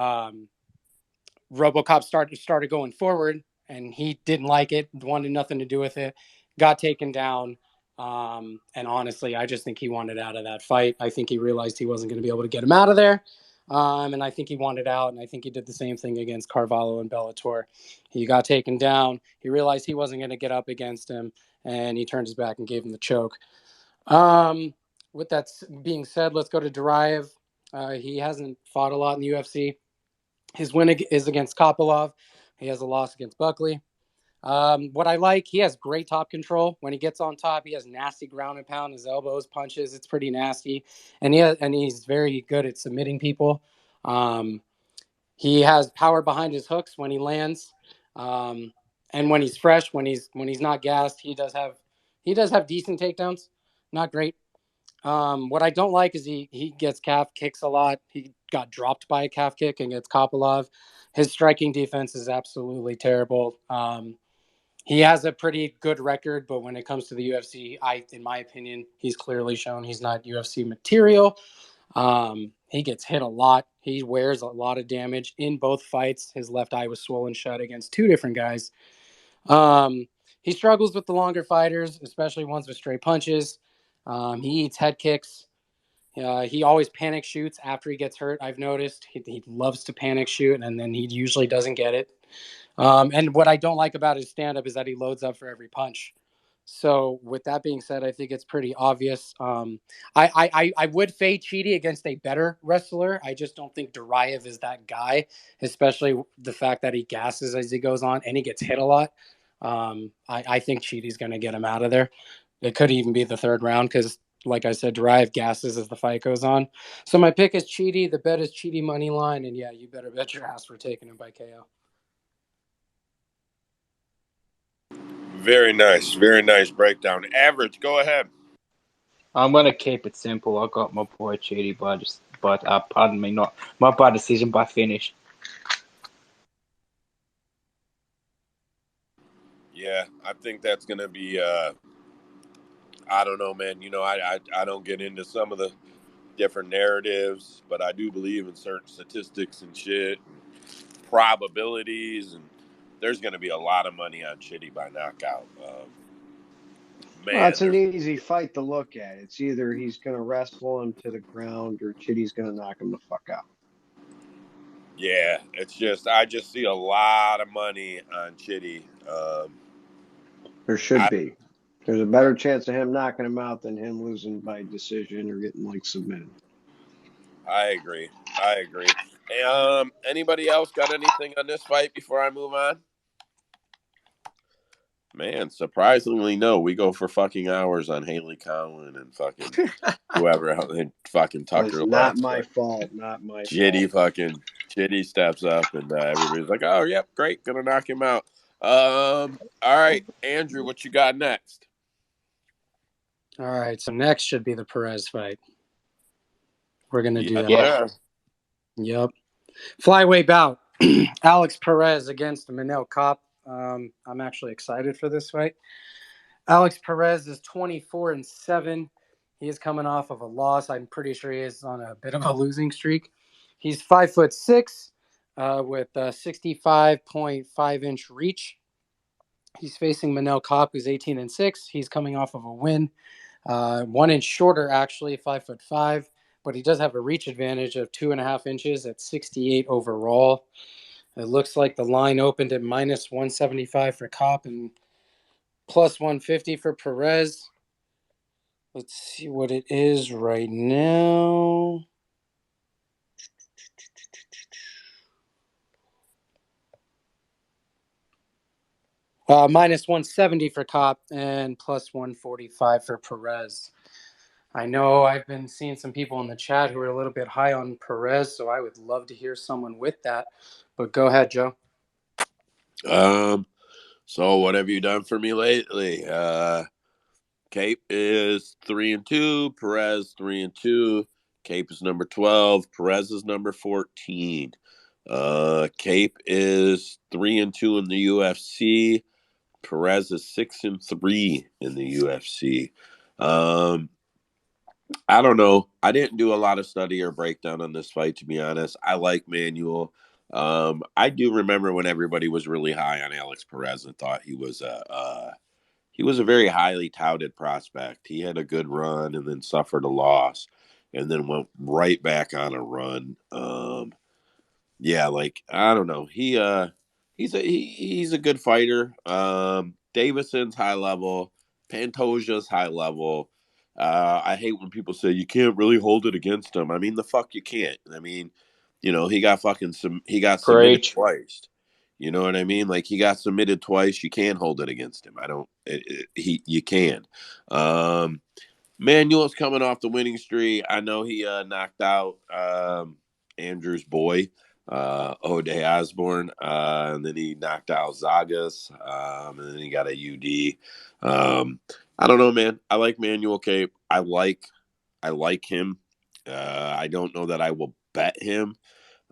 Speaker 2: RoboCop started going forward, and he didn't like it, wanted nothing to do with it, got taken down. And honestly, I just think he wanted out of that fight. I think he realized he wasn't going to be able to get him out of there. And I think he wanted out, and I think he did the same thing against Carvalho and Bellator. He got taken down. He realized he wasn't going to get up against him, and he turned his back and gave him the choke. With that being said, let's go to Duraev. He hasn't fought a lot in the UFC. His win is against Kopylov. He has a loss against Buckley. What I like, he has great top control. When he gets on top, he has nasty ground and pound. His elbows, punches, it's pretty nasty. And he's very good at submitting people. He has power behind his hooks when he lands. And when he's fresh, when he's not gassed, he does have decent takedowns. Not great. What I don't like is he gets calf kicks a lot. He got dropped by a calf kick against Kopylov. His striking defense is absolutely terrible. He has a pretty good record, but when it comes to the UFC, in my opinion, he's clearly shown he's not UFC material. He gets hit a lot. He wears a lot of damage in both fights. His left eye was swollen shut against two different guys. He struggles with the longer fighters, especially ones with straight punches. He eats head kicks. He always panic shoots after he gets hurt. I've noticed he loves to panic shoot, and then he usually doesn't get it. And what I don't like about his stand-up is that he loads up for every punch. So with that being said, I think it's pretty obvious. I would fade Chidi against a better wrestler. I just don't think Duraev is that guy, especially the fact that he gasses as he goes on and he gets hit a lot. I think Chidi's going to get him out of there. It could even be the third round because, like I said, Duraev gasses as the fight goes on. So my pick is Chidi. The bet is Chidi money line, and yeah, you better bet your ass we're taking him by KO.
Speaker 1: Very nice breakdown. Average, go ahead.
Speaker 13: I'm gonna keep it simple. I got my boy Chidi but pardon me, not by decision, by finish.
Speaker 1: Yeah, I think that's gonna be. I don't know, man. I don't get into some of the different narratives, but I do believe in certain statistics and shit, and probabilities, and there's gonna be a lot of money on Chitty by knockout.
Speaker 12: Well,
Speaker 1: Man,
Speaker 12: it's an
Speaker 1: there's
Speaker 12: easy fight to look at. It's either he's going to wrestle him to the ground or Chitty's going to knock him the fuck out.
Speaker 1: Yeah, it's just I just see a lot of money on Chitty.
Speaker 12: There should
Speaker 1: I
Speaker 12: be. There's a better chance of him knocking him out than him losing by decision or getting like submitted.
Speaker 1: I agree. I agree. Anybody else got anything on this fight before I move on? Man, surprisingly, no. We go for fucking hours on Haley Cowan and fucking whoever and fucking
Speaker 12: It's
Speaker 1: Tucker
Speaker 12: not
Speaker 1: left.
Speaker 12: my
Speaker 1: But
Speaker 12: fault. Not my fault.
Speaker 1: Chitty steps up and everybody's like, "Oh, yep, great, gonna knock him out." All right, Andrew, what you got next?
Speaker 2: All right, so next should be the Perez fight. We're gonna do
Speaker 1: Yes,
Speaker 2: that.
Speaker 13: Yeah.
Speaker 1: sir.
Speaker 2: Yep. Flyweight bout. Alex Perez against Manel Kopp. I'm actually excited for this fight. Alex Perez is 24-7. He is coming off of a loss. I'm pretty sure he is on a bit of a losing streak. He's 5'6", with a 65.5-inch reach. He's facing Manel Kopp, who's 18-6. He's coming off of a win. 1 inch shorter, actually, 5'5", but he does have a reach advantage of 2.5 inches at 68 overall. It looks like the line opened at minus 175 for Kopp and plus 150 for Perez. Let's see what it is right now. Minus 170 for Kopp and plus 145 for Perez. I know I've been seeing some people in the chat who are a little bit high on Perez, so I would love to hear someone with that. But go ahead, Joe.
Speaker 1: So what have you done for me lately? Cape is 3-2. Perez 3-2. Cape is number 12. Perez is number 14. Cape is 3-2 in the UFC. Perez is 6-3 in the UFC. I don't know. I didn't do a lot of study or breakdown on this fight, to be honest. I like Manuel. I do remember when everybody was really high on Alex Perez and thought he was a very highly touted prospect. He had a good run and then suffered a loss, and then went right back on a run. Yeah, like I don't know. He's a good fighter. Davidson's high level, Pantoja's high level. I hate when people say you can't really hold it against him. I mean, the fuck you can't. I mean, he got submitted
Speaker 13: Preach.
Speaker 1: twice. You know what I mean? Like he got submitted twice. You can't hold it against him. I don't. You can. Um, Manuel's coming off the winning streak. I know he knocked out Andrew's boy, O'Day Osborne, and then he knocked out Zagas, and then he got a UD. I don't know, man. I like Manuel Cape. I like him. I don't know that I will bet him.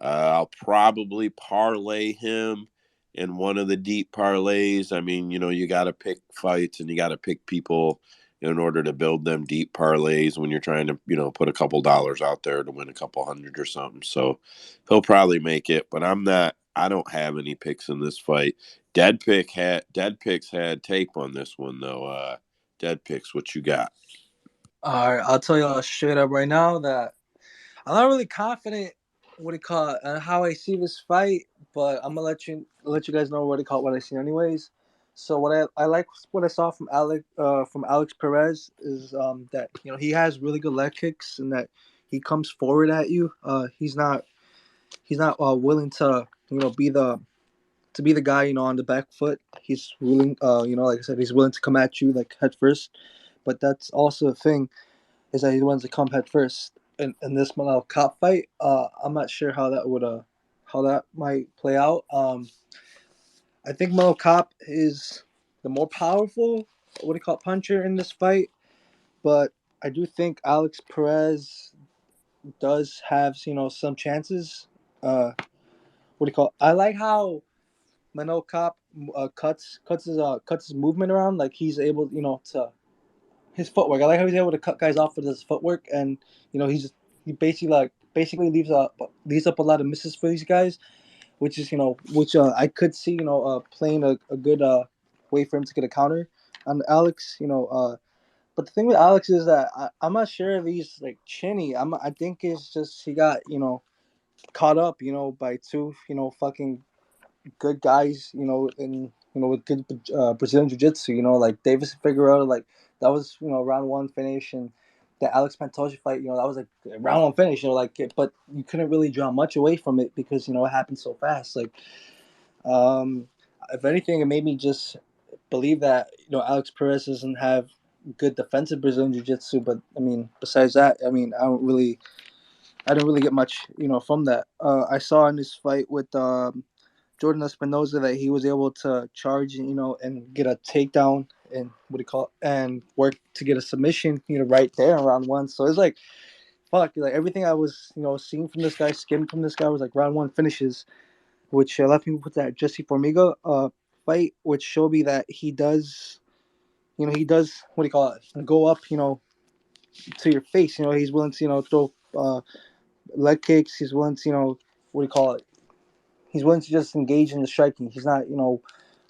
Speaker 1: I'll probably parlay him in one of the deep parlays. I mean, you got to pick fights and you got to pick people in order to build them deep parlays when you're trying to, put a couple dollars out there to win a couple hundred or something. So he'll probably make it, but I don't have any picks in this fight. Dead Picks had tape on this one though. Dead Picks, what you got?
Speaker 7: All right, I'll tell y'all straight up right now that I'm not really confident what it called and how I see this fight, but I'm gonna let you guys know what it called what I see anyways. So I like what I saw from Alex Perez is that he has really good leg kicks and that he comes forward at you. He's not willing to be the guy on the back foot. He's willing like I said he's willing to come at you like head first, but that's also a thing is that he wants to come head first in this Cop fight. I'm not sure how that might play out. I think Mo Cop is the more powerful puncher in this fight, but I do think Alex Perez does have some chances. I like how Manel Cop cuts his movement around. Like he's able to his footwork. I like how he's able to cut guys off with his footwork, and he basically leaves up a lot of misses for these guys, which is which I could see playing a good way for him to get a counter on Alex. But the thing with Alex is that I'm not sure if he's like chinny. I think it's just he got caught up by two fucking good guys in with good Brazilian jiu jitsu. Like Davis Figueroa, like that was round one finish, and the Alex Pantoja fight, that was like a round one finish. But you couldn't really draw much away from it because it happened so fast. Like, um, if anything, it made me just believe that Alex Perez doesn't have good defensive Brazilian jiu jitsu. But I mean, besides that, I mean, I didn't really get much from that. I saw in this fight with Jordan Espinoza that he was able to charge, and get a takedown and and work to get a submission, right there in round one. So it's like, fuck, like everything I was, seeing from this guy, skimmed from this guy was like round one finishes, which left me with that Jesse Formiga fight, which showed me that he does, go up, to your face. He's willing to, throw leg kicks. He's willing to, what do you call it? He's willing to just engage in the striking. He's not,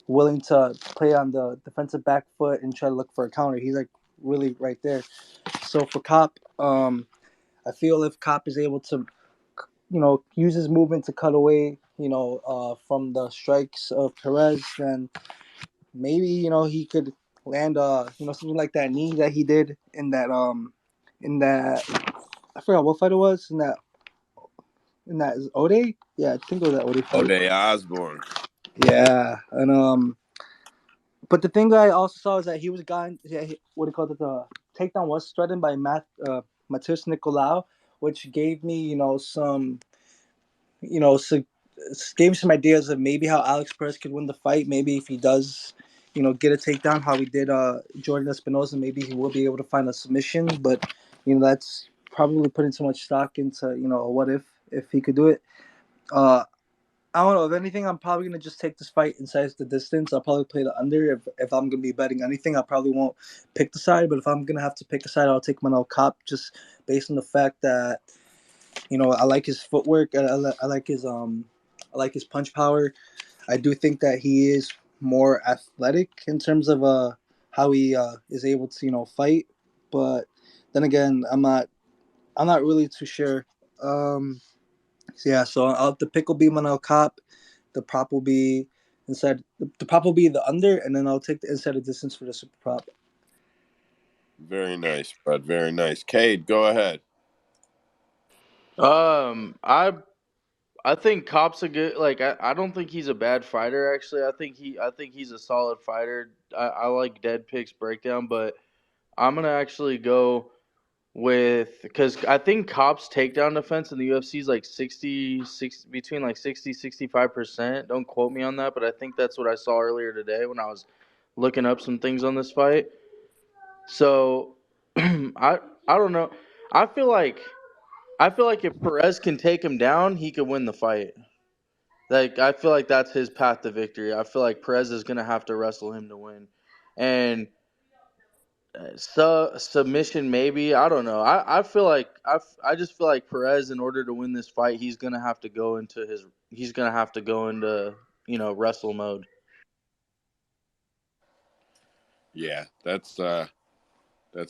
Speaker 7: willing to play on the defensive back foot and try to look for a counter. He's like really right there. So for Cop, I feel if Cop is able to, use his movement to cut away, from the strikes of Perez, then maybe he could land something like that knee that he did in that I forgot what fight it was in that Ode. Yeah, I think it was that Ode fight.
Speaker 1: O'Day Osborne.
Speaker 7: Yeah, and but the thing that I also saw is that he was gotten, yeah, what do you call it? The takedown was threatened by Matheus Nicolau, which gave me, you know, so, gave me some ideas of maybe how Alex Perez could win the fight. Maybe if he does, get a takedown, how he did Jordan Espinosa, maybe he will be able to find a submission. But that's probably putting too much stock into what if he could do it. Uh, I don't know. If anything, I'm probably gonna just take this fight inside the distance. I'll probably play the under. If I'm gonna be betting anything, I probably won't pick the side. But if I'm gonna have to pick a side, I'll take Manel Cop just based on the fact that I like his footwork. I like his punch power. I do think that he is more athletic in terms of how he is able to fight. But then again, I'm not really too sure. Yeah, so the pick will be Manel Cop. The prop will be inside. The prop will be the under, and then I'll take the inside of distance for the super prop.
Speaker 1: Very nice, bud. Very nice. Cade, go ahead.
Speaker 3: I think Cop's a good I don't think he's a bad fighter actually. I think he's a solid fighter. I like dead picks breakdown, but I'm gonna actually go with because I think Cop's takedown defense in the UFC is like 60 between like 60-65%. Don't quote me on that, but I think that's what I saw earlier today when I was looking up some things on this fight. So I don't know. I feel like I feel like if Perez can take him down, he could win the fight. Like I feel like that's his path to victory. I feel like Perez is gonna have to wrestle him to win, and submission maybe. I don't know. I feel like I just feel like Perez, in order to win this fight, he's gonna have to go into wrestle mode.
Speaker 1: Yeah, that's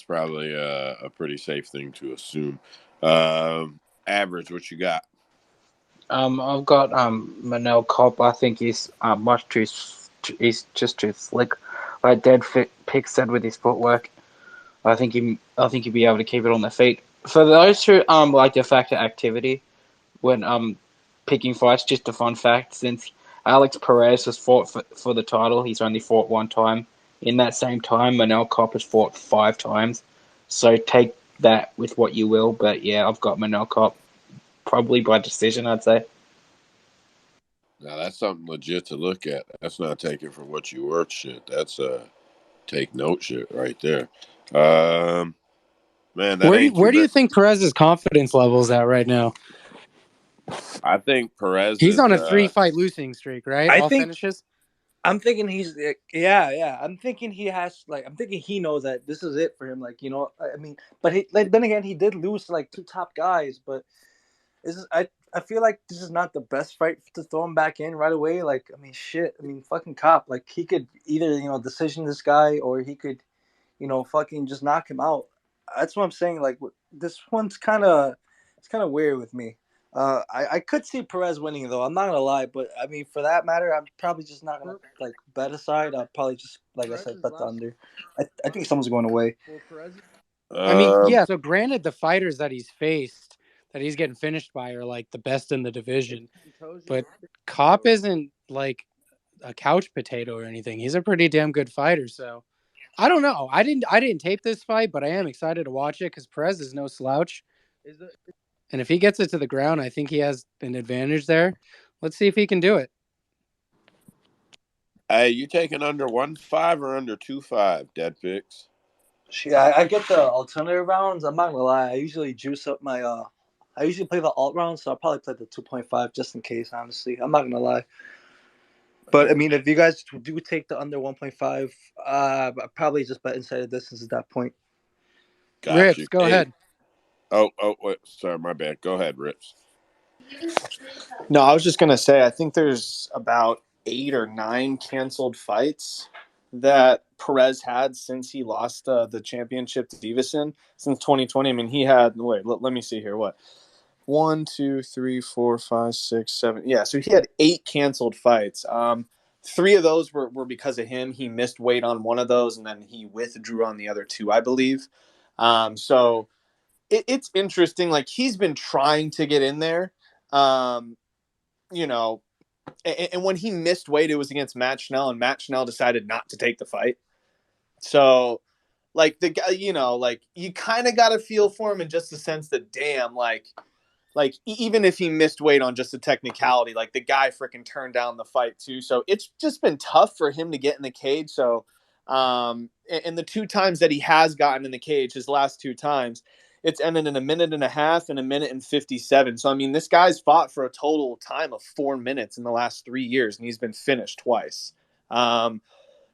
Speaker 1: probably a pretty safe thing to assume. Average, what you got?
Speaker 13: I've got Manel Cobb. I think he's much too. He's just too slick. Like Pick said with his footwork. I think he'd be able to keep it on the feet. For those who like the factor activity when picking fights, just a fun fact: since Alex Perez has fought for the title, he's only fought one time. In that same time, Manel Cop has fought 5 times. So take that with what you will. But yeah, I've got Manel Cop probably by decision, I'd say.
Speaker 1: Now that's something legit to look at. That's not taking for what you worth shit. That's take note shit right there. Man, that ain't too
Speaker 2: Where do
Speaker 1: bad.
Speaker 2: you think Perez's confidence level's at right now?
Speaker 1: I think Perez
Speaker 2: He's
Speaker 1: is
Speaker 2: on a 3-fight losing streak, right?
Speaker 7: I
Speaker 2: All
Speaker 7: think
Speaker 2: finishes.
Speaker 7: I'm thinking he's yeah. I'm thinking he has like I'm thinking he knows that this is it for him. Like I mean, but then again he did lose to like two top guys. But this is I feel like this is not the best fight to throw him back in right away. Like I mean shit. I mean fucking Cop. Like he could either decision this guy or he could fucking just knock him out. That's what I'm saying. Like this one's kind of weird with me. I could see Perez winning though. I'm not gonna lie, but I mean for that matter, I'm probably just not gonna like bet aside. I'll probably just like I said bet the under. I think someone's going away.
Speaker 2: I mean,
Speaker 1: um
Speaker 2: yeah. So granted, the fighters that he's faced, that he's getting finished by, are like the best in the division. But Cop isn't like a couch potato or anything. He's a pretty damn good fighter. So I don't know. I didn't tape this fight, but I am excited to watch it because Perez is no slouch. And if he gets it to the ground, I think he has an advantage there. Let's see if he can do it.
Speaker 1: Hey, you taking under 1.5 or under 2.5? Dead picks.
Speaker 7: Yeah, I get the alternative rounds. I'm not gonna lie. I usually juice up my I usually play the alt rounds, so I'll probably play the 2.5 just in case. Honestly, I'm not gonna lie. But I mean, if you guys do take the under 1.5, I probably just bet inside the distance at that point.
Speaker 1: Gotcha.
Speaker 2: Rips, go
Speaker 1: Hey.
Speaker 2: ahead.
Speaker 1: Oh, wait. Sorry, my bad. Go ahead, Rips.
Speaker 14: No, I was just gonna say I think there's about 8 or 9 canceled fights that Perez had since he lost the championship to Davison since 2020. I mean, he had let me see here. What 1, 2, 3, 4, 5, 6, 7. Yeah, so he had 8 canceled fights. 3 of those were because of him. He missed weight on one of those, and then he withdrew on the other 2, I believe. So it's interesting. Like he's been trying to get in there. Um, you know, and when he missed weight, it was against Matt Schnell, and Matt Schnell decided not to take the fight. So, like the guy, like you kind of got to feel for him in just the sense that, damn, like even if he missed weight on just a technicality, like the guy freaking turned down the fight too. So it's just been tough for him to get in the cage. So, and the 2 times that he has gotten in the cage, his last 2 times, it's ended in a minute and a half and a minute and 57. So I mean, this guy's fought for a total time of 4 minutes in the last 3 years, and he's been finished twice. Um,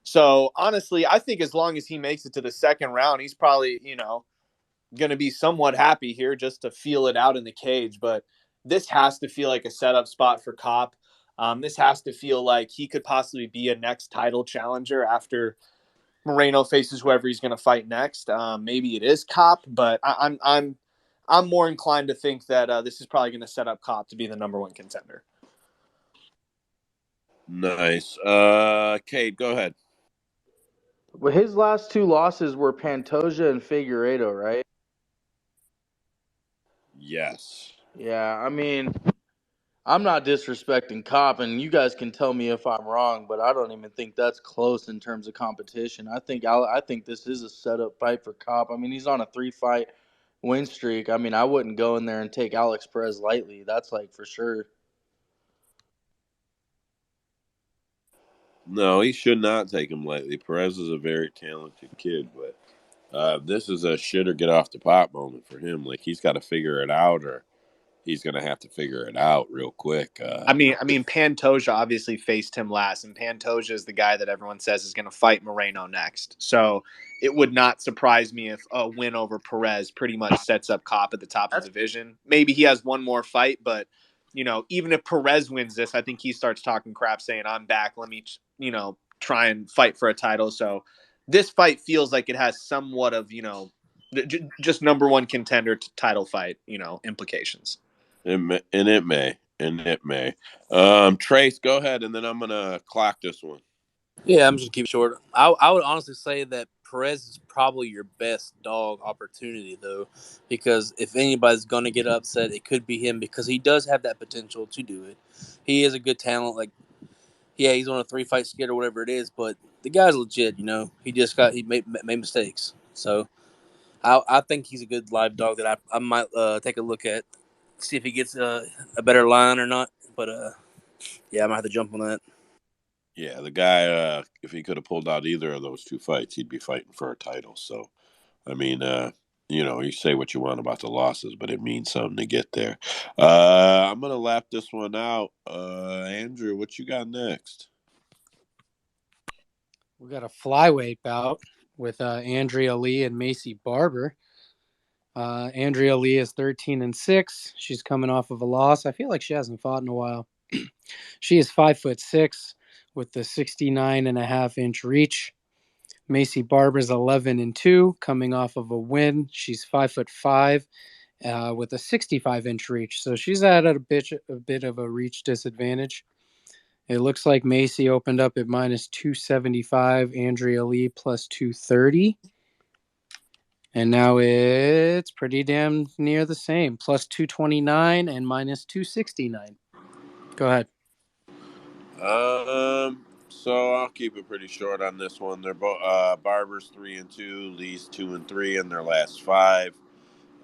Speaker 14: so honestly, I think as long as he makes it to the second round, he's probably going to be somewhat happy here just to feel it out in the cage. But this has to feel like a setup spot for Cop. This has to feel like he could possibly be a next title challenger after Moreno faces whoever he's going to fight next. Maybe it is Cop, but I'm more inclined to think that this is probably going to set up Cop to be the number 1 contender.
Speaker 1: Nice. Cade, go ahead.
Speaker 3: Well, his last 2 losses were Pantoja and Figueiredo, right?
Speaker 1: Yes.
Speaker 3: Yeah, I mean, I'm not disrespecting Cop, and you guys can tell me if I'm wrong, but I don't even think that's close in terms of competition. I think this is a setup fight for Cop. I mean, he's on a 3-fight win streak. I mean, I wouldn't go in there and take Alex Perez lightly. That's like for sure.
Speaker 1: No, he should not take him lightly. Perez is a very talented kid, but this is a shit or get off the pot moment for him. Like he's got to figure it out, or he's gonna have to figure it out real quick.
Speaker 14: I mean, Pantoja obviously faced him last, and Pantoja is the guy that everyone says is going to fight Moreno next. So it would not surprise me if a win over Perez pretty much sets up Cop at the top of the division. Maybe he has one more fight, but even if Perez wins this, I think he starts talking crap, saying, "I'm back. Let me, try and fight for a title." So this fight feels like it has somewhat of just number 1 contender title fight implications.
Speaker 1: It may. Trace, go ahead, and then I'm gonna clock this one.
Speaker 5: Yeah, I'm just keep it short. I would honestly say that Perez is probably your best dog opportunity though, because if anybody's gonna get upset, it could be him because he does have that potential to do it. He is a good talent. Like, yeah, he's on a 3-fight skid or whatever it is, but the guy's legit. He made mistakes. So I think he's a good live dog that I might take a look at, see if he gets a better line or not. But Yeah, I might have to jump on that.
Speaker 1: Yeah, the guy, if he could have pulled out either of those two fights, he'd be fighting for a title. So, I mean, you say what you want about the losses, but it means something to get there. I'm going to lap this one out. Andrew, what you got next?
Speaker 2: We got a flyweight bout with Andrea Lee and Macy Barber. Andrea Lee is 13-6. She's coming off of a loss. I feel like she hasn't fought in a while. She is 5'6" with the 69.5-inch reach. Macy Barber's 11-2, coming off of a win. She's 5'5" with a 65-inch reach, so she's at a bit of a reach disadvantage. It looks like Macy opened up at minus 275, Andrea Lee plus 230. And now it's pretty damn near the same, plus 229 and minus 269. Go ahead.
Speaker 1: So I'll keep it pretty short on this one. They're both Barber's 3-2, Lee's 2-3 in their last five.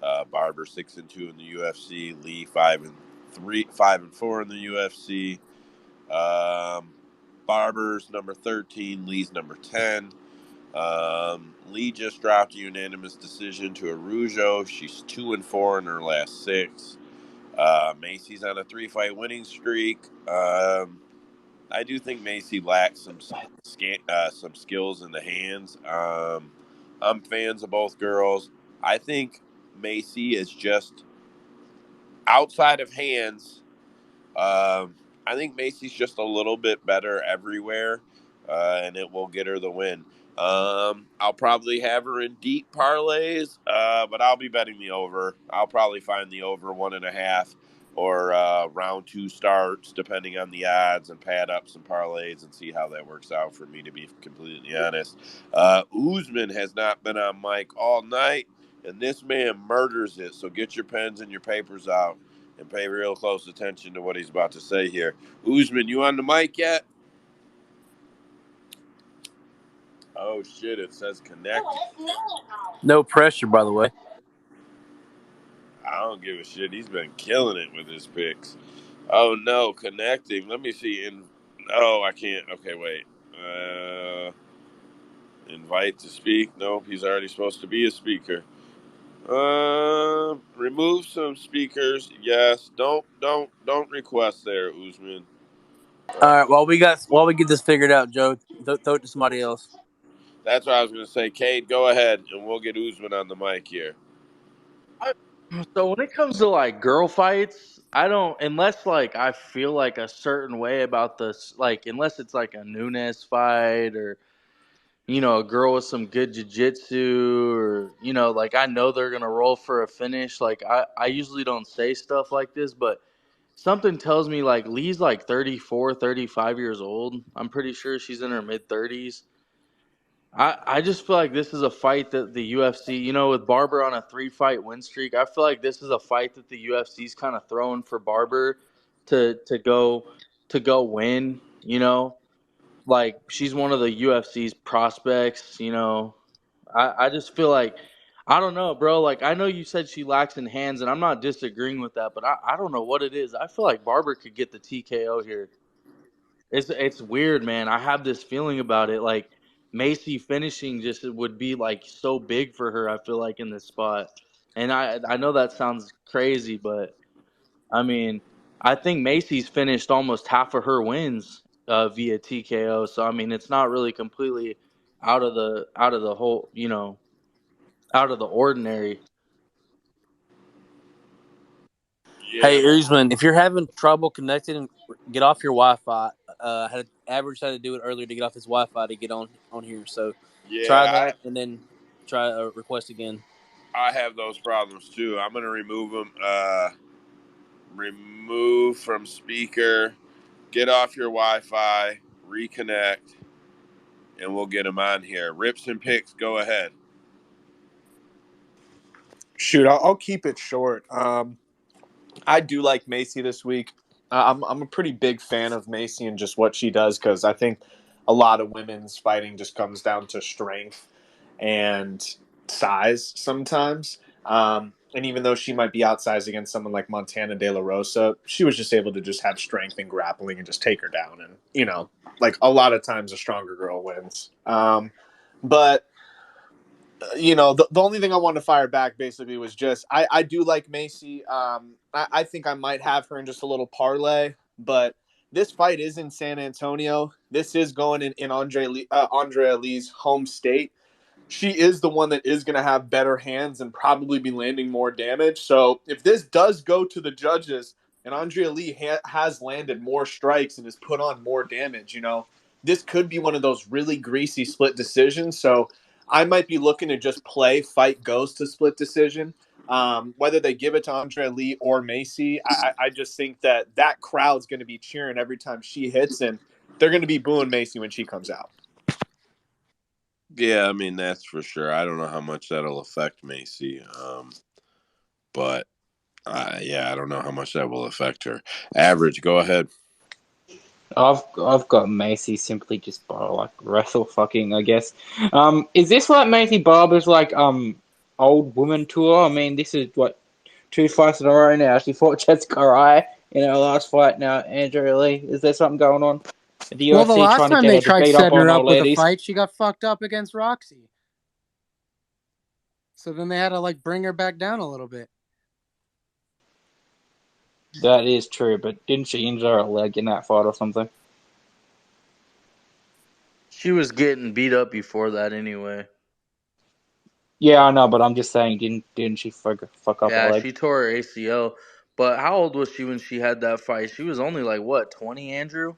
Speaker 1: Barber 6-2 in the UFC, Lee 5-4 in the UFC. Barber's number 13, Lee's number 10. Lee just dropped a unanimous decision to Arujo. She's 2-4 in her last six. Macy's on a 3-fight winning streak. I do think Macy lacks some skills in the hands. I'm fans of both girls. I think Macy is just outside of hands. I think Macy's just a little bit better everywhere, and it will get her the win. I'll probably have her in deep parlays, but I'll be betting the over. I'll probably find the over 1.5 or round two starts, depending on the odds, and pad up some parlays and see how that works out for me, to be completely honest. Usman has not been on mic all night, and this man murders it, so get your pens and your papers out and pay real close attention to what he's about to say here. Usman, you on the mic yet? Oh, shit, it says connected.
Speaker 5: No pressure, by the way.
Speaker 1: I don't give a shit. He's been killing it with his picks. Oh, no, connecting. Let me see. Oh, I can't. Okay, wait. Invite to speak. Nope, he's already supposed to be a speaker. Remove some speakers. Yes. Don't request there, Usman.
Speaker 5: All right. While we get this figured out, Joe, throw it to somebody else.
Speaker 1: That's what I was going to say. Cade, go ahead, and we'll get Usman on the mic here.
Speaker 3: So when it comes to like girl fights, I don't, unless like I feel like a certain way about this, like unless it's like a Nunes fight or a girl with some good jiu-jitsu or like I know they're gonna roll for a finish. Like I usually don't say stuff like this, but something tells me like Lee's like 34, 35 years old. I'm pretty sure she's in her mid 30s. I just feel like this is a fight that the UFC, with Barber on a 3-fight win streak, I feel like this is a fight that the UFC's kind of throwing for Barber to go win, Like she's one of the UFC's prospects, I just feel like I don't know, bro. Like I know you said she lacks in hands, and I'm not disagreeing with that, but I don't know what it is. I feel like Barber could get the TKO here. It's weird, man. I have this feeling about it. Like Macy finishing just would be like so big for her. I feel like in this spot, and I know that sounds crazy, but I mean I think Macy's finished almost half of her wins via TKO. So I mean it's not really completely out of the whole out of the ordinary.
Speaker 1: Yeah,
Speaker 5: Hey, Usman, if you're having trouble connecting, get off your Wi-Fi. Average had to do it earlier to get off his Wi-Fi to get on here. So try
Speaker 1: yeah,
Speaker 5: that and then try a request again.
Speaker 1: I have those problems too. I'm gonna remove them. Remove from speaker. Get off your Wi-Fi. Reconnect, and we'll get him on here. Rips and picks. Go ahead.
Speaker 15: Shoot, I'll keep it short. I do like Macy this week. I'm a pretty big fan of Macy and just what she does because I think a lot of women's fighting just comes down to strength and size sometimes. And even though she might be outsized against someone like Montana De La Rosa, she was just able to just have strength and grappling and just take her down. And, you know, like a lot of times a stronger girl wins. But you know, the only thing I wanted to fire back basically was just I do like Macy. I think I might have her in just a little parlay, but this fight is in San Antonio. This is going in Andrea Lee's home state. She is the one that is going to have better hands and probably be landing more damage. So if this does go to the judges and Andrea Lee has landed more strikes and has put on more damage, you know, this could be one of those really greasy split decisions. So I might be looking to just play fight goes to split decision. Whether they give it to Andrea Lee or Macy, I just think that crowd's going to be cheering every time she hits, and they're going to be booing Macy when she comes out.
Speaker 1: Yeah, I mean that's for sure. I don't know how much that'll affect Macy, but yeah, I don't know how much that will affect her. Average, go ahead.
Speaker 13: I've got Macy simply just by like wrestle fucking, I guess. Is this like Macy Barber's like old woman tour? I mean, this is what 2 fights in a row now. She fought Jessica Rai in her last fight. Now Andrea Lee. Is there something going on? The
Speaker 2: Well, the
Speaker 13: UFC
Speaker 2: last
Speaker 13: trying to
Speaker 2: time
Speaker 13: get
Speaker 2: they
Speaker 13: her to
Speaker 2: tried
Speaker 13: beat up
Speaker 2: setting
Speaker 13: on
Speaker 2: her
Speaker 13: old
Speaker 2: up with a
Speaker 13: ladies.
Speaker 2: fight, she got fucked up against Roxy. So then they had to like bring her back down a little bit.
Speaker 13: That is true, but didn't she injure her leg in that fight or something?
Speaker 3: She was getting beat up before that anyway.
Speaker 13: Yeah, I know, but I'm just saying, didn't she fuck up her
Speaker 3: Yeah,
Speaker 13: leg?
Speaker 3: she tore her ACL. But how old was she when she had that fight? She was only like what, 20, Andrew?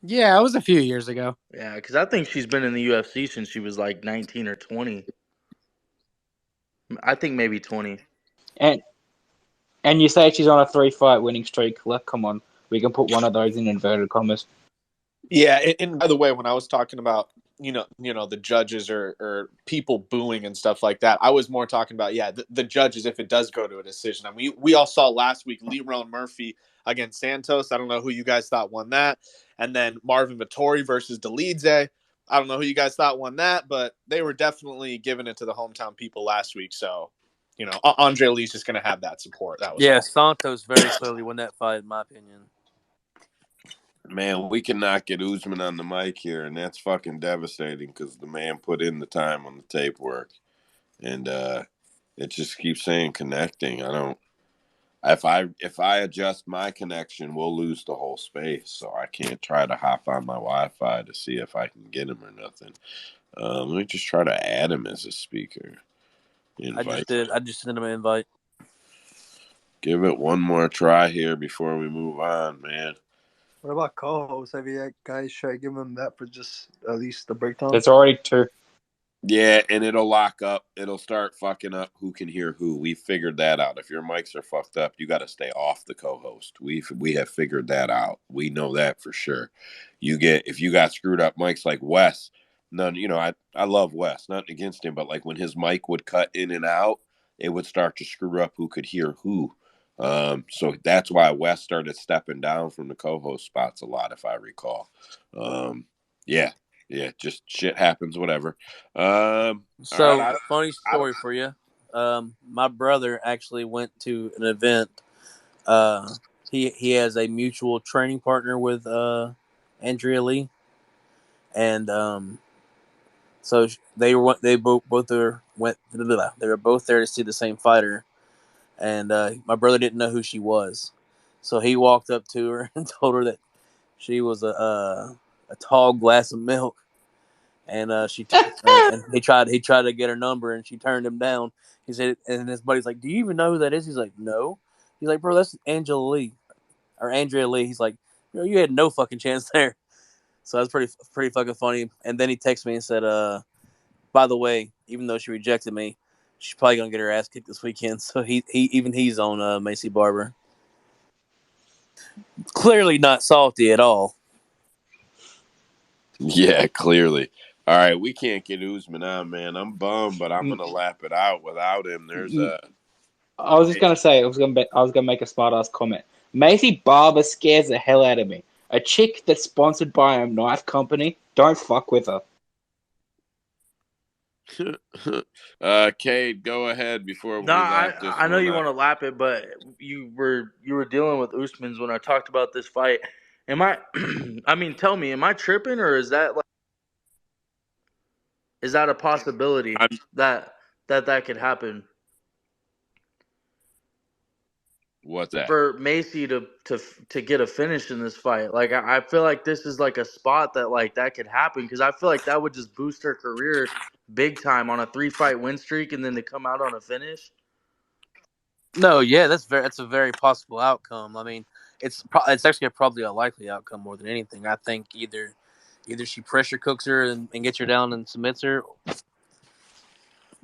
Speaker 2: Yeah, it was a few years ago.
Speaker 3: Yeah, because I think she's been in the UFC since she was like 19 or 20. I think maybe 20.
Speaker 13: And you say she's on a 3 fight winning streak. Like, come on, we can put one of those in inverted commas.
Speaker 15: Yeah, and by the way, when I was talking about the judges or people booing and stuff like that, I was more talking about the judges if it does go to a decision. I mean, we all saw last week Lerone Murphy against Santos. I don't know who you guys thought won that, and then Marvin Vittori versus Delize. I don't know who you guys thought won that, but they were definitely giving it to the hometown people last week. So, Andre Lee's just going to have that support. That was
Speaker 5: Yeah,
Speaker 15: all.
Speaker 5: Santos very clearly won that fight, in my opinion.
Speaker 1: Man, we cannot get Usman on the mic here, and that's fucking devastating because the man put in the time on the tape work, and it just keeps saying connecting. I don't. If I adjust my connection, we'll lose the whole space. So I can't try to hop on my Wi-Fi to see if I can get him or nothing. Let me just try to add him as a speaker. Invite.
Speaker 5: I just sent him an invite.
Speaker 1: Give it one more try here before we move on, man.
Speaker 7: What about co-hosts? Have you guys tried giving them that for just at least the breakdown?
Speaker 13: There's already 2.
Speaker 1: Yeah, and it'll lock up. It'll start fucking up who can hear who. We figured that out. If your mics are fucked up, you got to stay off the co-host. We have figured that out. We know that for sure. If you got screwed up mics like Wes, none. I love Wes, nothing against him, but like when his mic would cut in and out, it would start to screw up who could hear who. So that's why Wes started stepping down from the co-host spots a lot, if I recall. Yeah. Yeah, just shit happens, whatever. All
Speaker 5: So,
Speaker 1: right,
Speaker 5: funny story for you. My brother actually went to an event. He has a mutual training partner with Andrea Lee, and so they both went. They were both there to see the same fighter, and my brother didn't know who she was, so he walked up to her and told her that she was a tall glass of milk, and and he tried to get her number, and she turned him down. He said, and his buddy's like, "Do you even know who that is?" He's like, "No." He's like, "Bro, that's Angela Lee or Andrea Lee." He's like, "You had no fucking chance there." So that's pretty fucking funny. And then he texted me and said, "By the way, even though she rejected me, she's probably gonna get her ass kicked this weekend." So he's on Macy Barber. Clearly not salty at all.
Speaker 1: Yeah, clearly. All right, we can't get Usman on, man. I'm bummed, but I'm gonna lap it out without him. There's a.
Speaker 13: I was just gonna say, I was gonna make a smart ass comment. Macy Barber scares the hell out of me. A chick that's sponsored by a knife company, don't fuck with her.
Speaker 1: Cade, go ahead before
Speaker 3: Nah,
Speaker 1: we lap this
Speaker 3: I know
Speaker 1: one
Speaker 3: you
Speaker 1: up.
Speaker 3: want to lap it, but you were dealing with Usman's when I talked about this fight. Am I? I mean, tell me, am I tripping, or is that a possibility
Speaker 1: I'm,
Speaker 3: that that could happen
Speaker 1: what's that?
Speaker 3: for Macy to get a finish in this fight? Like I feel like this is like a spot that like that could happen because I feel like that would just boost her career big time on a 3-fight win streak and then to come out on a finish.
Speaker 5: No, yeah, that's a very possible outcome. I mean, it's actually probably a likely outcome more than anything. I think either she pressure cooks her and gets her down and submits her.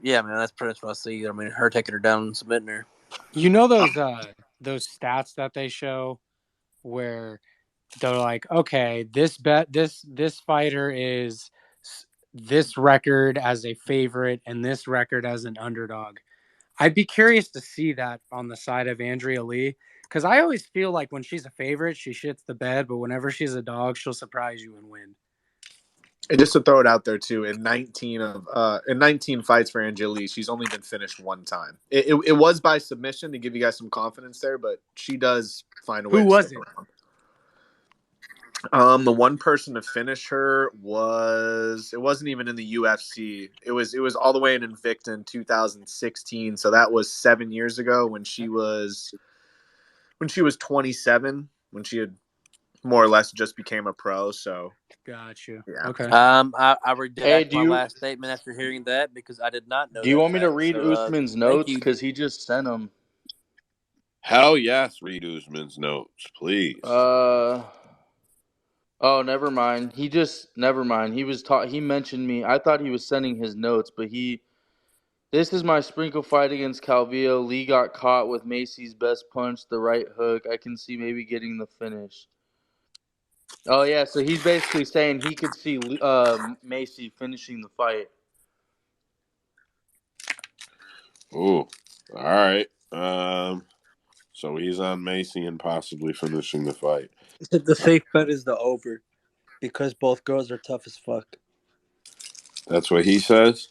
Speaker 5: Yeah, man, that's pretty much what I see. I mean, her taking her down and submitting her.
Speaker 2: You know those stats that they show where they're like, okay, this fighter is this record as a favorite and this record as an underdog. I'd be curious to see that on the side of Andrea Lee because I always feel like when she's a favorite, she shits the bed, but whenever she's a dog, she'll surprise you and win.
Speaker 15: And just to throw it out there too, in 19 fights for Angeli, she's only been finished one time. It was by submission to give you guys some confidence there, but she does find a way
Speaker 2: Who
Speaker 15: to stick
Speaker 2: was it?
Speaker 15: around. The one person to finish her wasn't even in the UFC. It was all the way in Invicta in 2016. So that was 7 years ago when she was 27, when she had more or less just became a pro. So
Speaker 2: Got you.
Speaker 15: yeah.
Speaker 2: Okay.
Speaker 5: I
Speaker 3: Hey,
Speaker 5: redact my last statement after hearing that because I did not know
Speaker 3: do you
Speaker 5: that
Speaker 3: want me to
Speaker 5: fact.
Speaker 3: read
Speaker 5: So,
Speaker 3: Usman's
Speaker 5: thank
Speaker 3: notes
Speaker 5: you.
Speaker 3: because he just sent them?
Speaker 1: Hell yes, read Usman's notes, please.
Speaker 3: Oh, never mind. Never mind. He mentioned me. I thought he was sending his notes, but this is my sprinkle fight against Calvillo. Lee got caught with Macy's best punch, the right hook. I can see maybe getting the finish. Oh yeah, so he's basically saying he could see Macy finishing the fight.
Speaker 1: Ooh, all right. So he's on Macy and possibly finishing the fight.
Speaker 6: The safe bet is the over because both girls are tough as fuck.
Speaker 1: That's what he says.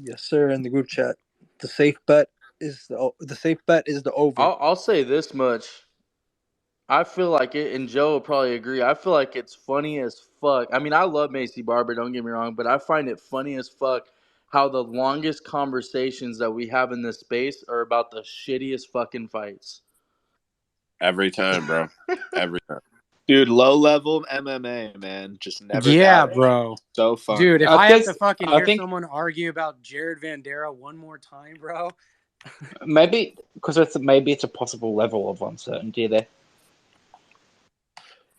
Speaker 6: Yes, sir. In the group chat, the safe bet the safe bet is the over.
Speaker 3: I'll say this much. I feel like it, and Joe will probably agree. I feel like it's funny as fuck. I mean, I love Macy Barber, don't get me wrong, but I find it funny as fuck how the longest conversations that we have in this space are about the shittiest fucking fights.
Speaker 1: Every time, bro. Every time.
Speaker 15: Dude, low level MMA, man, just never
Speaker 2: Yeah,
Speaker 15: got it.
Speaker 2: bro.
Speaker 15: So fun.
Speaker 2: Dude, if
Speaker 13: I
Speaker 2: I have
Speaker 13: think
Speaker 2: to fucking
Speaker 13: I
Speaker 2: hear
Speaker 13: think
Speaker 2: someone argue about Jared Vandera one more time, bro.
Speaker 13: maybe because it's a possible level of uncertainty there.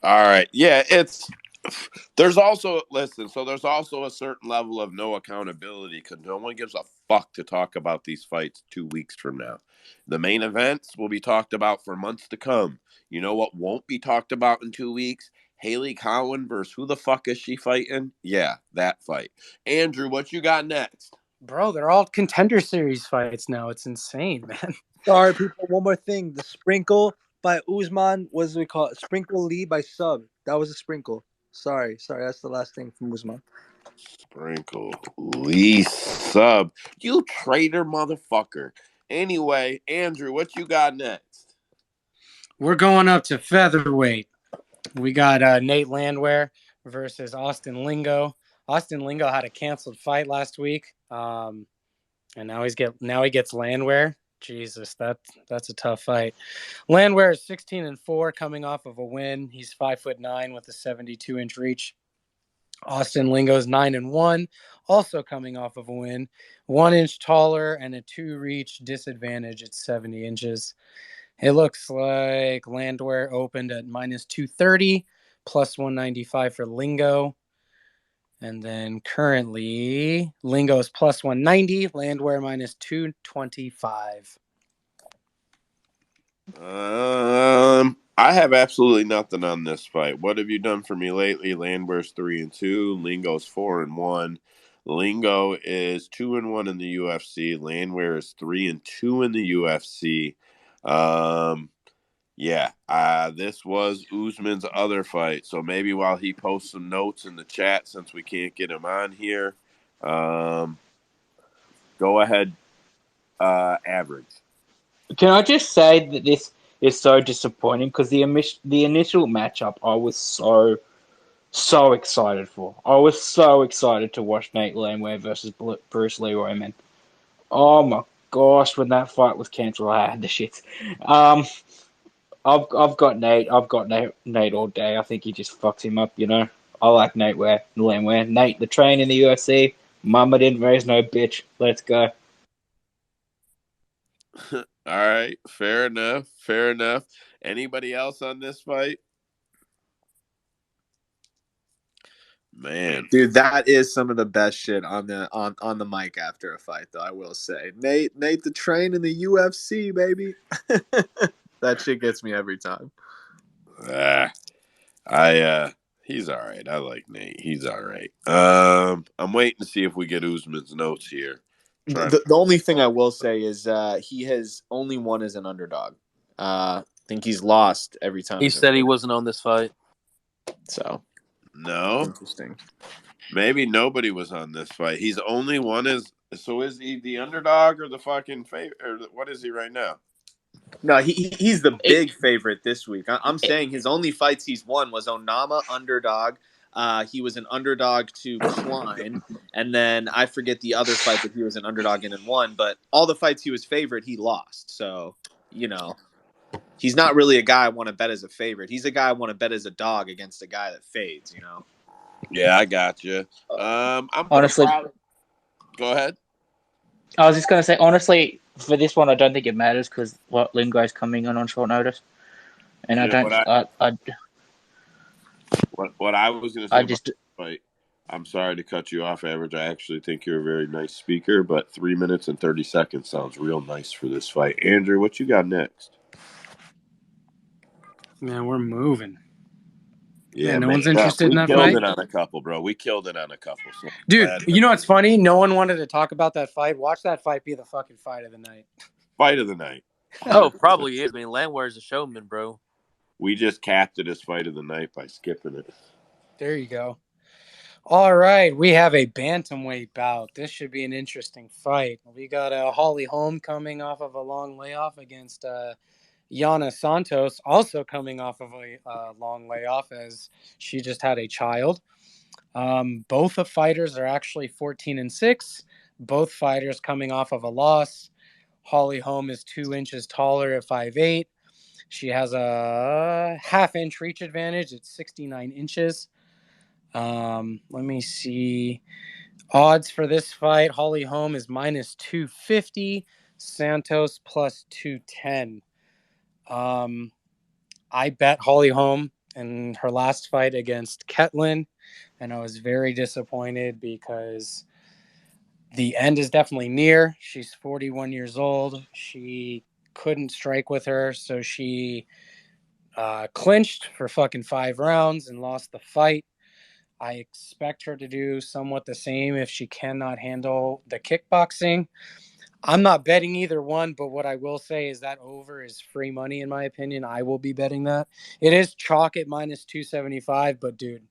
Speaker 1: All right. Yeah, there's also there's also a certain level of no accountability because no one gives a fuck to talk about these fights 2 weeks from now. The main events will be talked about for months to come. You know what won't be talked about in 2 weeks? Haley Cowan versus who the fuck is she fighting? Yeah, that fight. Andrew, what you got next?
Speaker 2: Bro, they're all contender series fights now. It's insane, man.
Speaker 6: Sorry, people. One more thing. The sprinkle by Usman was we call it sprinkle Lee by sub. That was a sprinkle. Sorry. That's the last thing from Usman.
Speaker 1: Sprinkle Lee sub. You traitor motherfucker. Anyway, Andrew, what you got next?
Speaker 2: We're going up to featherweight. We got Nate Landwehr versus Austin Lingo. Austin Lingo had a canceled fight last week, and now he gets Landwehr. Jesus, that's a tough fight. Landwehr is 16-4, coming off of a win. He's 5'9" with a 72-inch reach. Austin Lingo's 9-1, also coming off of a win. 1 inch taller and a 2-reach disadvantage at 70 inches. It looks like Landwehr opened at minus 230, plus 195 for Lingo. And then currently, Lingo is plus 190, Landwehr minus 225.
Speaker 1: I have absolutely nothing on this fight. What have you done for me lately? Landwehr's 3-2, Lingo's 4-1. Lingo is 2-1 in the UFC. Landwehr is 3-2 in the UFC. Yeah, this was Usman's other fight. So maybe while he posts some notes in the chat, since we can't get him on here, Go ahead, average.
Speaker 13: Can I just say that this is so disappointing because the initial matchup I was so excited for. I was so excited to watch Nate Landwehr versus Bruce Leroy, man. Oh my gosh, when that fight was cancelled, I had the shits. Um, I've got Nate. I've got Nate all day. I think he just fucks him up, you know. I like Landwehr. Nate, the train in the UFC. Mama didn't raise no bitch. Let's go.
Speaker 1: All right, fair enough. Fair enough. Anybody else on this fight? Man,
Speaker 15: Dude, that is some of the best shit on the mic after a fight, though. I will say, Nate, the train in the UFC, baby. That shit gets me every time.
Speaker 1: he's all right. I like Nate. He's all right. I'm waiting to see if we get Usman's notes here.
Speaker 15: The only thing I will say is he has only won as an underdog. I think he's lost every time.
Speaker 5: He said he wasn't on this fight.
Speaker 15: So
Speaker 1: no,
Speaker 15: interesting.
Speaker 1: Maybe nobody was on this fight. He's only one as. So is he the underdog or the fucking favorite? Or what is he right now?
Speaker 15: No, he's the big favorite this week. I'm saying his only fights he's won was Onama underdog. He was an underdog to Klein, and then I forget the other fight that he was an underdog in and won. But all the fights he was favorite, he lost. So he's not really a guy I want to bet as a favorite. He's a guy I want to bet as a dog against a guy that fades.
Speaker 1: Yeah, I got you. I'm
Speaker 13: Honestly,
Speaker 1: go ahead.
Speaker 13: I was just gonna say, honestly, for this one, I don't think it matters because Lingo's coming on short notice, and I don't.
Speaker 1: What I was gonna say about this fight. I'm sorry to cut you off, Average. I actually think you're a very nice speaker, but 3 minutes and 30 seconds sounds real nice for this fight. Andrew, what you got next?
Speaker 2: Man, we're moving.
Speaker 1: Yeah,
Speaker 2: no one's interested in that fight.
Speaker 1: We killed it on a couple, bro. We killed it on a couple. So
Speaker 2: dude, you know what's funny? No one wanted to talk about that fight. Watch that fight be the fucking fight of the night.
Speaker 1: Fight of the night.
Speaker 5: Oh, probably is. I mean, Landwehr's a showman, bro.
Speaker 1: We just capped it as fight of the night by skipping it.
Speaker 2: There you go. All right, we have a bantamweight bout. This should be an interesting fight. We got Holly Holm coming off of a long layoff against Yana Santos, also coming off of a long layoff as she just had a child. Both the fighters are actually 14-6. Both fighters coming off of a loss. Holly Holm is 2 inches taller at 5'8". She has a half-inch reach advantage at 69 inches. Let me see. Odds for this fight. Holly Holm is minus 250. Santos plus 210. I bet Holly Holm in her last fight against Ketlin, and I was very disappointed because the end is definitely near. She's 41 years old. She couldn't strike with her, so she clinched for fucking 5 rounds and lost the fight. I expect her to do somewhat the same if she cannot handle the kickboxing. I'm not betting either one, but what I will say is that over is free money, in my opinion. I will be betting that. It is chalk at minus 275, but dude,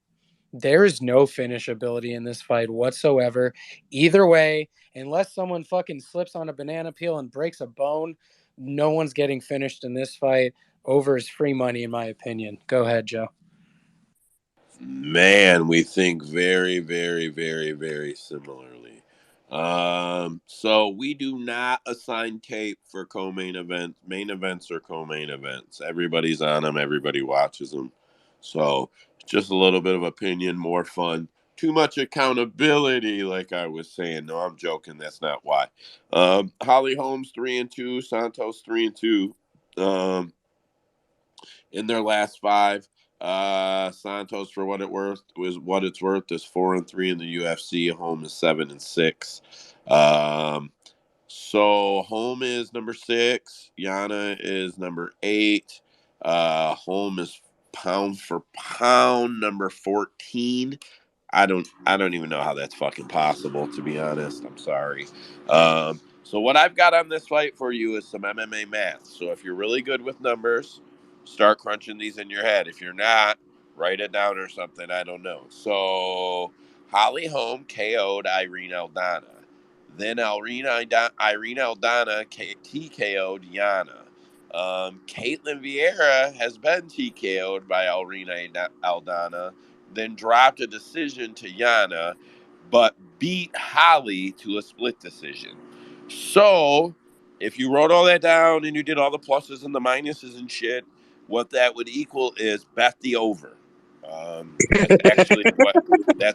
Speaker 2: there is no finish ability in this fight whatsoever. Either way, unless someone fucking slips on a banana peel and breaks a bone, no one's getting finished in this fight. Over is free money, in my opinion. Go ahead, Joe.
Speaker 1: Man, we think very, very, very, very similarly. So we do not assign tape for co-main events, main events or co-main events. Everybody's on them. Everybody watches them. So just a little bit of opinion, more fun. Too much accountability, like I was saying. No, I'm joking. That's not why. Holly Holmes 3-2, Santos 3-2. In their last 5. Santos, for what it's worth, is 4-3 in the UFC. Home is 7-6. So Home is number 6. Yana is number 8. Home is pound for pound number 14. I don't even know how that's fucking possible, to be honest. I'm sorry. So what I've got on this fight for you is some MMA math. So if you're really good with numbers, start crunching these in your head. If you're not, write it down or something. I don't know. So Holly Holm KO'd Irene Aldana. Then Irene Aldana TKO'd Yana. Caitlin Vieira has been TKO'd by Irene Aldana, then dropped a decision to Yana, but beat Holly to a split decision. So, if you wrote all that down and you did all the pluses and the minuses and shit, what that would equal is bet the over. That's actually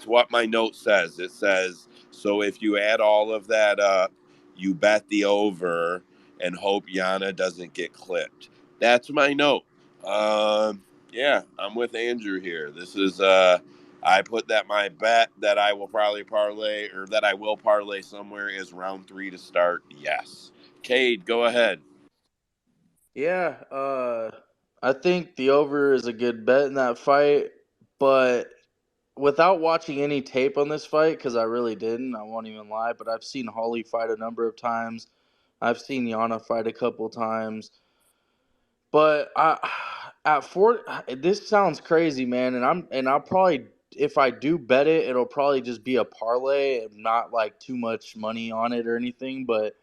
Speaker 1: what my note says. It says, so if you add all of that up, you bet the over and hope Yana doesn't get clipped. That's my note. Yeah, I'm with Andrew here. This is I put that my bet that I will probably parlay or that I will parlay somewhere is round 3 to start. Yes. Cade, go ahead.
Speaker 3: Yeah, I think the over is a good bet in that fight, but without watching any tape on this fight, because I really didn't, I won't even lie, but I've seen Holly fight a number of times. I've seen Yana fight a couple times. But at four, this sounds crazy, man, and I'll probably, if I do bet it, it'll probably just be a parlay, and not like too much money on it or anything. But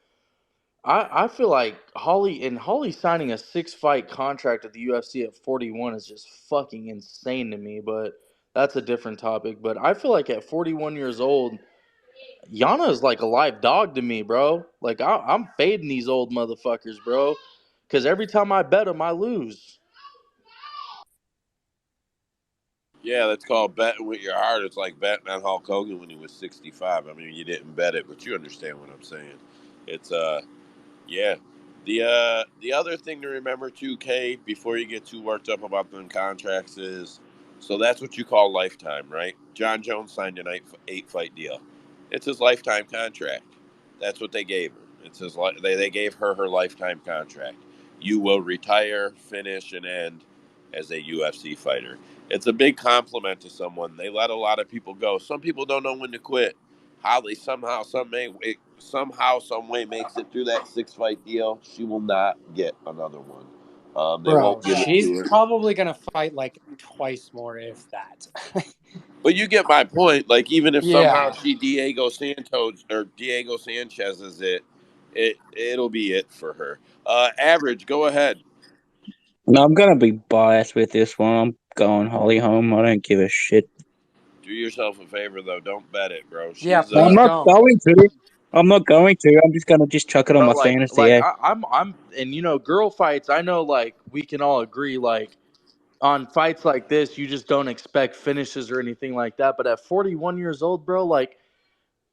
Speaker 3: I feel like Holly signing a 6-fight contract at the UFC at 41 is just fucking insane to me. But that's a different topic. But I feel like at 41 years old, Yana is like a live dog to me, bro. Like I'm fading these old motherfuckers, bro. Because every time I bet them, I lose.
Speaker 1: Yeah, that's called betting with your heart. It's like betting on Hulk Hogan when he was 65. I mean, you didn't bet it, but you understand what I'm saying. It's yeah. The other thing to remember too, Kate, before you get too worked up about them contracts is, so that's what you call lifetime, right? John Jones signed an 8 fight deal. It's his lifetime contract. That's what they gave her. It's his they gave her lifetime contract. You will retire, finish, and end as a UFC fighter. It's a big compliment to someone. They let a lot of people go. Some people don't know when to quit. Holly somehow, some way makes it through that 6 fight deal. She will not get another one. They
Speaker 2: Bro,
Speaker 1: won't give it
Speaker 2: she's
Speaker 1: to her.
Speaker 2: probably gonna fight like twice more, if that.
Speaker 1: But you get my point. Like even if somehow
Speaker 2: Yeah.
Speaker 1: she Diego Sanchez's it'll be it for her. Average, go ahead.
Speaker 16: No, I'm gonna be biased with this one. I'm going Holly Holm. I don't give a shit.
Speaker 1: Do yourself a favor though. Don't bet it, bro.
Speaker 2: Yeah,
Speaker 1: She's
Speaker 16: I'm
Speaker 2: please
Speaker 16: not
Speaker 2: don't.
Speaker 16: going to. I'm not going to. I'm just gonna chuck it on
Speaker 3: Bro,
Speaker 16: my
Speaker 3: like
Speaker 16: fantasy.
Speaker 3: like
Speaker 16: Yeah.
Speaker 3: I'm and girl fights, I know like we can all agree like on fights like this you just don't expect finishes or anything like that. But at 41 years old, bro, like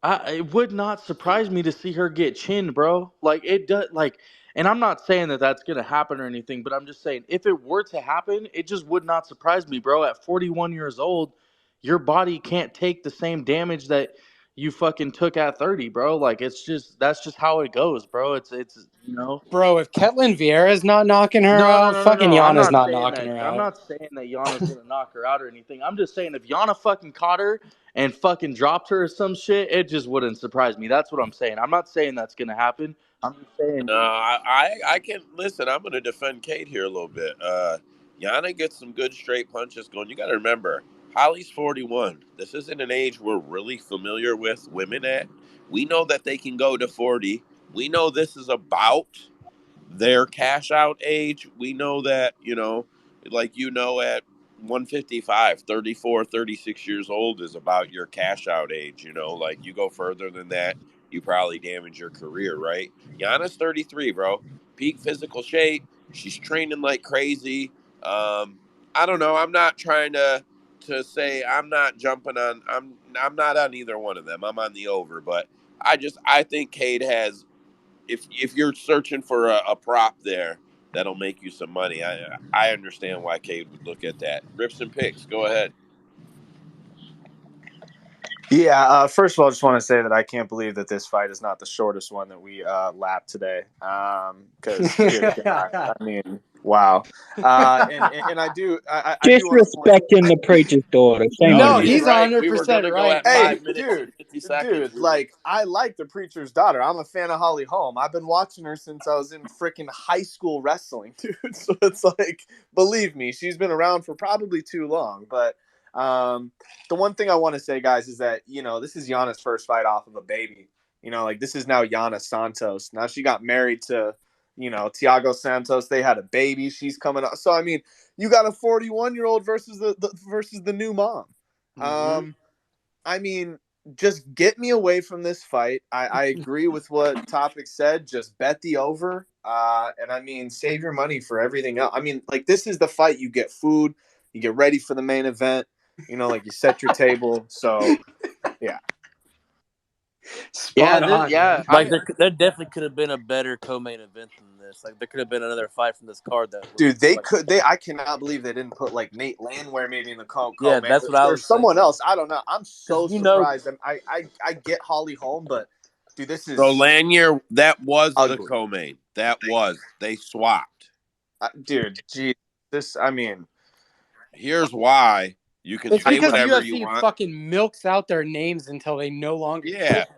Speaker 3: it would not surprise me to see her get chinned, bro. Like it does, like, and I'm not saying that that's gonna happen or anything, but I'm just saying if it were to happen, it just would not surprise me, bro. At 41 years old, your body can't take the same damage that you fucking took at 30, bro. Like that's just how it goes, bro. It's.
Speaker 2: Bro, if Ketlin Vieira's not knocking her
Speaker 3: No, no,
Speaker 2: out,
Speaker 3: no, no,
Speaker 2: fucking
Speaker 3: no. I'm
Speaker 2: Yana's
Speaker 3: not
Speaker 2: not
Speaker 3: saying
Speaker 2: knocking
Speaker 3: that.
Speaker 2: her
Speaker 3: I'm
Speaker 2: out.
Speaker 3: not saying that Yana's gonna knock her out or anything. I'm just saying if Yana fucking caught her and fucking dropped her or some shit, it just wouldn't surprise me. That's what I'm saying. I'm not saying that's gonna happen. I'm just saying.
Speaker 1: No, I can listen. I'm going to defend Kate here a little bit. Yana gets some good straight punches going. You got to remember, Holly's 41. This isn't an age we're really familiar with women at. We know that they can go to 40. We know this is about their cash out age. We know that, like, at 155, 34, 36 years old is about your cash out age. Like you go further than that, you probably damage your career, right? Gianna's 33, bro. Peak physical shape. She's training like crazy. I don't know. I'm not trying to say I'm not jumping on. I'm not on either one of them. I'm on the over, but I think Cade has. If you're searching for a prop there that'll make you some money, I understand why Cade would look at that. Rips and picks. Go ahead.
Speaker 15: Yeah, first of all, I just want to say that I can't believe that this fight is not the shortest one that we lapped today. Because dear God, I mean, wow. And I do want to point.
Speaker 16: Disrespecting the preacher's daughter. Shame
Speaker 1: No,
Speaker 16: on
Speaker 2: No,
Speaker 16: you.
Speaker 1: he's
Speaker 2: he's
Speaker 1: right. We were
Speaker 2: 100%
Speaker 1: gonna go
Speaker 2: right,
Speaker 1: at
Speaker 2: man.
Speaker 15: Hey,
Speaker 1: 5 minutes and
Speaker 15: dude,
Speaker 1: 50 seconds.
Speaker 15: like I like the preacher's daughter. I'm a fan of Holly Holm. I've been watching her since I was in freaking high school wrestling, dude. So it's like, believe me, she's been around for probably too long. But
Speaker 14: The one thing I want to say, guys, is that, this is Yana's first fight off of a baby. Like this is now Yana Santos. Now she got married to, Tiago Santos. They had a baby. She's coming up. So, I mean, you got a 41-year-old versus the new mom.
Speaker 2: Mm-hmm.
Speaker 14: I mean, just get me away from this fight. I agree with what Topic said. Just bet the over. And I mean, save your money for everything else. I mean, like, this is the fight. You get food, you get ready for the main event, like you set your table. So, yeah.
Speaker 2: Spot on, man.
Speaker 5: Like there definitely could have been a better co-main event than this. Like there could have been another fight from this card that was
Speaker 14: Dude,
Speaker 5: like,
Speaker 14: I cannot believe they didn't put like Nate Landwehr maybe in the
Speaker 5: yeah,
Speaker 14: co-main
Speaker 5: that's what I
Speaker 14: or
Speaker 5: was
Speaker 14: someone
Speaker 5: thinking.
Speaker 14: else. I don't know. I'm so
Speaker 5: Because
Speaker 14: surprised. I get Holly Holm, but dude, this
Speaker 1: So
Speaker 14: is
Speaker 1: Lanier, that was the
Speaker 14: ugly.
Speaker 1: co-main. That was. They swapped.
Speaker 14: Dude, geez, I mean,
Speaker 1: Here's why. You can
Speaker 2: It's
Speaker 1: say
Speaker 2: because
Speaker 1: whatever you
Speaker 2: UFC
Speaker 1: want.
Speaker 2: fucking milks out their names until they no longer
Speaker 1: Yeah.
Speaker 2: can.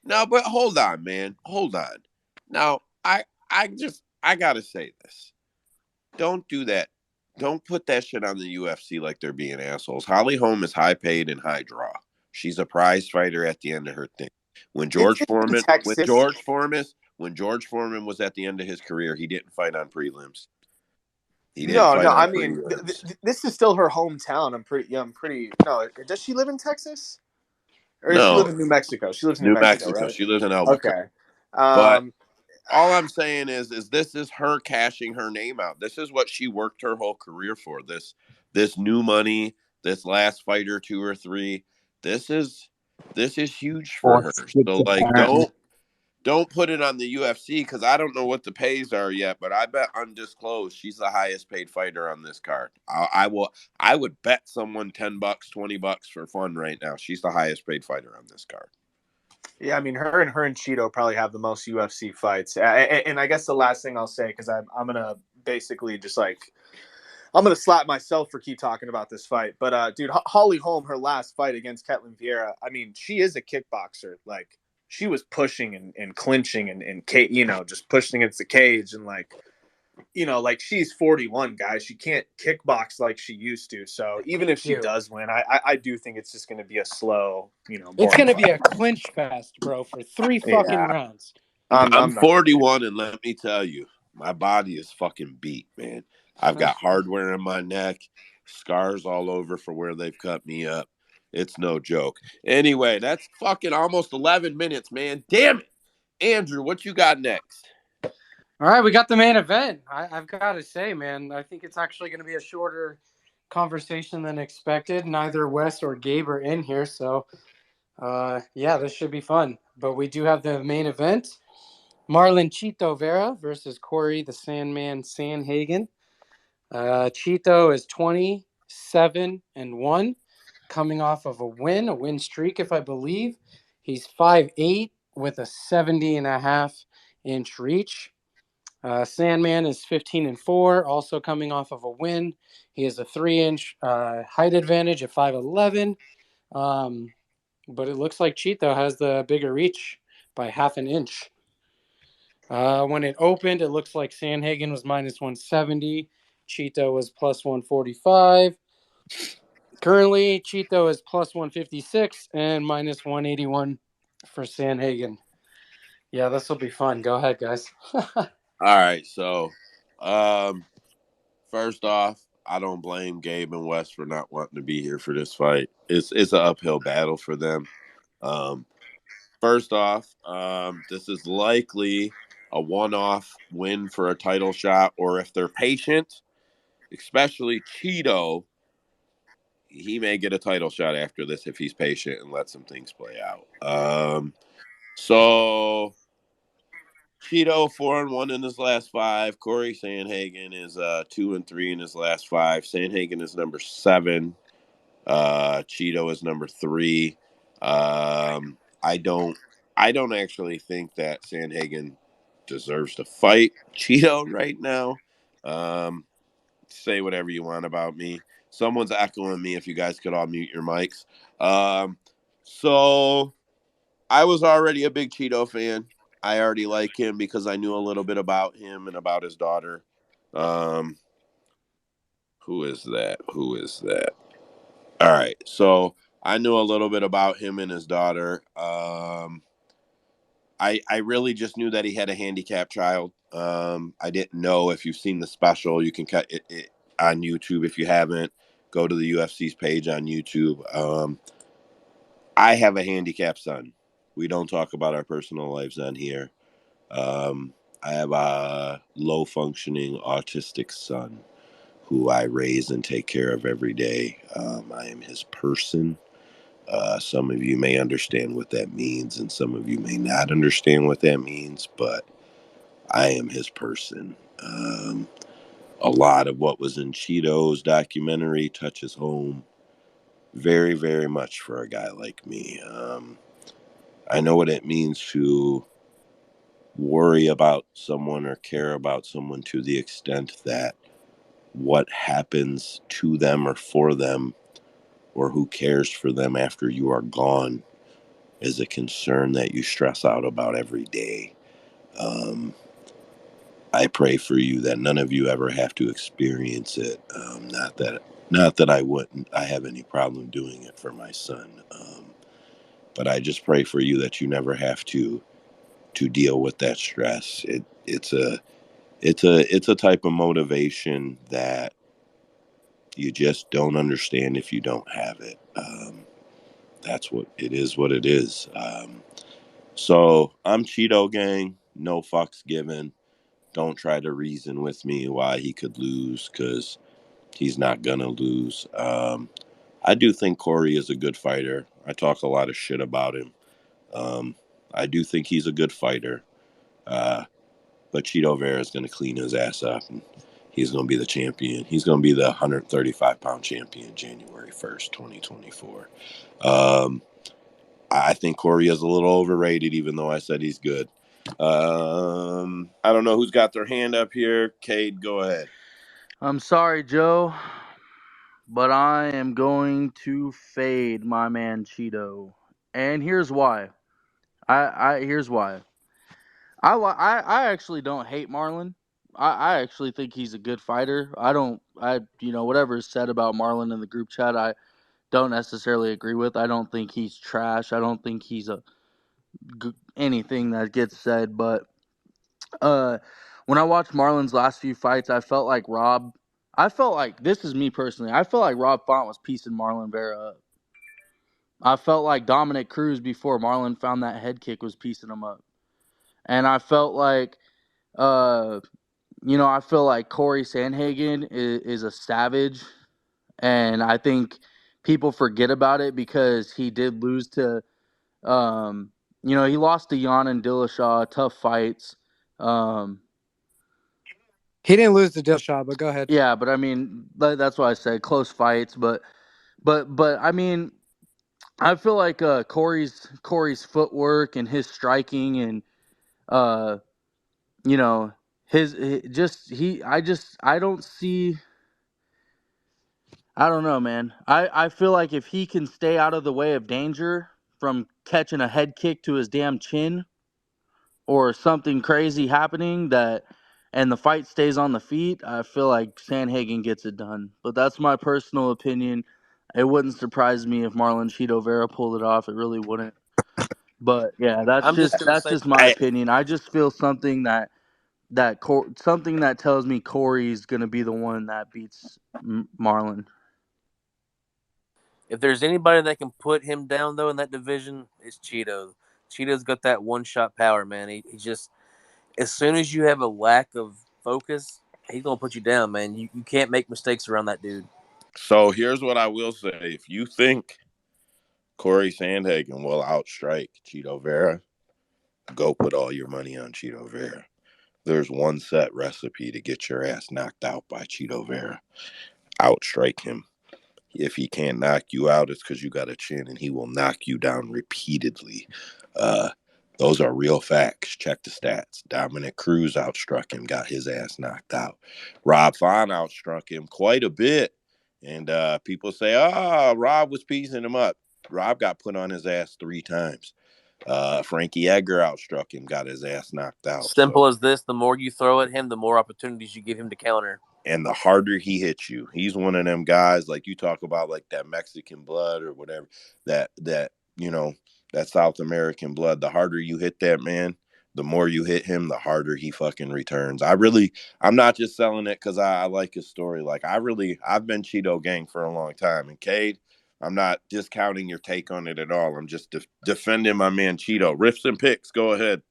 Speaker 1: No, but hold on, man. Hold on. Now, I gotta say this. Don't do that. Don't put that shit on the UFC like they're being assholes. Holly Holm is high paid and high draw. She's a prize fighter at the end of her thing. When
Speaker 14: it's
Speaker 1: George
Speaker 14: in
Speaker 1: Foreman,
Speaker 14: Texas.
Speaker 1: when George Foreman was at the end of his career, he didn't fight on prelims. He didn't
Speaker 14: No,
Speaker 1: fight on
Speaker 14: I mean,
Speaker 1: prelims.
Speaker 14: this is still her hometown. I'm pretty. No, does she live in Texas or does she live
Speaker 1: No,
Speaker 14: in New Mexico? She lives in New
Speaker 1: New
Speaker 14: Mexico,
Speaker 1: Mexico.
Speaker 14: right?
Speaker 1: She lives in Albuquerque.
Speaker 14: Okay.
Speaker 1: But
Speaker 14: Um,
Speaker 1: all I'm saying is this is her cashing her name out. This is what she worked her whole career for. This new money, this last fight or two or three. This is huge for
Speaker 16: Or
Speaker 1: her.
Speaker 16: skipped
Speaker 1: So like
Speaker 16: apparently.
Speaker 1: don't put it on the UFC because I don't know what the pays are yet, but I bet undisclosed she's the highest paid fighter on this card. I would bet someone $10, $20 for fun right now. She's the highest paid fighter on this card.
Speaker 14: yeah, I mean, her and Cheeto probably have the most UFC fights. And I guess the last thing I'll say, because I'm gonna basically just like I'm gonna slap myself for keep talking about this fight. But dude, Holly Holm, her last fight against Ketlin Vieira, I mean, she is a kickboxer. Like she was pushing and clinching and just pushing against the cage and like she's 41, guys. She can't kickbox like she used to. So even if she
Speaker 2: Dude,
Speaker 14: does win, I do think it's just gonna be a slow,
Speaker 2: it's
Speaker 14: boring
Speaker 2: gonna be
Speaker 14: fight.
Speaker 2: a clinch fest, bro, for 3 fucking
Speaker 14: Yeah,
Speaker 2: rounds.
Speaker 1: I'm
Speaker 14: I'm not gonna be.
Speaker 1: 41, and let me tell you, my body is fucking beat, man. I've got hardware in my neck, scars all over for where they've cut me up. It's no joke. Anyway, that's fucking almost 11 minutes, man. Damn it. Andrew, what you got next?
Speaker 2: All right, we got the main event. I've got to say, man, I think it's actually going to be a shorter conversation than expected. Neither Wes or Gabe are in here, so yeah, this should be fun. But we do have the main event: Marlon Chito Vera versus Corey the Sandman Sanhagen. Chito is 27-1, coming off of a win streak, if I believe. He's 5'8" with a 70.5-inch reach. Sandman is 15-4, also coming off of a win. He has a 3-inch height advantage at 5'11". But it looks like Cheeto has the bigger reach by half an inch. When it opened, it looks like Sanhagen was minus 170. Cheeto was plus 145. Currently, Cheeto is plus 156 and minus 181 for Sanhagen. Yeah, this will be fun. Go ahead, guys.
Speaker 1: All right, so first off, I don't blame Gabe and Wes for not wanting to be here for this fight. It's an uphill battle for them. Um, First off, this is likely a one-off win for a title shot, or if they're patient, especially Cheeto, he may get a title shot after this if he's patient and let some things play out. So Cheeto 4-1 in his last five. Corey Sanhagen is 2-3 in his last five. Sanhagen is number 7. Cheeto is number 3. I don't actually think that Sanhagen deserves to fight Cheeto right now. Say whatever you want about me. Someone's echoing me. If you guys could all mute your mics. So I was already a big Cheeto fan. I already like him because I knew a little bit about him and about his daughter. Who is that? All right. So I knew a little bit about him and his daughter. I really just knew that he had a handicapped child. I didn't know if you've seen the special. You can cut it on YouTube. If you haven't, go to the UFC's page on YouTube. I have a handicapped son. We don't talk about our personal lives on here. I have a low functioning autistic son who I raise and take care of every day. I am his person. Some of you may understand what that means, and some of you may not understand what that means, but I am his person. A lot of what was in Cheeto's documentary touches home very, very much for a guy like me. I know what it means to worry about someone or care about someone to the extent that what happens to them or for them or who cares for them after you are gone is a concern that you stress out about every day. Um, I pray for you that none of you ever have to experience it. Not that I wouldn't. I have any problem doing it for my son. But I just pray for you that you never have to deal with that stress. It's a type of motivation that you just don't understand if you don't have it. That's what it is. What it is. So I'm Cheeto Gang. No fucks given. Don't try to reason with me why he could lose, because he's not gonna lose. I do think Corey is a good fighter. I talk a lot of shit about him. Um, I do think he's a good fighter. Uh, but Cheeto Vera is going to clean his ass up, and he's going to be the champion. He's going to be the 135-pound champion January 1st, 2024. Um, I think Corey is a little overrated, even though I said he's good. I don't know who's got their hand up here. Cade, go ahead.
Speaker 3: I'm sorry, Joe, but I am going to fade my man Cheeto, and here's why. Here's why. I actually don't hate Marlon. I actually think he's a good fighter. Whatever is said about Marlon in the group chat, I don't necessarily agree with. I don't think he's trash. I don't think he's anything that gets said. But when I watched Marlon's last few fights, I felt like this is me personally. I felt like Rob Font was piecing Marlon Vera up. I felt like Dominic Cruz before Marlon found that head kick was piecing him up, and I felt like. I feel like Corey Sandhagen is a savage, and I think people forget about it because he did lose to, he lost to Jan and Dillashaw, tough fights.
Speaker 2: He didn't lose to Dillashaw, but go ahead.
Speaker 3: Yeah, but I mean, that's why I said close fights, but I mean, I feel like Corey's footwork and his striking and uh, you know, I don't see. I don't know, man. I feel like if he can stay out of the way of danger from catching a head kick to his damn chin or something crazy happening and the fight stays on the feet, I feel like Sandhagen gets it done. But that's my personal opinion. It wouldn't surprise me if Marlon Cheeto Vera pulled it off. It really wouldn't. But yeah,
Speaker 5: I'm just gonna
Speaker 3: that's
Speaker 5: say
Speaker 3: just my opinion. I just feel something something that tells me Corey's gonna be the one that beats Marlon.
Speaker 5: if there's anybody that can put him down though in that division, it's Cheeto. Cheeto's got that one shot power, man. He just as soon as you have a lack of focus, he's gonna put you down, man. You can't make mistakes around that dude.
Speaker 1: So here's what I will say. If you think Corey Sandhagen will outstrike Cheeto Vera, go put all your money on Cheeto Vera. There's one set recipe to get your ass knocked out by Cheeto Vera. Outstrike him. If he can't knock you out, it's because you got a chin, and he will knock you down repeatedly. Uh, those are real facts. Check the stats. Dominic Cruz outstruck him, got his ass knocked out. Rob Font outstruck him quite a bit. And people say, Rob was piecing him up. Rob got put on his ass 3 times. Frankie Edgar outstruck him, got his ass knocked out.
Speaker 5: Simple
Speaker 1: So
Speaker 5: as this: the more you throw at him, the more opportunities you give him to counter.
Speaker 1: And the harder he hits you, he's one of them guys like you talk about, like that Mexican blood or whatever, that you know, that South American blood. The harder you hit that man, the more you hit him, the harder he fucking returns. I'm not just selling it because I like his story. Like I've been Cheeto Gang for a long time. And Cade, I'm not discounting your take on it at all. I'm just defending my man Cheeto. Riffs and picks, go ahead.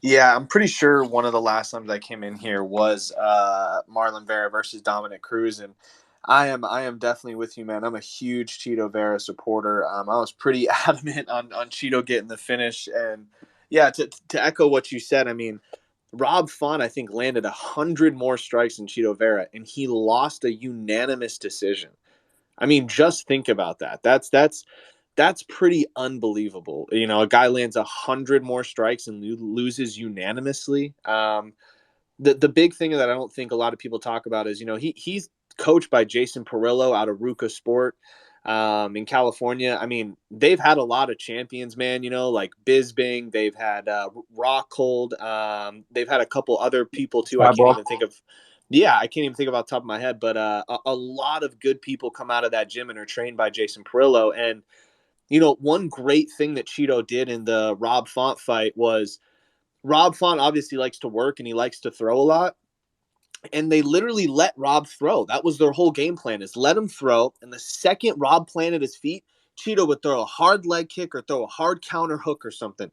Speaker 15: Yeah, I'm pretty sure one of the last times I came in here was Marlon Vera versus Dominic Cruz, and I am definitely with you, man. I'm a huge Cheeto Vera supporter. I was pretty adamant on Cheeto getting the finish, and yeah, to echo what you said, I mean, Rob Font I think landed 100 more strikes than Cheeto Vera, and he lost a unanimous decision. I mean, just think about that. That's pretty unbelievable. You know, a guy lands 100 more strikes and loses unanimously. The big thing that I don't think a lot of people talk about is, you know, he's coached by Jason Perillo out of Ruka Sport in California. I mean, they've had a lot of champions, man. You know, like Bisbing. They've had Rockhold. They've had a couple other people too. I can't
Speaker 13: Cyborg.
Speaker 15: even think of. Yeah, I can't even think about the top of my head, but a lot of good people come out of that gym and are trained by Jason Perillo. And you know, one great thing that Cheeto did in the Rob Font fight was Rob Font obviously likes to work and he likes to throw a lot. And they literally let Rob throw. That was their whole game plan, is let him throw. And the second Rob planted his feet, Cheeto would throw a hard leg kick or throw a hard counter hook or something.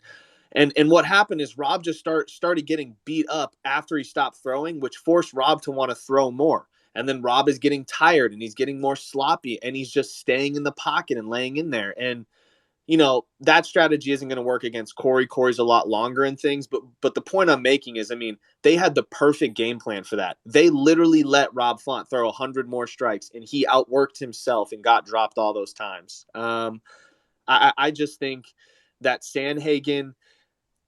Speaker 15: And what happened is Rob just started getting beat up after he stopped throwing, which forced Rob to want to throw more. And then Rob is getting tired and he's getting more sloppy and he's just staying in the pocket and laying in there. And you know, that strategy isn't going to work against Corey. Corey's a lot longer and things, but the point I'm making is, I mean, they had the perfect game plan for that. They literally let Rob Font throw 100 more strikes, and he outworked himself and got dropped all those times. I just think that Sandhagen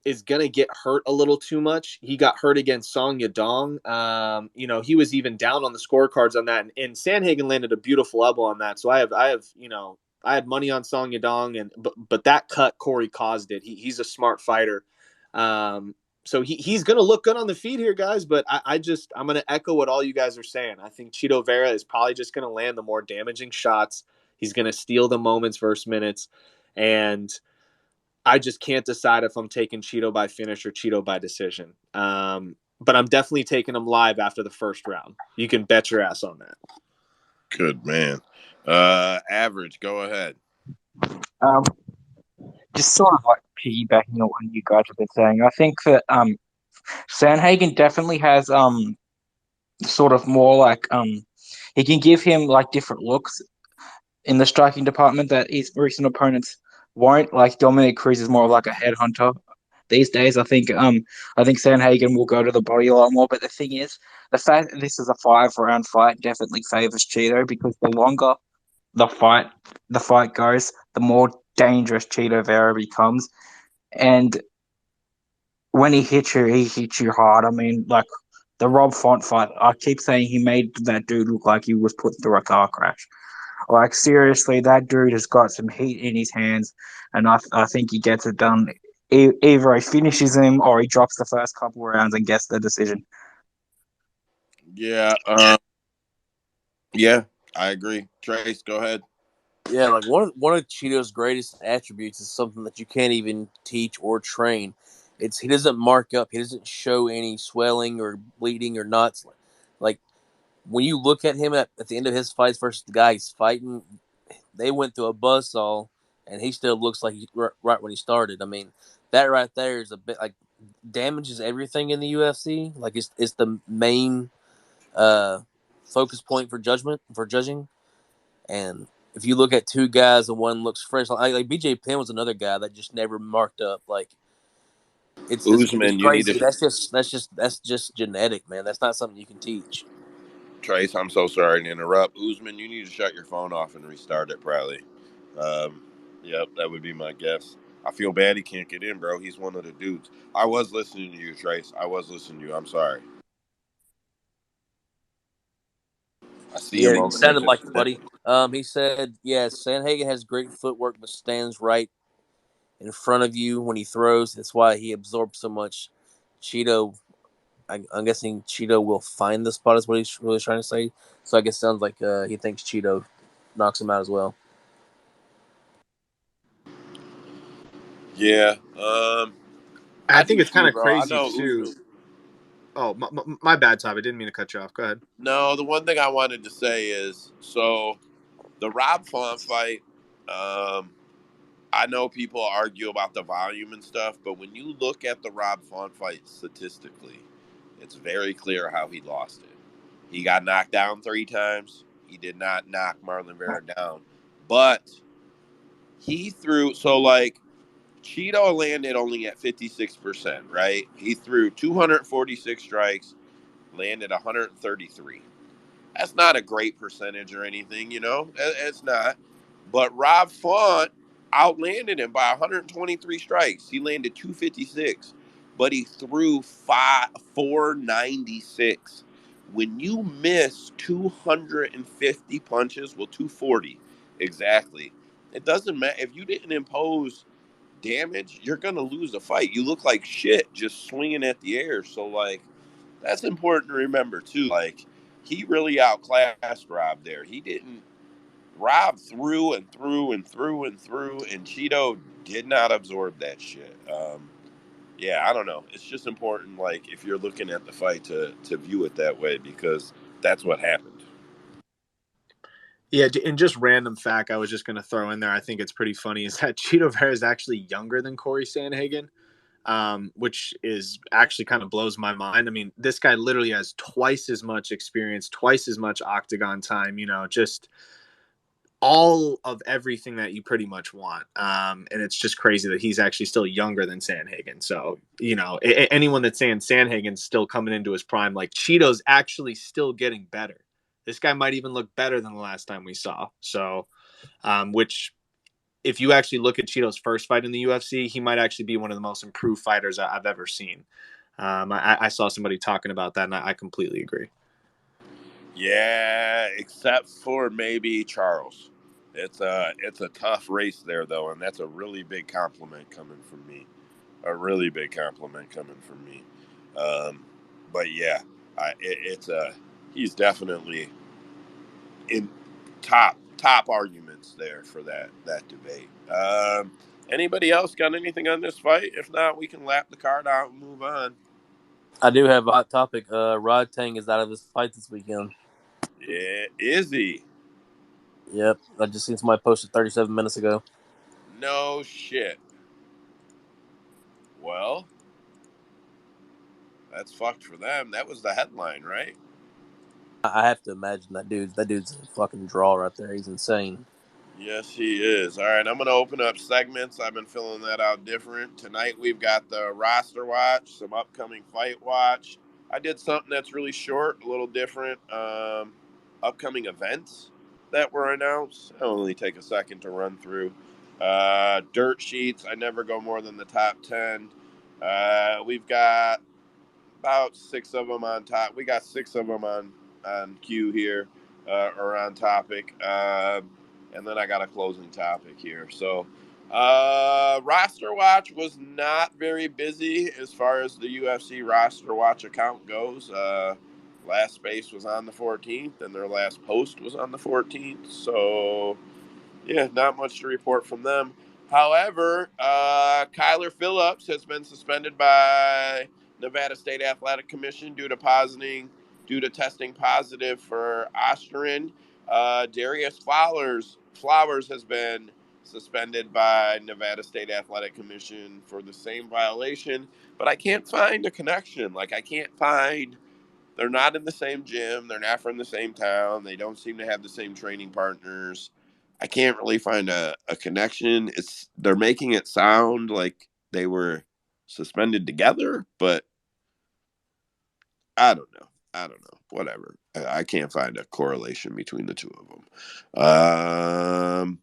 Speaker 15: is gonna get hurt a little too much. He got hurt against Song Yadong. You know, he was even down on the scorecards on that, and Sandhagen landed a beautiful elbow on that. So you know, I had money on Song Yadong, and but that cut Corey caused it. He's a smart fighter. So he's gonna look good on the feet here, guys. But I'm gonna echo what all you guys are saying. I think Cheeto Vera is probably just gonna land the more damaging shots. He's gonna steal the moments versus minutes, and I just can't decide if I'm taking Cheeto by finish or Cheeto by decision. But I'm definitely taking him live after the first round. You can bet your ass on that.
Speaker 1: Good man. Average, go ahead.
Speaker 13: Um, just sort of like piggybacking on what you guys have been saying. I think that Sanhagen definitely has sort of more like he can give him like different looks in the striking department that his recent opponents won't. Like Dominic Cruz is more of like a headhunter these days. I think Sanhagen will go to the body a lot more. But the thing is, the fact that this is a 5 round fight definitely favors Cheeto because the longer the fight the fight goes, the more dangerous Cheeto Vera becomes. And when he hits you hard. I mean, like the Rob Font fight, I keep saying he made that dude look like he was put through a car crash. Like seriously, that dude has got some heat in his hands, and I think he gets it done. Either he finishes him or he drops the first couple rounds and gets the decision.
Speaker 1: Yeah, yeah, I agree. Trace, go ahead.
Speaker 5: Yeah, like one of Cheeto's greatest attributes is something that you can't even teach or train. It's he doesn't mark up. He doesn't show any swelling or bleeding or knots. Like when you look at him at the end of his fights versus the guy he's fighting, they went through a buzzsaw, and he still looks like right when he started. I mean, that right there is a bit like damages everything in the UFC. Like it's the main uh, focus point for judging. And if you look at two guys and one looks fresh, like BJ Penn was another guy that just never marked up. Like it's
Speaker 1: Usman, you need
Speaker 5: crazy.
Speaker 1: to.
Speaker 5: That's just genetic, man. That's not something you can teach.
Speaker 1: Trace, I'm so sorry to interrupt. Usman, you need to shut your phone off and restart it, probably. Um, yep, that would be my guess. I feel bad he can't get in, bro. He's one of the dudes. I was listening to you, Trace. I was listening to you. I'm sorry. I see
Speaker 5: Yeah,
Speaker 1: him
Speaker 5: you
Speaker 1: over there
Speaker 5: sounded like
Speaker 1: just
Speaker 5: it,
Speaker 1: now.
Speaker 5: buddy. He said, yeah, Sanhagen has great footwork, but stands right in front of you when he throws. That's why he absorbs so much. Cheeto I'm guessing Cheeto will find the spot is what he's really trying to say. So I guess it sounds like he thinks Cheeto knocks him out as well.
Speaker 1: Yeah.
Speaker 15: I
Speaker 1: I
Speaker 15: think
Speaker 1: do
Speaker 15: it's kind
Speaker 1: too,
Speaker 15: of
Speaker 1: bro. I
Speaker 15: crazy
Speaker 1: know
Speaker 15: too.
Speaker 1: Usyk.
Speaker 15: Oh, my bad, Tom. I didn't mean to cut you off. Go ahead.
Speaker 1: No, the one thing I wanted to say is so the Rob Font fight. Um, I know people argue about the volume and stuff, but when you look at the Rob Font fight statistically, it's very clear how he lost it. He got knocked down 3 times. He did not knock Marlon Vera down, but he threw so like Cheeto landed only at 56%, right? He threw 246 strikes, landed 133. That's not a great percentage or anything, you know. It's not. But Rob Font outlanded him by 123 strikes. He landed 256, but he threw 496. When you miss 250 punches, well, 240 exactly. It doesn't matter if you didn't impose damage. You're gonna lose a fight. You look like shit just swinging at the air. So like that's important to remember too. Like he really outclassed Rob there. He didn't. Rob threw and threw and threw and threw, and Cheeto did not absorb that shit. Yeah, I don't know. It's just important, like if you're looking at the fight, to view it that way because that's what happened.
Speaker 15: Yeah, and just random fact I was just going to throw in there. I think it's pretty funny is that Cheeto Vera is actually younger than Corey Sandhagen, which is actually kind of blows my mind. I mean, this guy literally has twice as much experience, twice as much octagon time. You know, just all of everything that you pretty much want. And it's just crazy that he's actually still younger than Sandhagen. So, you know, anyone that's saying Sandhagen's still coming into his prime, like Cheeto's actually still getting better. This guy might even look better than the last time we saw. So, which if you actually look at Cheeto's first fight in the UFC, he might actually be one of the most improved fighters I've ever seen. I saw somebody talking about that, and I completely agree.
Speaker 1: Yeah, except for maybe Charles. It's a tough race there though, and that's a really big compliment coming from me. A really big compliment coming from me. Um, but yeah, it's a he's definitely in top arguments there for that debate. Anybody else got anything on this fight? If not, we can lap the card out and move on.
Speaker 5: I do have a hot topic. Rod Tang is out of his fight this weekend.
Speaker 1: Yeah, is he?
Speaker 5: Yep, I just seen somebody post it 37 minutes ago.
Speaker 1: No shit. Well, that's fucked for them. That was the headline, right?
Speaker 5: I have to imagine that dude's a fucking draw right there. He's insane.
Speaker 1: Yes, he is. All right, I'm going to open up segments. I've been filling that out different. Tonight we've got the roster watch, some upcoming fight watch. I did something that's really short, a little different. Upcoming events that were announced. I'll only take a second to run through. Dirt sheets. I never go more than the top 10. We've got about 6 of them on top. We got 6 of them on queue here, or on topic. And then I got a closing topic here. So, roster watch was not very busy as far as the UFC roster watch account goes. Last space was on the 14th, and their last post was on the 14th. So, yeah, not much to report from them. However, Kyler Phillips has been suspended by Nevada State Athletic Commission due to testing positive for Osterin. Darius Flowers has been suspended by Nevada State Athletic Commission for the same violation, but I can't find a connection. Like I can't find. They're not in the same gym. They're not from the same town. They don't seem to have the same training partners. I can't really find a connection. They're making it sound like they were suspended together, but I don't know. I don't know. Whatever. I can't find a correlation between the two of them.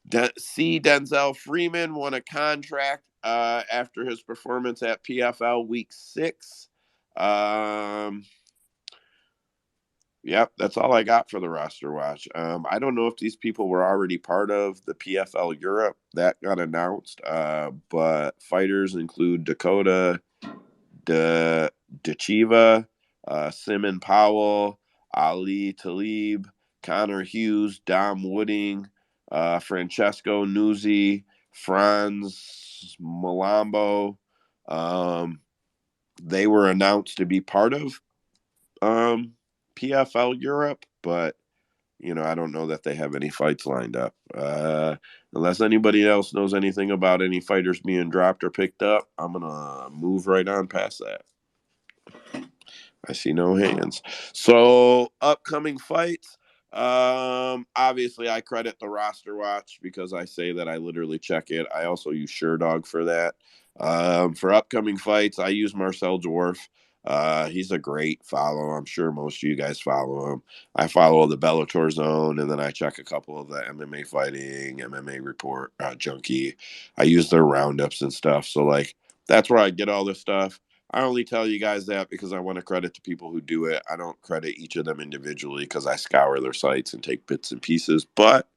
Speaker 1: Denzel Freeman won a contract after his performance at PFL Week 6. Yep, that's all I got for the roster watch. I don't know if these people were already part of the PFL Europe that got announced, but fighters include Dakota Dachiva, Simon Powell, Ali Talib, Connor Hughes, Dom Wooding, Francesco Nuzzi, Franz Malambo. They were announced to be part of PFL Europe, but I don't know that they have any fights lined up. Unless anybody else knows anything about any fighters being dropped or picked up, I'm gonna move right on past that. I see no hands. So upcoming fights. Obviously I credit the roster watch because I say that I literally check it. I also use SureDog for that. For upcoming fights, I use Marcel Dwarf. He's a great follow. I'm sure most of you guys follow him. I follow the Bellator Zone, and then I check a couple of the MMA Fighting, MMA Report, Junkie. I use their roundups and stuff. So like that's where I get all this stuff. I only tell you guys that because I want to credit the people who do it. I don't credit each of them individually because I scour their sites and take bits and pieces. But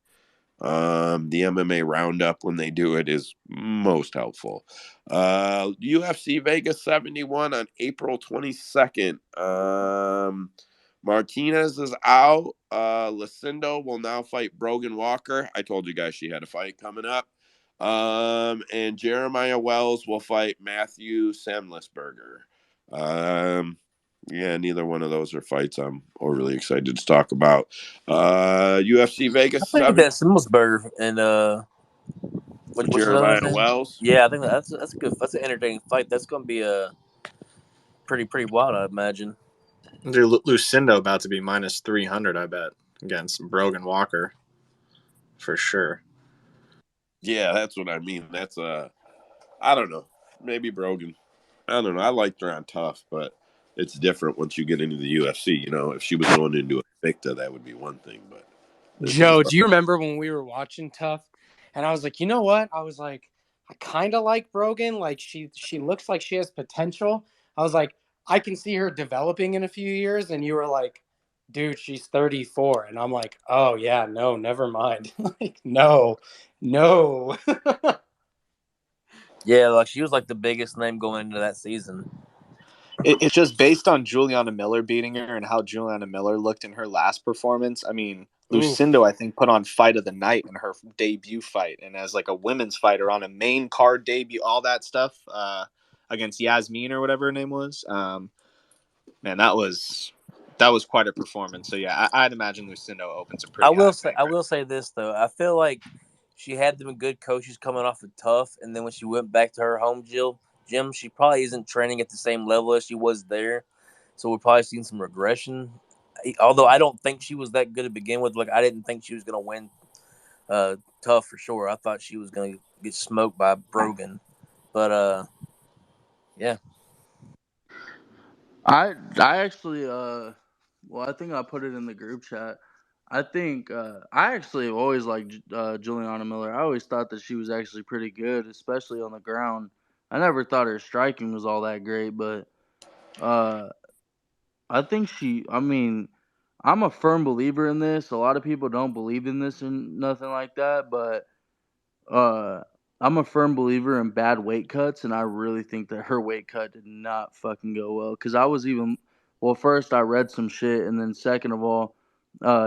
Speaker 1: the MMA roundup when they do it is most helpful. UFC Vegas 71 on April 22nd. Martinez is out. Lucindo will now fight Brogan Walker. I told you guys she had a fight coming up. And Jeremiah Wells will fight Matthew Samlisberger. Yeah, neither one of those are fights I'm overly excited to talk about. UFC
Speaker 5: I
Speaker 1: Vegas
Speaker 5: think
Speaker 1: 7.
Speaker 5: that Simmelsberger and what's another one's
Speaker 1: Jeremiah
Speaker 5: name?
Speaker 1: Wells.
Speaker 5: Yeah, I think that's a good. That's an entertaining fight. That's going to be a pretty wild, I imagine.
Speaker 15: Dude, Lucindo about to be minus 300, I bet, against Brogan Walker. For sure.
Speaker 1: Yeah, that's what I mean. That's I don't know. Maybe Brogan. I don't know. I liked her on Tough, but it's different once you get into the UFC. If she was going into a Invicta, that would be one thing. But this is
Speaker 2: Joe, do you remember when we were watching Tough? And I was like, you know what? I was like, I kind of like Brogan. Like she looks like she has potential. I was like, I can see her developing in a few years. And you were like, dude, she's 34. And I'm like, oh yeah, no, never mind. Like, no.
Speaker 5: Yeah, like she was like the biggest name going into that season.
Speaker 15: It's just based on Juliana Miller beating her and how Juliana Miller looked in her last performance. I mean,
Speaker 2: Oof.
Speaker 15: Lucindo, I think, put on fight of the night in her debut fight. And as like a women's fighter on a main card debut, all that stuff against Yasmin or whatever her name was. Man, that was quite a performance. So yeah, I'd imagine Lucindo opens a
Speaker 5: I
Speaker 15: pretty
Speaker 5: will
Speaker 15: high
Speaker 5: say I
Speaker 15: favorite.
Speaker 5: will say this though. I feel like she had them good coaches coming off of Tough, and then when she went back to her home gym, she probably isn't training at the same level as she was there. So we're probably seeing some regression. Although I don't think she was that good to begin with. Like I didn't think she was going to win Tough for sure. I thought she was going to get smoked by Brogan. But yeah.
Speaker 3: I actually I think I put it in the group chat. I think I actually have always liked Juliana Miller. I always thought that she was actually pretty good, especially on the ground. I never thought her striking was all that great, but uh, I think I mean, I'm a firm believer in this. A lot of people don't believe in this and nothing like that, but uh, I'm a firm believer in bad weight cuts, and I really think that her weight cut did not fucking go well. Because I was even, well, first I read some shit, and then second of all,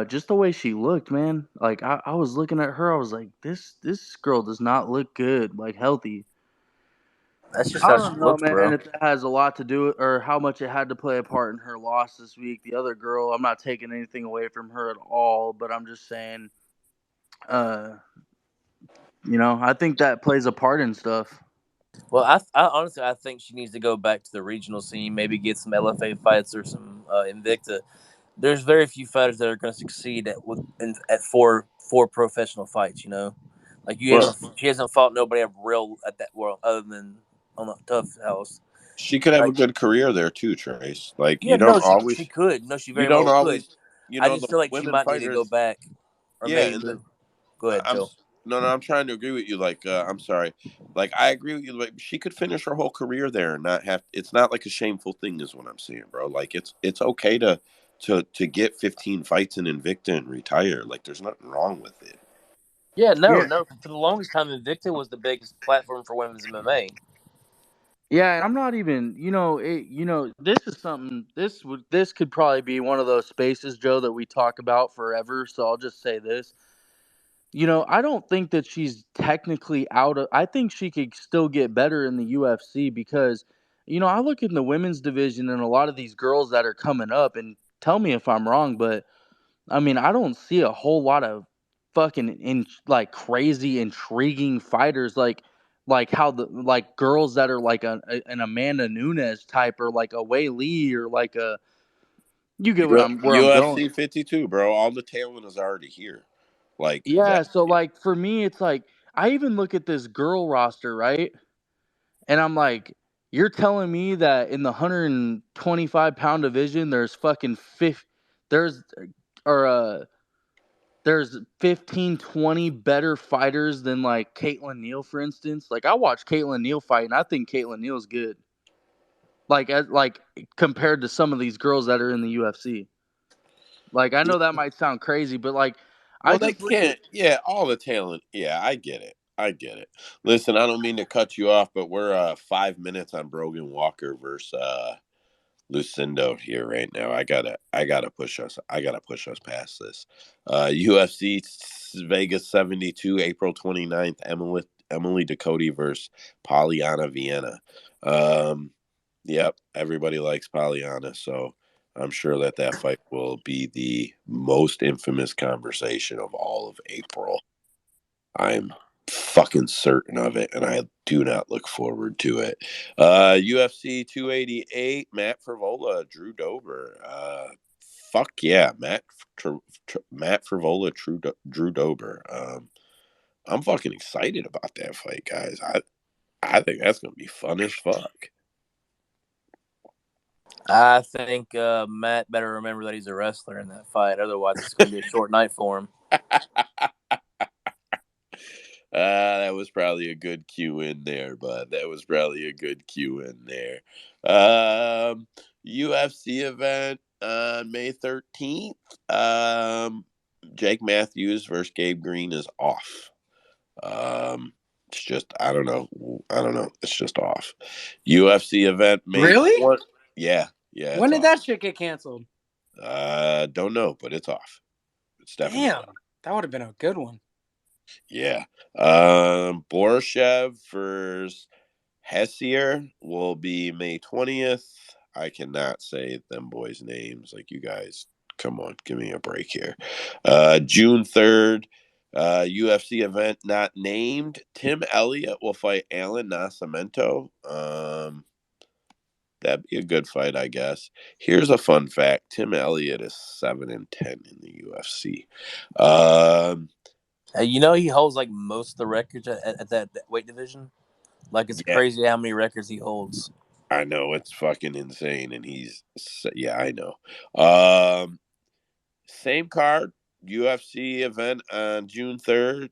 Speaker 3: just the way she looked, man. Like I was looking at her, I was like, this girl does not look good, like healthy.
Speaker 5: That's just
Speaker 3: I
Speaker 5: how she
Speaker 3: don't know,
Speaker 5: looks,
Speaker 3: man,
Speaker 5: bro.
Speaker 3: if that has a lot to do with, or how much it had to play a part in her loss this week. The other girl, I'm not taking anything away from her at all, but I'm just saying, uh, I think that plays a part in stuff.
Speaker 5: Well, I honestly I think she needs to go back to the regional scene, maybe get some LFA fights or some Invicta. There's very few fighters that are going to succeed at four professional fights. Like
Speaker 1: well,
Speaker 5: she hasn't fought nobody real at that world other than on the Tough House.
Speaker 1: she could have a
Speaker 5: Like
Speaker 1: good career there too, Trace. Like
Speaker 5: yeah, no, she could. No, she
Speaker 1: you
Speaker 5: very
Speaker 1: don't
Speaker 5: well could.
Speaker 1: always,
Speaker 5: I
Speaker 1: the
Speaker 5: just feel like she
Speaker 1: women
Speaker 5: might need to go
Speaker 1: fighters.
Speaker 5: back or
Speaker 1: Yeah,
Speaker 5: maybe
Speaker 1: and
Speaker 5: move. Go ahead,
Speaker 1: I'm
Speaker 5: Joe.
Speaker 1: no, I'm trying to agree with you. Like, I'm sorry. Like, I agree with you. Like, she could finish her whole career there and not have. It's not like a shameful thing, is what I'm saying, bro. Like, it's okay to get 15 fights in Invicta and retire. Like, there's nothing wrong with it.
Speaker 5: Yeah,
Speaker 3: Yeah,
Speaker 5: no. For the longest time, Invicta was the biggest platform for women's MMA.
Speaker 3: Yeah, and I'm not even, this is something. This could probably be one of those spaces, Joe, that we talk about forever. So I'll just say this. I don't think that she's technically out of. I think she could still get better in the UFC because, I look in the women's division and a lot of these girls that are coming up, and tell me if I'm wrong, but I mean, I don't see a whole lot of fucking like crazy intriguing fighters like how the like girls that are like an Amanda Nunes type or like a Wei Lee or like a you get what where I'm going.
Speaker 1: UFC 52, bro. All the talent is already here. Like that.
Speaker 3: Yeah, so like for me it's like I even look at this girl roster, right? And I'm like, you're telling me that in the 125-pound division there's fucking there's or there's 15, 20 better fighters than like Caitlin Neal, for instance. Like I watch Caitlin Neal fight, and I think Caitlin Neal's good. Like compared to some of these girls that are in the UFC. Like I know that might sound crazy, but like I
Speaker 1: Well, they
Speaker 3: just look at
Speaker 1: can't. Yeah, all the talent. Yeah, I get it. I get it. Listen, I don't mean to cut you off, but we're 5 minutes on Brogan Walker versus Lucindo here right now. I gotta push us. I gotta push us past this. UFC Vegas 72, April 29th. Emily Ducote versus Polyana Vienna. Yep, everybody likes Polyana, so I'm sure that fight will be the most infamous conversation of all of April. I'm fucking certain of it, and I do not look forward to it. UFC 288, Matt Frivola, Drew Dober. Fuck yeah, Matt Frivola, Drew Dober. I'm fucking excited about that fight, guys. I think that's gonna be fun as fuck.
Speaker 5: I think Matt better remember that he's a wrestler in that fight. Otherwise, it's going to be a short night for him.
Speaker 1: That was probably a good cue in there, but that was probably a good cue in there. UFC event on May 13th. Jake Matthews versus Gabe Green is off. It's just I don't know. It's just off. UFC event May
Speaker 2: Really?
Speaker 1: 20th. Yeah.
Speaker 2: When did that shit get canceled?
Speaker 1: Don't know, but it's off. It's definitely off.
Speaker 2: Damn, that would have been a good one.
Speaker 1: Yeah. Borishev versus Hessier will be May 20th. I cannot say them boys' names. Like, you guys, come on, give me a break here. June 3rd, UFC event not named. Tim Elliott will fight Alan Nascimento. That'd be a good fight, I guess. Here's a fun fact: Tim Elliott is 7-10 in the UFC.
Speaker 5: He holds like most of the records at that weight division. Like it's
Speaker 1: Yeah,
Speaker 5: crazy how many records he holds.
Speaker 1: I know it's fucking insane, and yeah, I know. Same card, UFC event on June 3rd.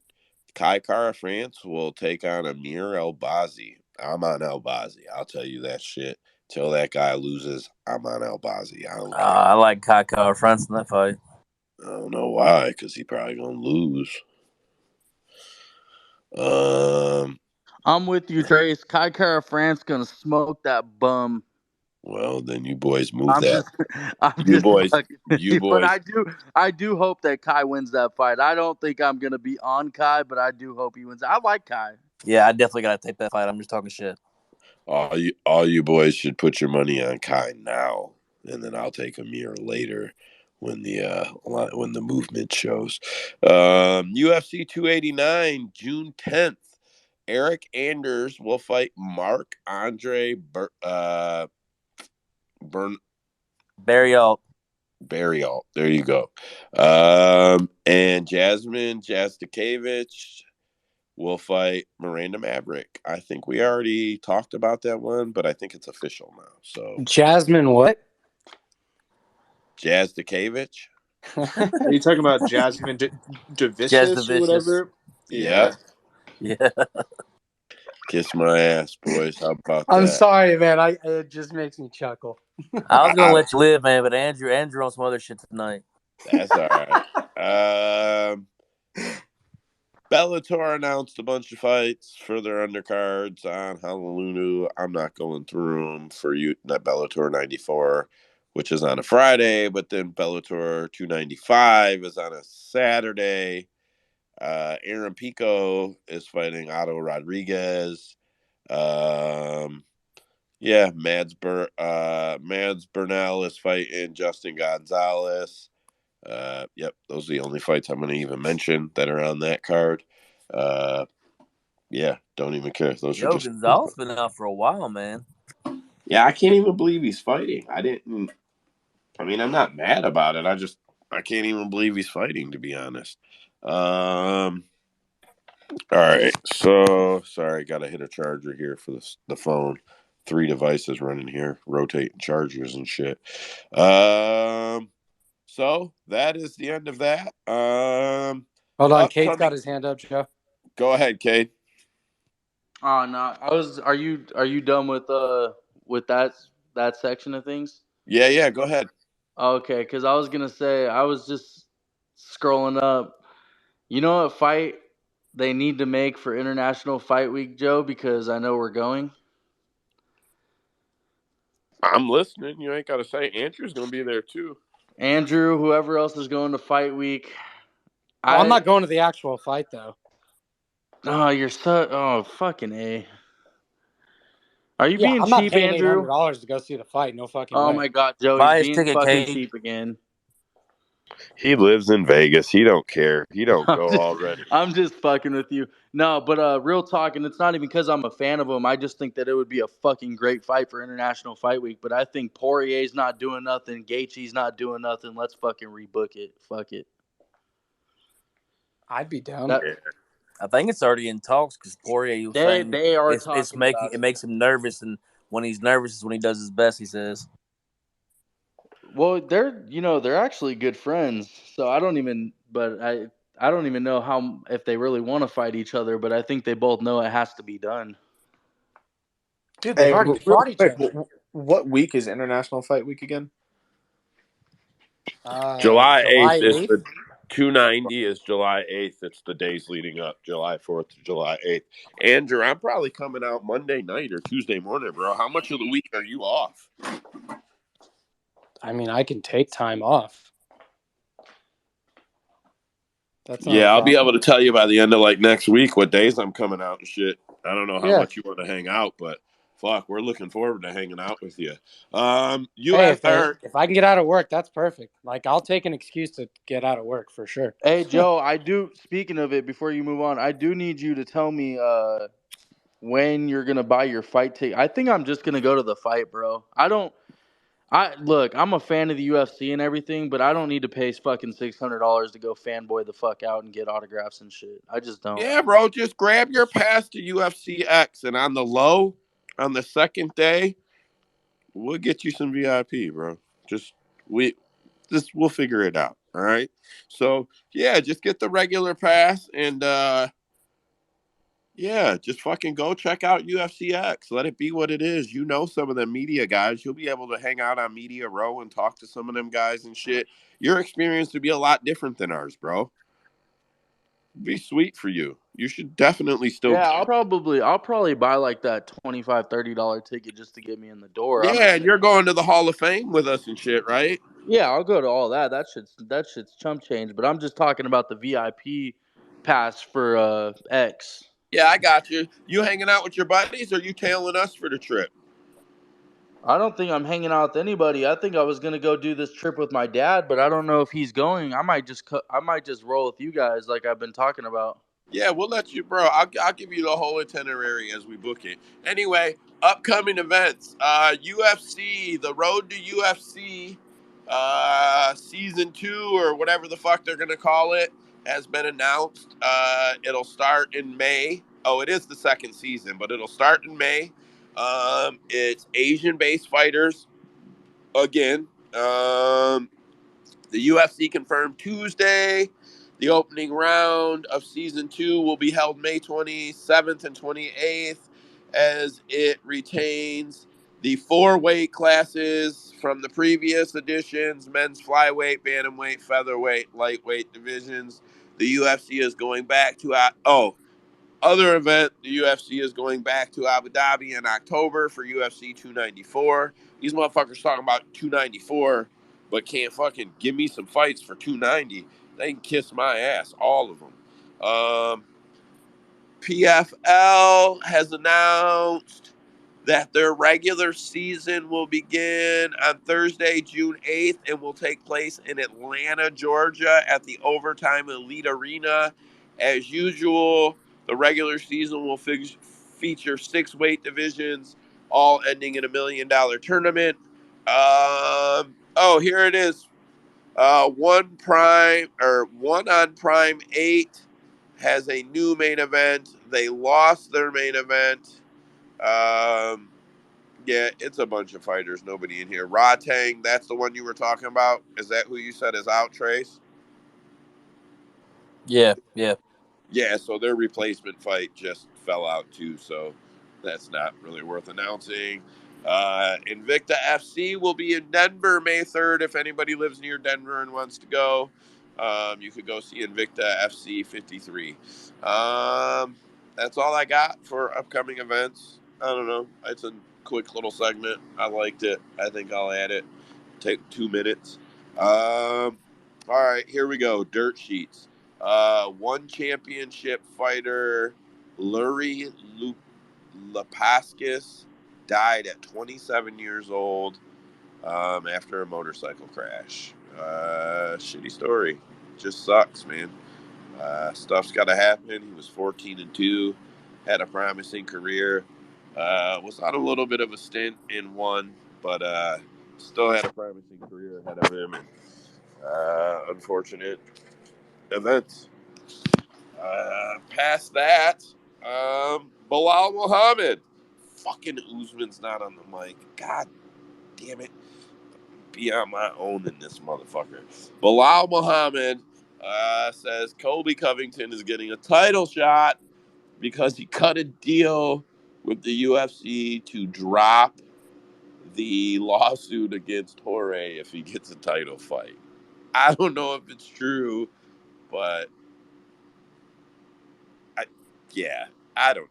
Speaker 1: Kai Kara France will take on Amir Elbazi. I'm on Elbazi. I'll tell you that shit. Till that guy loses, I'm on Elbazi. I don't care.
Speaker 5: I like Kaka France in that fight.
Speaker 1: I don't know why, because he probably gonna lose. Um.
Speaker 3: I'm with you, Trace. Kai Kara France gonna smoke that bum.
Speaker 1: Well, then you boys move
Speaker 3: I'm
Speaker 1: that.
Speaker 3: just, I'm
Speaker 1: You
Speaker 3: just
Speaker 1: boys.
Speaker 3: fucking.
Speaker 1: You
Speaker 3: But
Speaker 1: boys.
Speaker 3: I do hope that Kai wins that fight. I don't think I'm gonna be on Kai, but I do hope he wins. I like Kai.
Speaker 5: Yeah, I definitely gotta take that fight. I'm just talking shit.
Speaker 1: All you boys should put your money on Kai now, and then I'll take Amir later when the movement shows. UFC 289, June 10th. Eric Anders will fight Mark Andre
Speaker 5: Barrialt.
Speaker 1: Barrialt. There you go. And Jasmine Jasdakevich will fight Miranda Maverick. I think we already talked about that one, but I think it's official now. So
Speaker 2: Jasmine, what?
Speaker 1: Jasdakevich.
Speaker 15: Are you talking about Jasmine
Speaker 5: Jazz the
Speaker 15: Devicious or
Speaker 5: Vicious.
Speaker 15: whatever?
Speaker 1: Yep.
Speaker 15: Yeah.
Speaker 5: Yeah.
Speaker 1: Kiss my ass, boys. How about
Speaker 2: I'm
Speaker 1: that?
Speaker 2: sorry, man. It just makes me chuckle.
Speaker 5: I was gonna let you live, man, but Andrew on some other shit tonight.
Speaker 1: That's all right. Bellator announced a bunch of fights for their undercards on Honolulu. I'm not going through them for you. Not Bellator 94, which is on a Friday, but then Bellator 295 is on a Saturday. Aaron Pico is fighting Otto Rodriguez. Mads Burnell is fighting Justin Gonzalez. Yep, those are the only fights I'm going to even mention that are on that card. Don't even care. Those are
Speaker 5: Yo,
Speaker 1: just.
Speaker 5: Gonzalez been out for a while, man.
Speaker 1: Yeah, I can't even believe he's fighting. I'm not mad about it. I can't even believe he's fighting, to be honest. All right. So, sorry, got to hit a charger here for the phone. 3 devices running here, rotating chargers and shit. So that is the end of that.
Speaker 2: Hold on, Kate's
Speaker 1: Upcoming.
Speaker 2: got his hand up, Joe.
Speaker 1: Go ahead, Kate.
Speaker 3: Oh no, I was. Are you done with that section of things?
Speaker 1: Yeah. Go ahead.
Speaker 3: Okay, because I was gonna say I was just scrolling up. You know what fight they need to make for International Fight Week, Joe? Because I know we're going.
Speaker 1: I'm listening. You ain't got to say. Andrew's going to be there too.
Speaker 3: Andrew, whoever else is going to Fight Week.
Speaker 2: Well, I'm not going to the actual fight though.
Speaker 3: Oh, you're so. Oh, fucking A. Are you
Speaker 2: Yeah,
Speaker 3: being
Speaker 2: I'm not
Speaker 3: cheap,
Speaker 2: paying
Speaker 3: Andrew?
Speaker 2: $800 to go see the fight. No fucking
Speaker 3: Oh
Speaker 2: way.
Speaker 3: my God, Joe, he's
Speaker 5: Buy his
Speaker 3: being
Speaker 5: ticket,
Speaker 3: fucking
Speaker 5: Kate.
Speaker 3: cheap again.
Speaker 1: He lives in Vegas. He don't care. He don't go already.
Speaker 3: I'm just fucking with you. No, but real talk, and it's not even because I'm a fan of him. I just think that it would be a fucking great fight for International Fight Week. But I think Poirier's not doing nothing. Gaethje's not doing nothing. Let's fucking rebook it. Fuck it.
Speaker 2: I'd be down.
Speaker 3: That,
Speaker 5: I think it's already in talks because Poirier was saying
Speaker 3: they are
Speaker 5: it's
Speaker 3: talking
Speaker 5: making
Speaker 3: about
Speaker 5: it
Speaker 3: it.
Speaker 5: makes him nervous, and when he's nervous is when he does his best. He says.
Speaker 3: Well, they're actually good friends. So I don't even know how if they really want to fight each other. But I think they both know it has to be done.
Speaker 2: Dude, they've
Speaker 15: Hey,
Speaker 2: already
Speaker 15: real
Speaker 2: fought each
Speaker 15: quick,
Speaker 2: other.
Speaker 15: what week is International Fight Week again?
Speaker 1: July 8th
Speaker 2: July
Speaker 1: is
Speaker 2: 8th.
Speaker 1: the 290 is July 8th. It's the days leading up, July 4th to July 8th. Andrew, I'm probably coming out Monday night or Tuesday morning, bro. How much of the week are you off?
Speaker 2: I mean, I can take time off. That's not a
Speaker 1: Yeah, I'll be
Speaker 2: problem.
Speaker 1: able to tell you by the end of like next week what days I'm coming out and shit. I don't know how
Speaker 2: Yeah.
Speaker 1: much you want to hang out, but fuck, we're looking forward to hanging out with you.
Speaker 2: Hey, if I can get out of work, that's perfect. Like, I'll take an excuse to get out of work for sure.
Speaker 3: Hey Joe, I do. Speaking of it, before you move on, I do need you to tell me when you're gonna buy your fight ticket. I think I'm just gonna go to the fight, bro. Look. I'm a fan of the UFC and everything, but I don't need to pay fucking $600 to go fanboy the fuck out and get autographs and shit. I just don't.
Speaker 1: Yeah, bro, just grab your pass to UFC X, and on the low, on the second day, we'll get you some VIP, bro. Just we we'll figure it out. All right. So yeah, just get the regular pass and just fucking go check out UFC X. Let it be what it is. You know some of the media guys. You'll be able to hang out on Media Row and talk to some of them guys and shit. Your experience would be a lot different than ours, bro. It'd be sweet for you. You should definitely still.
Speaker 3: Yeah, I'll probably buy like that $25-$30 ticket just to get me in the door.
Speaker 1: Yeah, and you're going to the Hall of Fame with us and shit, right?
Speaker 3: Yeah, I'll go to all that. That shit's chump change. But I'm just talking about the VIP pass for X.
Speaker 1: Yeah, I got you. You hanging out with your buddies, or you tailing us for the trip?
Speaker 3: I don't think I'm hanging out with anybody. I think I was gonna go do this trip with my dad, but I don't know if he's going. I might just roll with you guys like I've been talking about.
Speaker 1: Yeah, we'll let you, bro. I'll give you the whole itinerary as we book it. Anyway, upcoming events: UFC, the Road to UFC, season 2 or whatever the fuck they're gonna call it has been announced. It'll start in May. Oh, it is the second season, but it'll start in May. It's Asian-based fighters again. The UFC confirmed Tuesday the opening round of season 2 will be held May 27th and 28th as it retains The 4 weight classes from the previous editions, men's flyweight, bantamweight, featherweight, lightweight divisions. The UFC is going back to other event. The UFC is going back to Abu Dhabi in October for UFC 294. These motherfuckers talking about 294, but can't fucking give me some fights for 290. They can kiss my ass, all of them. PFL has announced that their regular season will begin on Thursday, June 8th, and will take place in Atlanta, Georgia at the Overtime Elite Arena. As usual, the regular season will feature 6 weight divisions, all ending in $1 million tournament. Here it is. One on Prime 8 has a new main event. They lost their main event. Yeah, it's a bunch of fighters. Nobody in here. Ratang, that's the one you were talking about. Is that who you said is out, Trace?
Speaker 5: Yeah, yeah.
Speaker 1: Yeah, so their replacement fight just fell out too, so that's not really worth announcing. Invicta FC will be in Denver May 3rd. If anybody lives near Denver and wants to go, you could go see Invicta FC 53. That's all I got for upcoming events. I don't know. It's a quick little segment. I liked it. I think I'll add it. Take 2 minutes. All right, here we go. Dirt sheets. One championship fighter, Lurie Lapaskis, died at 27 years old after a motorcycle crash. Shitty story. Just sucks, man. Stuff's got to happen. He was 14-2, had a promising career. Was on a little bit of a stint in one, but still had a promising career ahead of him. And unfortunate events. Past that, Bilal Muhammad. Fucking Usman's not on the mic. God damn it. Be on my own in this motherfucker. Bilal Muhammad says Colby Covington is getting a title shot because he cut a deal with the UFC to drop the lawsuit against Jorge if he gets a title fight. I don't know if it's true, but yeah, I don't.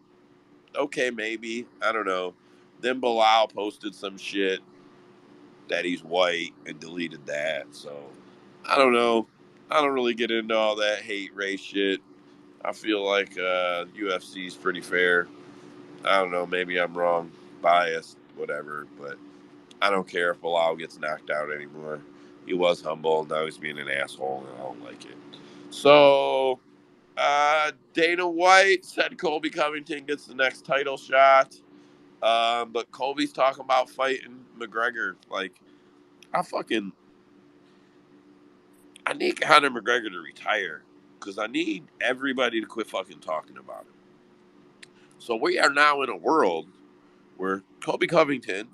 Speaker 1: Okay, maybe. I don't know. Then Bilal posted some shit that he's white and deleted that. So I don't know. I don't really get into all that hate race shit. I feel like UFC is pretty fair. I don't know. Maybe I'm wrong, biased, whatever. But I don't care if Bilal gets knocked out anymore. He was humble. Now he's being an asshole, and I don't like it. So Dana White said Colby Covington gets the next title shot. But Colby's talking about fighting McGregor. Like, I need Conor McGregor to retire because I need everybody to quit fucking talking about him. So we are now in a world where Colby Covington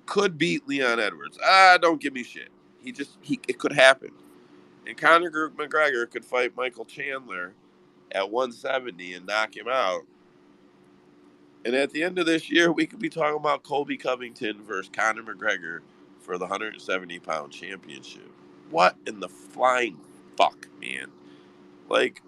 Speaker 1: could beat Leon Edwards. Don't give me shit. It could happen. And Conor McGregor could fight Michael Chandler at 170 and knock him out. And at the end of this year, we could be talking about Colby Covington versus Conor McGregor for the 170-pound championship. What in the flying fuck, man? Like,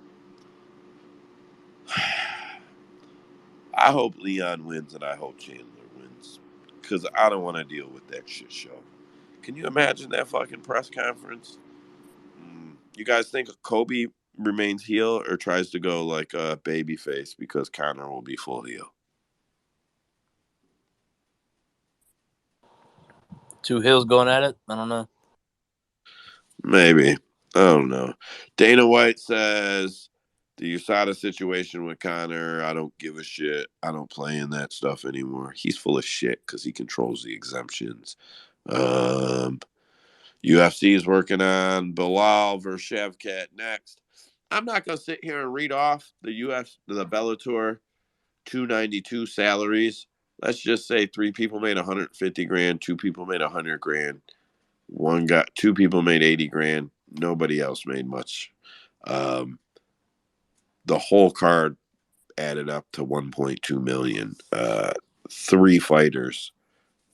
Speaker 1: I hope Leon wins and I hope Chandler wins. Because I don't want to deal with that shit show. Can you imagine that fucking press conference? You guys think Kobe remains heel or tries to go like a baby face because Conor will be full heel?
Speaker 5: Two Hills going at it. I don't know.
Speaker 1: Maybe. I don't know. Dana White says the USADA situation with Conor, I don't give a shit. I don't play in that stuff anymore. He's full of shit because he controls the exemptions. UFC is working on Bilal versus Shavkat next. I'm not going to sit here and read off the Bellator 292 salaries. Let's just say 3 people made 150 grand, 2 people made 100 grand. 2 people made 80 grand. Nobody else made much. The whole card added up to 1.2 million. 3 fighters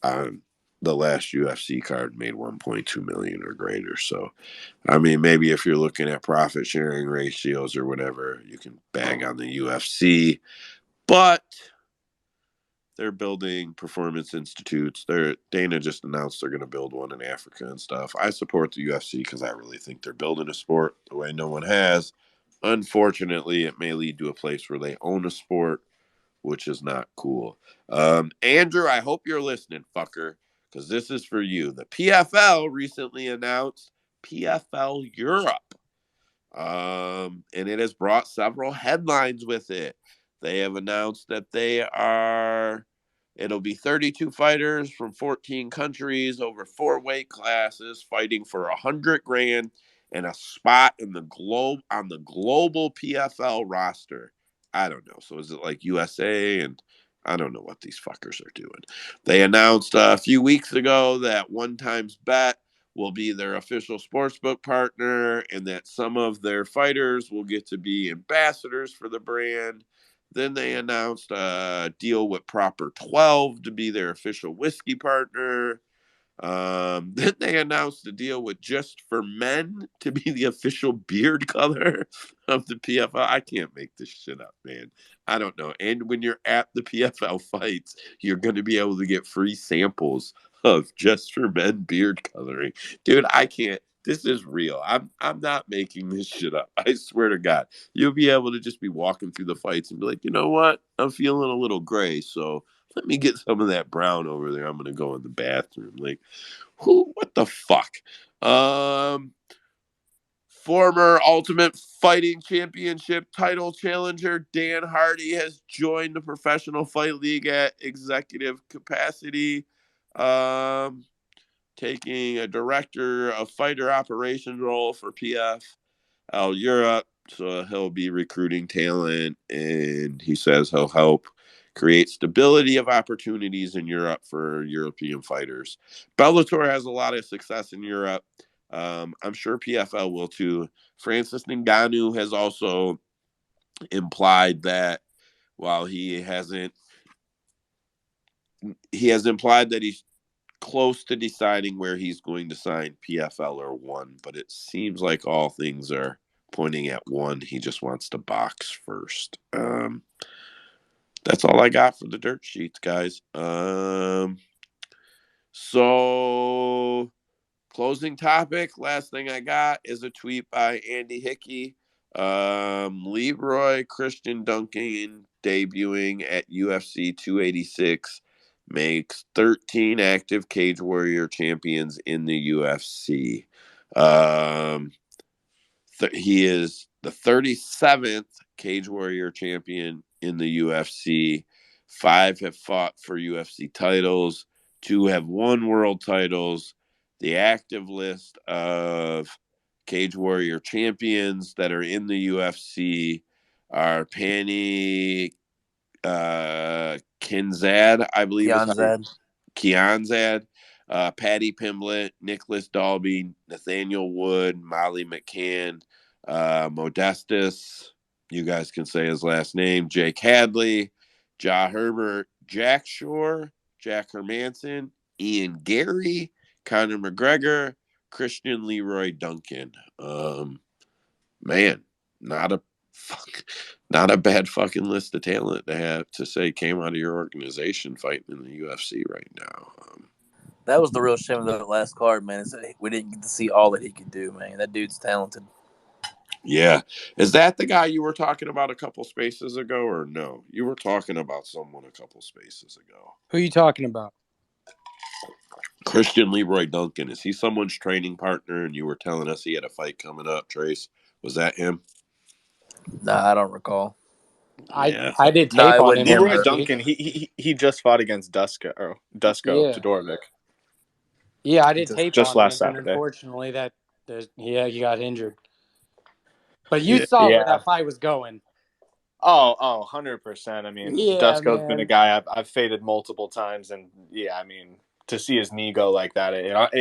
Speaker 1: on the last UFC card made 1.2 million or greater. So, I mean, maybe if you're looking at profit sharing ratios or whatever, you can bag on the UFC, but they're building performance institutes. Dana just announced they're going to build one in Africa and stuff. I support the UFC because I really think they're building a sport the way no one has. Unfortunately, it may lead to a place where they own a sport, which is not cool. Andrew, I hope you're listening, fucker, because this is for you. The PFL recently announced PFL Europe, and it has brought several headlines with it. They have announced that it'll be 32 fighters from 14 countries over 4 weight classes fighting for 100 grand and a spot in the global PFL roster. I don't know. So is it like USA? And I don't know what these fuckers are doing. They announced a few weeks ago that One Times Bet will be their official sportsbook partner and that some of their fighters will get to be ambassadors for the brand. Then they announced a deal with Proper 12 to be their official whiskey partner. Then they announced a deal with Just for Men to be the official beard color of the PFL. I can't make this shit up, man. I don't know. And when you're at the PFL fights, you're going to be able to get free samples of Just for Men beard coloring. Dude, I can't. This is real. I'm not making this shit up. I swear to God. You'll be able to just be walking through the fights and be like, you know what? I'm feeling a little gray, so let me get some of that brown over there. I'm gonna go in the bathroom. Like, what the fuck? Former Ultimate Fighting Championship title challenger Dan Hardy has joined the Professional Fight League at executive capacity, taking a director of fighter operations role for PFL Europe. So he'll be recruiting talent, and he says he'll help create stability of opportunities in Europe for European fighters. Bellator has a lot of success in Europe. I'm sure PFL will too. Francis Ngannou has also implied that while he has implied that he's close to deciding where he's going to sign PFL or one, but it seems like all things are pointing at one. He just wants to box first. That's all I got for the dirt sheets, guys. So closing topic. Last thing I got is a tweet by Andy Hickey. Leroy Christian Duncan debuting at UFC 286 makes 13 active Cage Warrior champions in the UFC. He is the 37th Cage Warrior champion in the UFC. 5 have fought for UFC titles. 2 have won world titles. The active list of Cage Warrior champions that are in the UFC are Pani Kinzad, I believe is how Kianzad, Patty Pimblett, Nicholas Dalby, Nathaniel Wood, Molly McCann, Modestus, you guys can say his last name, Jake Hadley, Ja Herbert, Jack Shore, Jack Hermanson, Ian Gary, Conor McGregor, Christian Leroy Duncan. Man, not a not a bad fucking list of talent to have to say came out of your organization fighting in the UFC right now.
Speaker 5: That was the real shame of the last card, man. Is that we didn't get to see all that he could do, man. That dude's talented.
Speaker 1: Yeah. Is that the guy you were talking about a couple spaces ago, or no? You were talking about someone a couple spaces ago.
Speaker 2: Who are you talking about?
Speaker 1: Christian Leroy Duncan. Is he someone's training partner and you were telling us he had a fight coming up, Trace? Was that him?
Speaker 5: Nah, I don't recall.
Speaker 1: Yeah.
Speaker 2: I did
Speaker 3: No,
Speaker 2: tape
Speaker 3: it
Speaker 2: on
Speaker 3: wasn't
Speaker 2: him
Speaker 3: him.
Speaker 2: last
Speaker 3: Leroy
Speaker 2: week.
Speaker 3: Duncan. He just fought against Dusko
Speaker 2: Yeah,
Speaker 3: Todorovic
Speaker 2: yeah, I did tape
Speaker 3: just
Speaker 2: on
Speaker 3: last
Speaker 2: him, and
Speaker 3: Saturday.
Speaker 2: unfortunately, he got injured. But you
Speaker 1: Yeah.
Speaker 2: saw where
Speaker 3: Yeah.
Speaker 2: that fight was going.
Speaker 3: Oh, 100%. I mean,
Speaker 2: Yeah,
Speaker 3: Dusko's been a
Speaker 2: man,
Speaker 3: guy I've faded multiple times, and yeah, I mean, to see his knee go like that,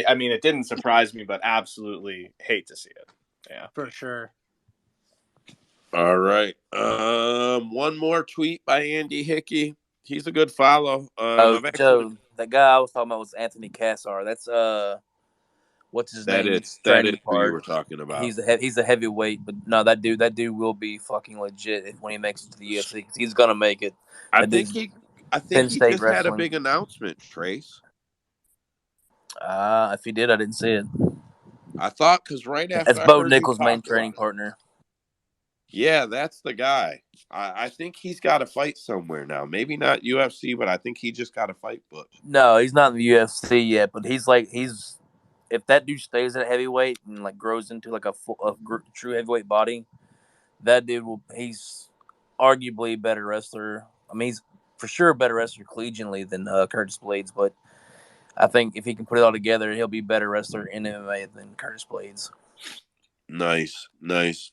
Speaker 3: I mean, it didn't surprise me, but absolutely hate to see it. Yeah.
Speaker 2: for sure.
Speaker 1: All right. One more tweet by Andy Hickey. He's a good follow.
Speaker 5: Oh,
Speaker 1: I've actually
Speaker 5: Joe, That guy I was talking about was Anthony Cassar. That's what's his
Speaker 1: That
Speaker 5: name?
Speaker 1: is
Speaker 5: Training
Speaker 1: who you
Speaker 5: part.
Speaker 1: were talking about.
Speaker 5: He's a heavyweight, but no, that dude will be fucking legit when he makes it to the UFC because he's gonna make it.
Speaker 1: I
Speaker 5: That
Speaker 1: think
Speaker 5: dude's
Speaker 1: he I think
Speaker 5: Penn
Speaker 1: he
Speaker 5: State
Speaker 1: just had a
Speaker 5: wrestling.
Speaker 1: big announcement, Trace.
Speaker 5: If he did, I didn't see it.
Speaker 1: I thought because right
Speaker 5: That's
Speaker 1: after I
Speaker 5: Bo
Speaker 1: heard you
Speaker 5: Nichols' main
Speaker 1: talk about
Speaker 5: training
Speaker 1: him,
Speaker 5: partner.
Speaker 1: yeah, that's the guy. I think he's got a fight somewhere now. Maybe not UFC, but I think he just got a fight booked.
Speaker 5: No, he's not in the UFC yet, but he's if that dude stays at heavyweight and like grows into like true heavyweight body, that dude he's arguably a better wrestler. I mean, he's for sure a better wrestler collegiately than Curtis Blades, but I think if he can put it all together, he'll be a better wrestler in MMA than Curtis Blades.
Speaker 1: Nice, nice.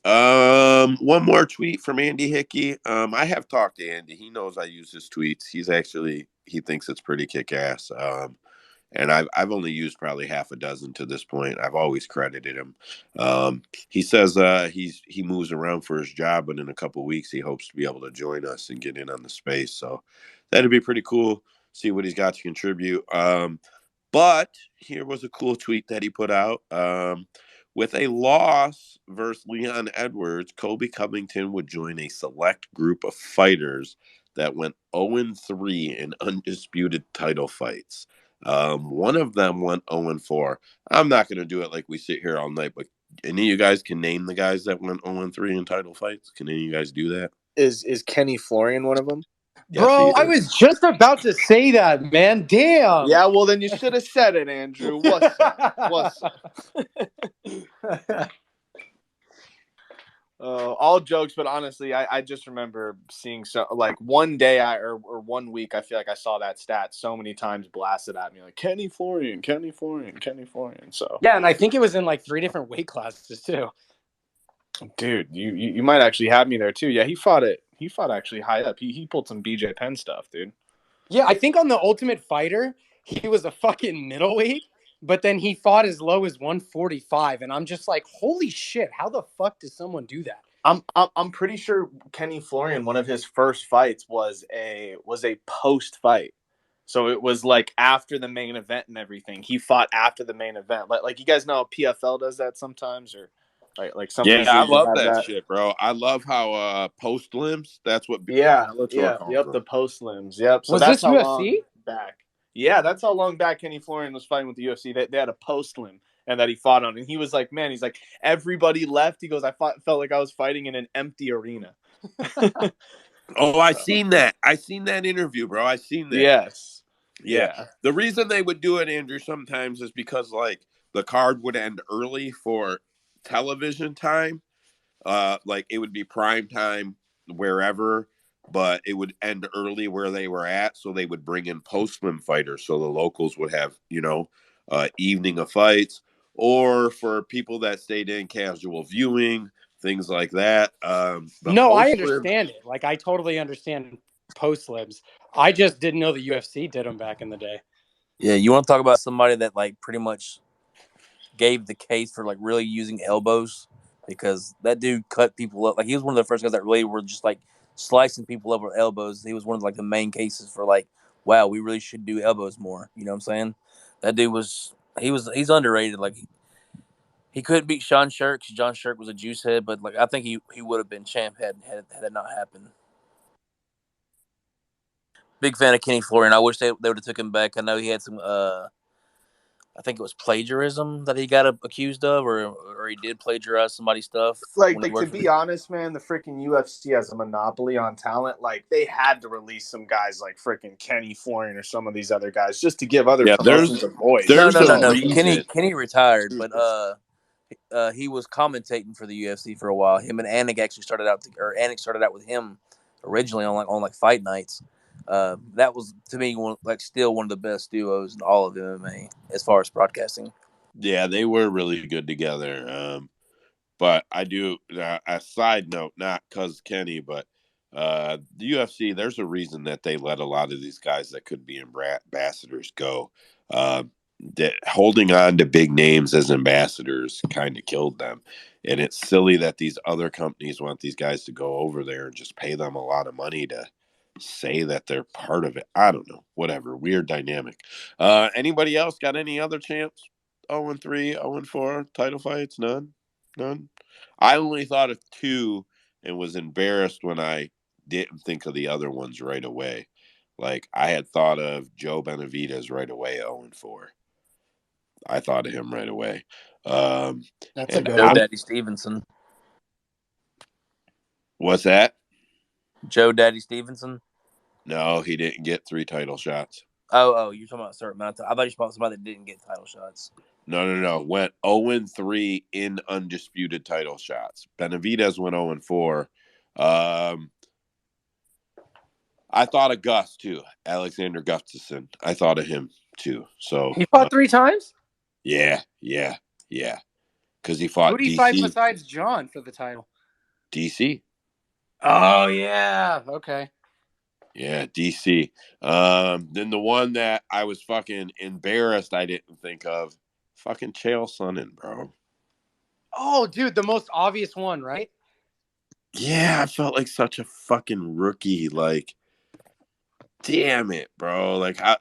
Speaker 1: One more tweet from Andy Hickey. I have talked to Andy. He knows I use his tweets. He thinks it's pretty kick ass. And I've only used probably half a dozen to this point. I've always credited him. He says he moves around for his job, but in a couple weeks he hopes to be able to join us and get in on the space. So that'd be pretty cool. See what he's got to contribute. But here was a cool tweet that he put out. With a loss versus Leon Edwards, Kobe Covington would join a select group of fighters that went 0-3 in undisputed title fights. One of them went 0-4. I'm not going to do it like we sit here all night, but any of you guys can name the guys that went 0-3 in title fights? Can any of you guys do that?
Speaker 15: Is Kenny Florian one of them?
Speaker 1: Yes, he
Speaker 2: Bro, I
Speaker 1: is.
Speaker 2: was just about to say that, man. Damn.
Speaker 15: Yeah, well then you should have said it, Andrew. What's up? What's up? All jokes, but honestly, I just remember seeing like one day or 1 week. I feel like I saw that stat so many times blasted at me, like Kenny Florian, Kenny Florian, Kenny Florian. So
Speaker 2: Yeah, and I think it was in like 3 different weight classes too.
Speaker 15: dude, you might actually have me there too. Yeah, he fought it. He fought actually high up. He pulled some BJ Penn stuff, dude.
Speaker 2: Yeah, I think on the Ultimate Fighter, he was a fucking middleweight, but then he fought as low as 145, and I'm just like, holy shit, how the fuck does someone do that?
Speaker 15: I'm pretty sure Kenny Florian, one of his first fights was a post fight. So it was like after the main event and everything. He fought after the main event. Like you guys know PFL does that sometimes, or like some
Speaker 1: Yeah,
Speaker 15: people
Speaker 1: I
Speaker 15: even
Speaker 1: love
Speaker 15: have
Speaker 1: that
Speaker 15: that.
Speaker 1: shit, bro. I love how post limbs. That's what
Speaker 15: Yeah,
Speaker 1: Bellator calls
Speaker 15: yep,
Speaker 1: them.
Speaker 15: the post limbs. Yep. So
Speaker 2: Was
Speaker 15: that's
Speaker 2: this
Speaker 15: how
Speaker 2: UFC?
Speaker 15: long back. Yeah, that's how long back Kenny Florian was fighting with the UFC. They had a post limb and that he fought on. And he was like, man, he's like, everybody left. He goes, felt like I was fighting in an empty arena.
Speaker 1: Oh, I seen that. I seen that interview, bro. I seen that.
Speaker 15: Yes.
Speaker 1: Yeah.
Speaker 15: Yeah.
Speaker 1: The reason they would do it, Andrew, sometimes is because like the card would end early for television time. Like it would be prime time wherever, but it would end early where they were at. So they would bring in post-lim fighters. So the locals would have, evening of fights, or for people that stayed in casual viewing, things like that. But
Speaker 2: No, I
Speaker 1: post-lim,
Speaker 2: understand it. Like, I totally understand post libs. I just didn't know the UFC did them back in the day.
Speaker 5: Yeah, you want to talk about somebody that like pretty much gave the case for like really using elbows because that dude cut people up. Like he was one of the first guys that really were just like slicing people up with elbows. He was one of like the main cases for like, wow, we really should do elbows more. You know what I'm saying? That dude he's underrated. Like he couldn't beat Sean Shirk because John Shirk was a juice head, but like I think he would have been champ had it not happened. Big fan of Kenny Florian. I wish they would have took him back. I know he had some I think it was plagiarism that he got accused of, or he did plagiarize somebody's stuff when he
Speaker 15: To
Speaker 5: worked for
Speaker 15: be
Speaker 5: the.
Speaker 15: honest, man, the freaking UFC has a monopoly on talent. Like they had to release some guys like freaking Kenny Florian or some of these other guys just to give other
Speaker 1: yeah,
Speaker 15: promotions a voice.
Speaker 5: No,
Speaker 1: there's
Speaker 5: no,
Speaker 15: You
Speaker 1: a
Speaker 5: no,
Speaker 15: know what
Speaker 5: no.
Speaker 15: I mean?
Speaker 1: reason.
Speaker 5: Kenny retired, but he was commentating for the UFC for a while. Him and Anik actually Anik started out with him originally on fight nights. That was to me still one of the best duos in all of MMA as far as broadcasting.
Speaker 1: Yeah, they were really good together. But I do a side note, not because Kenny, but the UFC. There's a reason that they let a lot of these guys that could be ambassadors go. Uh, that holding on to big names as ambassadors kind of killed them, and it's silly that these other companies want these guys to go over there and just pay them a lot of money to say that they're part of it. I don't know. Whatever. Weird dynamic. Anybody else got any other champs? 0-3, 0-4 title fights? None? None? I only thought of two and was embarrassed when I didn't think of the other ones right away. Like, I had thought of Joe Benavidez right away, 0-4. I thought of him right away.
Speaker 2: That's a
Speaker 1: And
Speaker 2: good
Speaker 5: Joe
Speaker 2: one.
Speaker 5: Daddy Stevenson.
Speaker 1: what's that?
Speaker 5: Joe Daddy Stevenson.
Speaker 1: No, he didn't get 3 title shots.
Speaker 5: Oh, you're talking about a certain amount. I thought you were talking about somebody that didn't get title shots.
Speaker 1: No. Went 0-3 in undisputed title shots. Benavidez went 0-4. I thought of Gus too, Alexander Gustafsson. I thought of him too. So
Speaker 2: He fought 3 times?
Speaker 1: yeah. Because he fought
Speaker 2: Who did he fight
Speaker 1: DC.
Speaker 2: besides John for the title?
Speaker 1: DC.
Speaker 2: Oh, yeah. Okay.
Speaker 1: Yeah, DC. Then the one that I was fucking embarrassed I didn't think of, fucking Chael Sonnen, bro.
Speaker 2: Oh, dude, the most obvious one, right?
Speaker 1: Yeah, I felt like such a fucking rookie. Like, damn it, bro. Like, I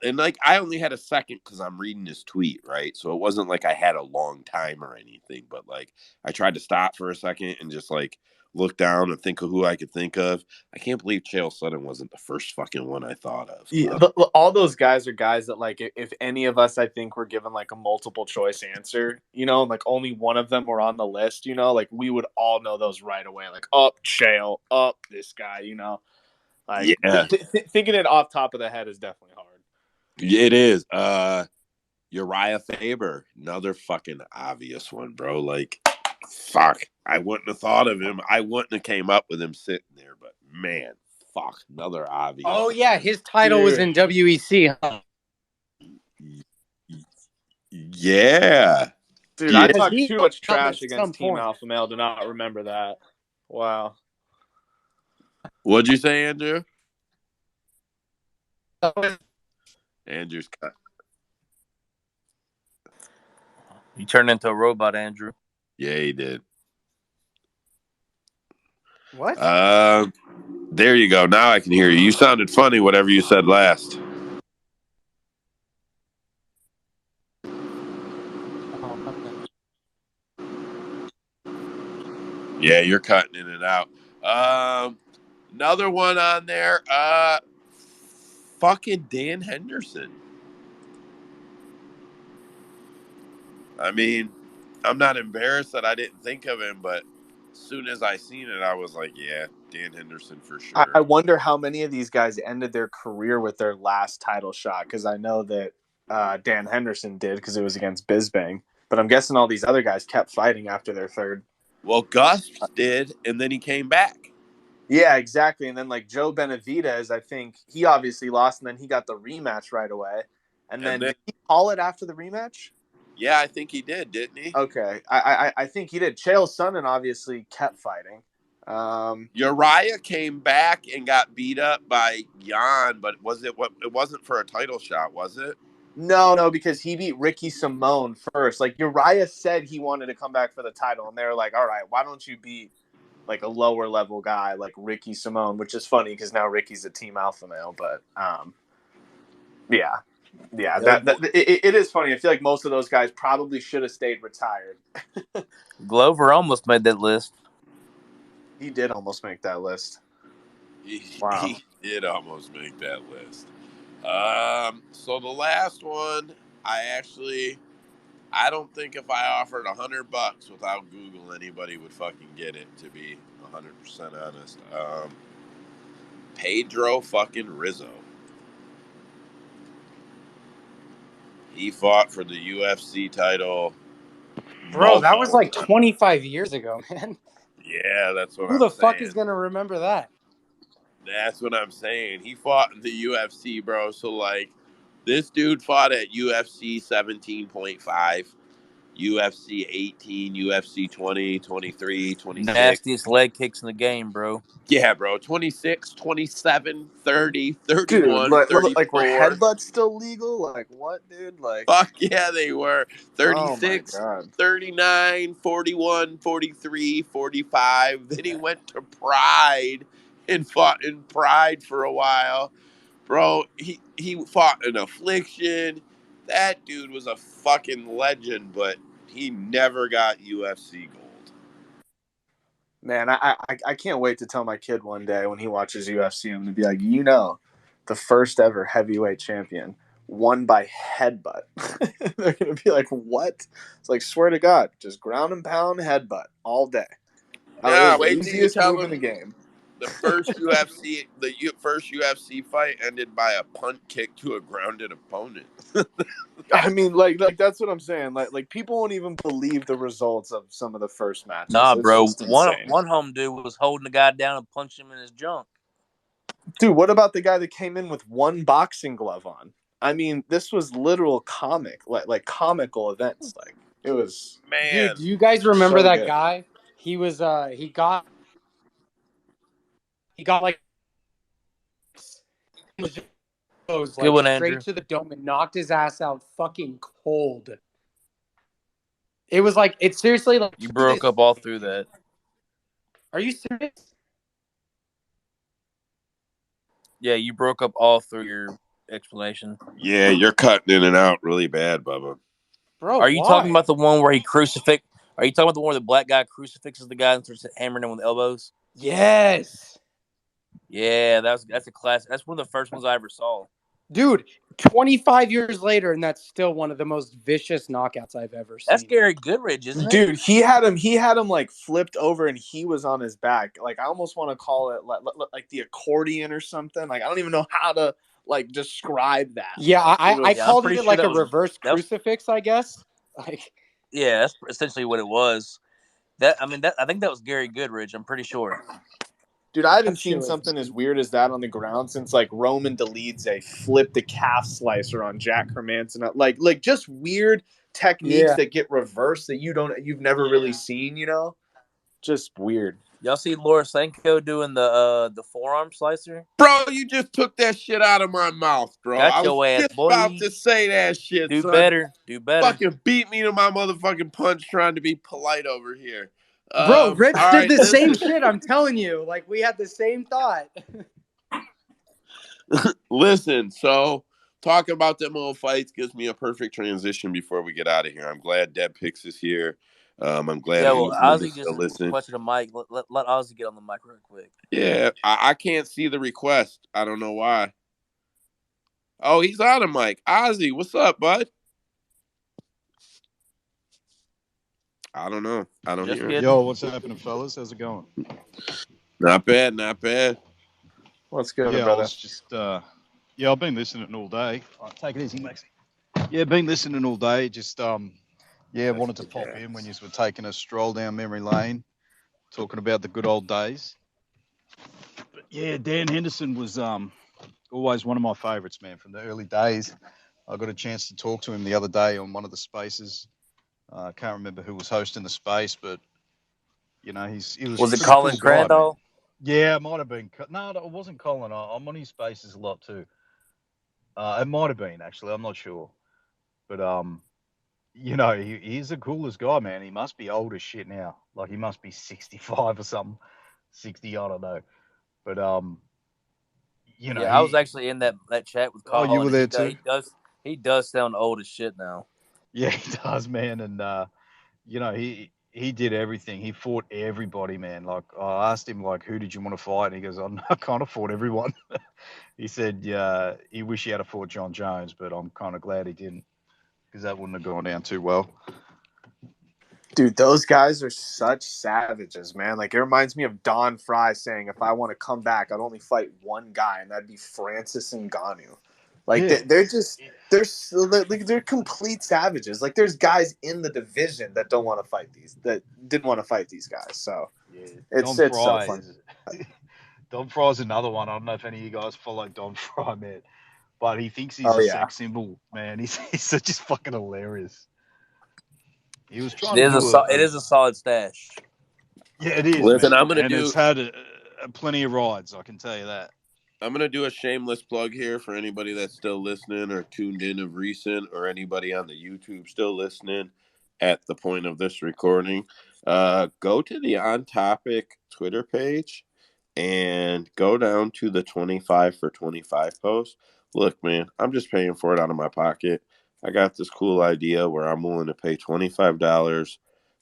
Speaker 1: only had a second because I'm reading this tweet, right? So it wasn't like I had a long time or anything, but like I tried to stop for a second and just like look down and think of who I could think of. I can't believe Chael Sonnen wasn't the first fucking one I thought of.
Speaker 15: Yeah, all those guys are guys that, like, if any of us, I think, were given like a multiple choice answer, and like only one of them were on the list, like we would all know those right away. Like, Chael, this guy, like
Speaker 1: Yeah,
Speaker 15: thinking it off top of the head is definitely hard.
Speaker 1: it is. Uriah Faber, another fucking obvious one, bro. Like, fuck, I wouldn't have thought of him. I wouldn't have came up with him sitting there, but man, fuck, another obvious.
Speaker 2: Oh, yeah, his title was in WEC, huh?
Speaker 1: Yeah.
Speaker 15: Dude,
Speaker 1: Yeah.
Speaker 15: I talked too much trash
Speaker 2: at
Speaker 15: against
Speaker 2: some
Speaker 15: Team
Speaker 2: point.
Speaker 15: Alpha Male to not remember that. Wow.
Speaker 1: What'd you say, Andrew? Andrew's cut.
Speaker 5: You turned into a robot, Andrew.
Speaker 1: Yeah, he did.
Speaker 2: What?
Speaker 1: There you go. Now I can hear you. You sounded funny, whatever you said last.
Speaker 2: Oh, okay.
Speaker 1: Yeah, you're cutting in and out. Another one on there. Fucking Dan Henderson. I mean, I'm not embarrassed that I didn't think of him, but as soon as I seen it, I was like, yeah, Dan Henderson for sure.
Speaker 15: I wonder how many of these guys ended their career with their last title shot, because I know that Dan Henderson did because it was against Bisbang. But I'm guessing all these other guys kept fighting after their third.
Speaker 1: Well, Gus did, and then he came back.
Speaker 15: Yeah, exactly. And then like Joe Benavidez, I think he obviously lost, and then he got the rematch right away. And then did he call it after the rematch?
Speaker 1: Yeah, I think he did, didn't he?
Speaker 15: Okay, I think he did. Chael Sonnen obviously kept fighting.
Speaker 1: Uriah came back and got beat up by Jan, but it wasn't for a title shot, was it?
Speaker 15: No, because he beat Ricky Simone first. Like, Uriah said he wanted to come back for the title, and they were like, all right, why don't you beat like a lower level guy like Ricky Simone, which is funny because now Ricky's a Team Alpha Male. But yeah, it is funny. I feel like most of those guys probably should have stayed retired.
Speaker 5: Glover almost made that list.
Speaker 15: He did almost make that list.
Speaker 1: Wow. He did almost make that list. So the last one, I don't think if I offered $100 without Google, anybody would fucking get it, to be 100% honest. Pedro fucking Rizzo. He fought for the UFC title.
Speaker 2: Bro, that was like 25 years ago, man.
Speaker 1: Yeah, that's what
Speaker 2: Who the fuck is going to remember that?
Speaker 1: That's what I'm saying. He fought in the UFC, bro. So, like, this dude fought at UFC 17.5, UFC 18, UFC 20, 23, 26.
Speaker 5: Nastiest leg kicks in the game, bro.
Speaker 1: Yeah, bro. 26, 27, 30, 31,
Speaker 15: dude,
Speaker 1: 34.
Speaker 15: Like, were headbutts still legal? Like, what, dude? Like,
Speaker 1: fuck yeah, they were. 36,
Speaker 15: oh
Speaker 1: 39, 41, 43, 45. Then he went to Pride and fought in Pride for a while. Bro, he fought in Affliction. That dude was a fucking legend, but he never got UFC gold.
Speaker 15: Man, I can't wait to tell my kid one day when he watches UFC, I'm gonna be like, you know, the first ever heavyweight champion won by headbutt. They're gonna be like, what? It's like, swear to God, just ground and pound headbutt all day. It
Speaker 1: Nah,
Speaker 15: was the
Speaker 1: wait till you
Speaker 15: easiest
Speaker 1: tell
Speaker 15: move in the
Speaker 1: him
Speaker 15: game.
Speaker 1: the first UFC fight ended by a punt kick to a grounded opponent.
Speaker 15: I mean, like that's what I'm saying. Like people won't even believe the results of some of the first matches.
Speaker 5: Nah,
Speaker 15: It's
Speaker 5: bro.
Speaker 15: just
Speaker 5: One
Speaker 15: insane.
Speaker 5: one home dude was holding the guy down and punched him in his junk.
Speaker 15: Dude, what about the guy that came in with one boxing glove on? I mean, this was literal comic, like comical events. Like it was
Speaker 2: Dude,
Speaker 1: Man,
Speaker 2: do you guys remember
Speaker 15: so
Speaker 2: that
Speaker 15: good.
Speaker 2: guy? He was he got like goes
Speaker 5: Good
Speaker 2: like
Speaker 5: one,
Speaker 2: straight
Speaker 5: Andrew.
Speaker 2: to the dome and knocked his ass out fucking cold. It was like it seriously like
Speaker 5: You
Speaker 2: to
Speaker 5: broke
Speaker 2: this.
Speaker 5: up all through that.
Speaker 2: Are you serious?
Speaker 5: Yeah, you broke up all through your explanation.
Speaker 1: yeah, you're cutting in and out really bad, Bubba.
Speaker 2: Bro,
Speaker 5: Are you talking
Speaker 2: why?
Speaker 5: about the one where he crucifix? Are you talking about the one where the black guy crucifixes the guy and starts hammering him with elbows?
Speaker 2: Yes.
Speaker 5: Yeah, that's a classic. That's one of the first ones I ever saw.
Speaker 2: Dude, 25 years later, and that's still one of the most vicious knockouts I've ever
Speaker 5: That's
Speaker 2: seen.
Speaker 5: Gary Goodridge, isn't it?
Speaker 15: Dude, he had him like flipped over and he was on his back. Like I almost want to call it like the accordion or something. Like I don't even know how to like describe that.
Speaker 2: Yeah,
Speaker 15: Like it
Speaker 2: I
Speaker 5: Yeah, I'm
Speaker 2: called
Speaker 5: pretty
Speaker 2: it
Speaker 5: sure
Speaker 2: like
Speaker 5: that
Speaker 2: a
Speaker 5: was
Speaker 2: reverse
Speaker 5: that was.
Speaker 2: crucifix, I guess. Like,
Speaker 5: Yeah, that's essentially what it was. That I mean, that I think that was Gary Goodridge. I'm pretty sure.
Speaker 15: Dude, I haven't
Speaker 2: that shit
Speaker 15: seen
Speaker 2: was.
Speaker 15: something as weird as that on the ground since like Roman Dolidze flipped the calf slicer on Jack Hermanson. Like just weird techniques
Speaker 2: Yeah.
Speaker 15: that get reversed that you've never really seen. Just weird.
Speaker 5: Y'all see Laura Sanko doing the forearm slicer?
Speaker 1: Bro, you just took that shit out of my mouth, bro. I
Speaker 5: Got
Speaker 1: was
Speaker 5: your ass,
Speaker 1: just about
Speaker 5: boy.
Speaker 1: to say that shit,
Speaker 5: Do
Speaker 1: son.
Speaker 5: better. Do better.
Speaker 1: Fucking beat me to my motherfucking punch trying to be polite over here.
Speaker 2: Bro,
Speaker 1: All
Speaker 2: Rich did
Speaker 1: right,
Speaker 2: the same
Speaker 1: listen.
Speaker 2: shit, I'm telling you. Like, we had the same thought.
Speaker 1: Listen, so talking about them old fights gives me a perfect transition before we get out of here. I'm glad Deb Picks is here. I'm glad
Speaker 5: Yeah, well,
Speaker 1: anyone is
Speaker 5: Ozzy
Speaker 1: still
Speaker 5: just
Speaker 1: listening.
Speaker 5: requested a mic. Let Ozzy get on the mic real quick.
Speaker 1: Yeah, I can't see the request. I don't know why. Oh, he's on a mic. Ozzy, what's up, bud? I don't know. I don't
Speaker 5: Just
Speaker 1: hear him.
Speaker 5: kidding.
Speaker 17: Yo, what's happening, fellas? How's it going?
Speaker 1: Not bad, not bad.
Speaker 15: What's good,
Speaker 17: Yeah, I
Speaker 15: brother?
Speaker 17: was just, I've been listening all day. All right, take it easy, Maxie. Yeah, been listening all day. Just, wanted to pop in when you were taking a stroll down memory lane, talking about the good old days. But yeah, Dan Henderson was always one of my favourites, man, from the early days. I got a chance to talk to him the other day on one of the spaces. I can't remember who was hosting the space, but he was a
Speaker 5: Was it
Speaker 17: pretty cool
Speaker 5: Colin
Speaker 17: guy, man.
Speaker 5: Crandall?
Speaker 17: Yeah, it might have been. No, it wasn't Colin. I'm on his spaces a lot too. It might have been actually. I'm not sure, but he's the coolest guy, man. He must be old as shit now. Like he must be 65 or something, 60. I don't know, but
Speaker 5: Yeah, I was
Speaker 17: he.
Speaker 5: actually in that chat with
Speaker 17: Oh, you were
Speaker 5: Colin.
Speaker 17: there too.
Speaker 5: He does sound old as shit now.
Speaker 17: Yeah, he does, man. And he did everything. He fought everybody, man. Like I asked him, like, who did you want to fight? And he goes, I kind of fought everyone. He said, yeah, he wished he had fought John Jones, but I'm kind of glad he didn't because that wouldn't have gone down too well.
Speaker 15: Dude, those guys are such savages, man. Like it reminds me of Don Fry saying, "If I want to come back, I'd only fight one guy, and that'd be Francis Ngannou." Like
Speaker 17: Yeah,
Speaker 15: they're complete savages. Like there's guys in the division that didn't want to fight these guys. So
Speaker 17: yeah.
Speaker 15: it's
Speaker 17: Don
Speaker 15: so
Speaker 17: Fry
Speaker 15: fun.
Speaker 17: is Don Fry's another one. I don't know if any of you guys follow Don Fry, man, but he thinks he's
Speaker 15: Oh
Speaker 17: a
Speaker 15: yeah,
Speaker 17: sex symbol, man. He's just fucking hilarious. He was
Speaker 5: It
Speaker 17: trying to
Speaker 5: is
Speaker 17: do
Speaker 5: it is a solid stash.
Speaker 17: yeah, it is,
Speaker 1: Listen,
Speaker 17: man, and it's had plenty of rides. I can tell you that.
Speaker 1: I'm gonna do a shameless plug here for anybody that's still listening or tuned in of recent, or anybody on the YouTube still listening at the point of this recording. Go to the On Topic Twitter page and go down to the 25 for 25 post. Look, man, I'm just paying for it out of my pocket. I got this cool idea where I'm willing to pay $25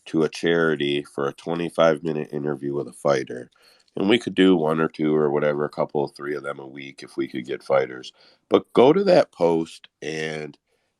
Speaker 1: to a charity for a 25-minute interview with a fighter. And we could do one or two or whatever, a couple of three of them a week if we could get fighters. But go to that post and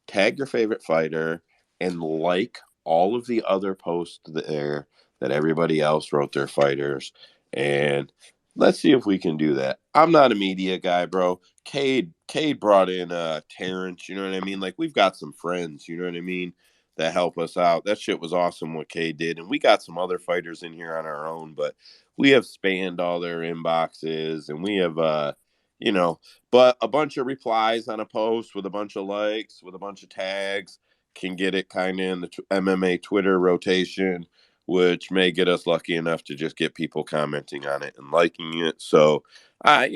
Speaker 1: tag your favorite fighter and like all of the other posts there that everybody else wrote their fighters. And let's see if we can do that. I'm not a media guy, bro. Cade brought in Terrence, you know what I mean? Like we've got some friends, you know what I mean, that help us out. That shit was awesome what Cade did. And we got some other fighters in here on our own, but we have spanned all their inboxes and we have you know, but a bunch of replies on a post with a bunch of likes, with a bunch of tags can get it kind of in the MMA Twitter rotation, which may get us lucky enough to just get people commenting on it and liking it. So I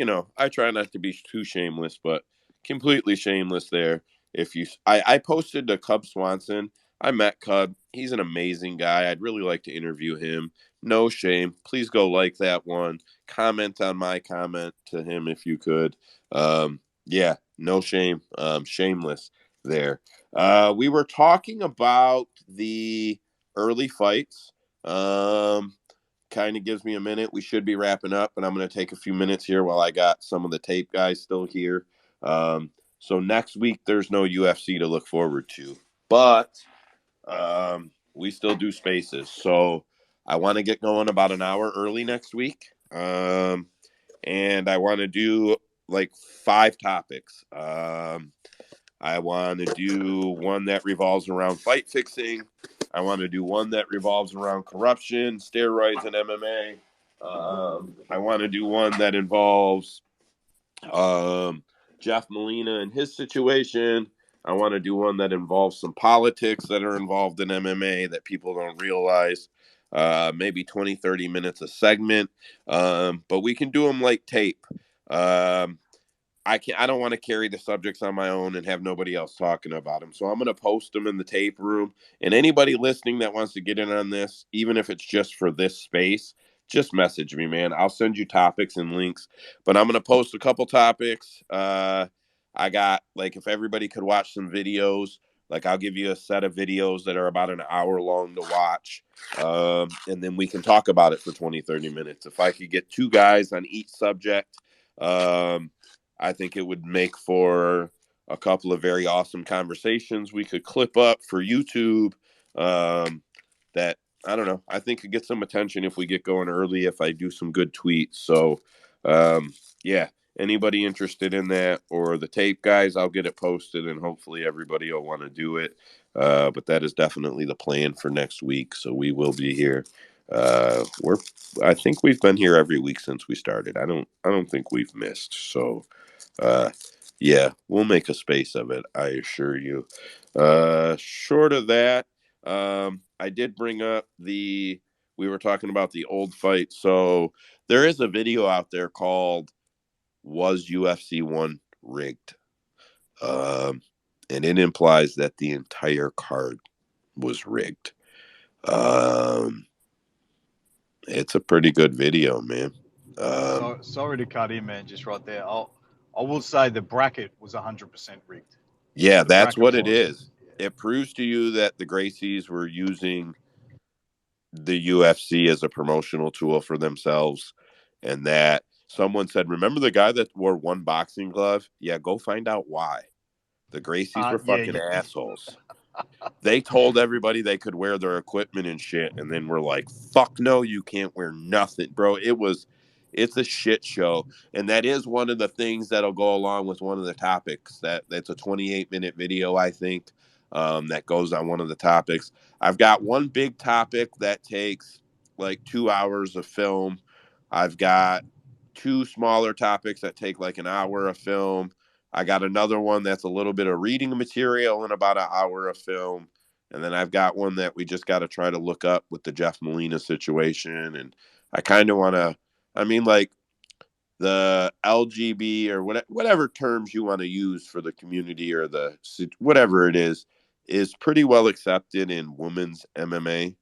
Speaker 1: try not to be too shameless, but completely shameless there. I posted to Cub Swanson. I met Cub. He's an amazing guy. I'd really like to interview him. No shame. Please go like that one. Comment on my comment to him if you could. Yeah, no shame. Shameless there. We were talking about the early fights. Um, Kind of gives me a minute. We should be wrapping up, but I'm going to take a few minutes here while I got some of the tape guys still here. So next week there's no UFC to look forward to, but we still do spaces. So I want to get going about an hour early next week, and I want to do like 5 topics. I want to do one that revolves around fight fixing. I want to do one that revolves around corruption, steroids, and MMA. I want to do one that involves Jeff Molina and his situation. I want to do one that involves some politics that are involved in MMA that people don't realize. Maybe 20, 30 minutes a segment. But we can do them like tape. Um, I don't want to carry the subjects on my own and have nobody else talking about them. So I'm going to post them in the tape room. And anybody listening that wants to get in on this, even if it's just for this space, just message me, man. I'll send you topics and links. But I'm going to post a couple topics. I got like if everybody could watch some videos, like I'll give you a set of videos that are about an hour long to watch. And then we can talk about it for 20, 30 minutes. If I could get 2 guys on each subject, I think it would make for a couple of very awesome conversations we could clip up for YouTube. That I don't know. I think could get some attention if we get going early. If I do some good tweets, so yeah. Anybody interested in that or the tape guys, I'll get it posted and hopefully everybody will want to do it. But that is definitely the plan for next week. So we will be here. I think we've been here every week since we started. I don't think we've missed. So uh, yeah, we'll make a space of it, I assure you. Short of that, I did bring up we were talking about the old fight. So there is a video out there called Was UFC 1 Rigged? Um, and it implies that the entire card was rigged. Um, it's a pretty good video, man.
Speaker 17: So sorry to cut in, man. Just right there. I will say the bracket was 100% rigged.
Speaker 1: Yeah,
Speaker 17: The
Speaker 1: that's
Speaker 17: bracket
Speaker 1: what it
Speaker 17: was.
Speaker 1: is. It proves to you that the Gracies were using the UFC as a promotional tool for themselves, and that someone said, "Remember the guy that wore one boxing glove? Yeah, go find out why." The Gracies were
Speaker 17: Yeah,
Speaker 1: fucking assholes. They told everybody they could wear their equipment and shit, and then we're like, "Fuck no, you can't wear nothing, bro." It's a shit show, and that is one of the things that'll go along with one of the topics. That's a 28-minute video, I think, that goes on one of the topics. I've got one big topic that takes like 2 hours of film. I've got 2 smaller topics that take like an hour of film. I got another one that's a little bit of reading material and about an hour of film. And then I've got one that we just got to try to look up with the Jeff Molina situation. And I kind of want to, I mean, like the LGB or whatever terms you want to use for the community or the whatever it is pretty well accepted in women's MMA.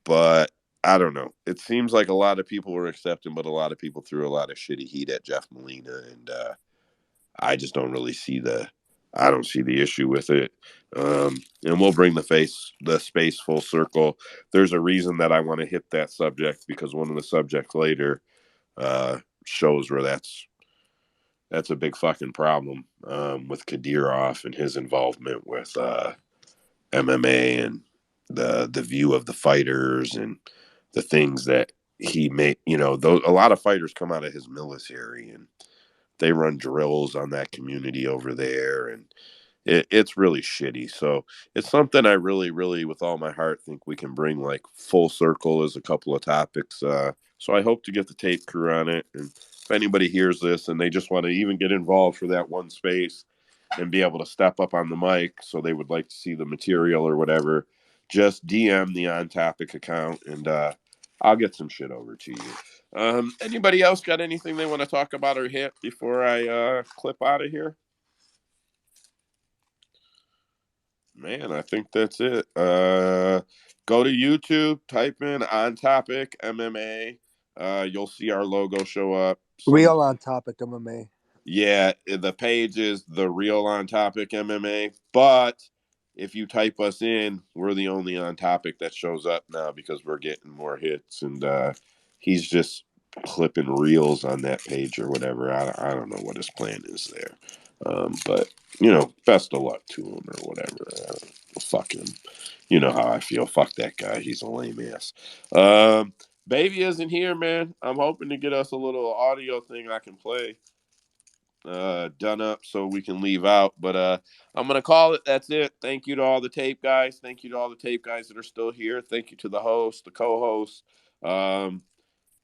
Speaker 1: But I don't know. It seems like a lot of people were accepting, but a lot of people threw a lot of shitty heat at Jeff Molina, and I just don't really see I don't see the issue with it. And we'll bring the space full circle. There's a reason that I want to hit that subject, because one of the subjects later shows where that's a big fucking problem with Kadyrov and his involvement with MMA and the view of the fighters and the things that he made. A lot of fighters come out of his military, and they run drills on that community over there, and it's really shitty. So it's something I really, really, with all my heart, think we can bring like full circle as a couple of topics. So I hope to get the tape crew on it. And if anybody hears this and they just want to even get involved for that one space and be able to step up on the mic, so they would like to see the material or whatever, just DM the On Topic account, and I'll get some shit over to you. Anybody else got anything they want to talk about or hit before I clip out of here? Man, I think that's it. Go to YouTube, type in On Topic MMA. You'll see our logo show up.
Speaker 7: Real On Topic MMA.
Speaker 1: Yeah, the page is The Real On Topic MMA. But if you type us in, we're the only On Topic that shows up now, because we're getting more hits. And he's just clipping reels on that page or whatever. I don't know what his plan is there. But, best of luck to him or whatever. Fuck him. You know how I feel. Fuck that guy. He's a lame ass. Baby isn't here, man. I'm hoping to get us a little audio thing I can play done up so we can leave out. But I'm going to call it. That's it. Thank you to all the tape guys. Thank you to all the tape guys that are still here. Thank you to the host, the co-host.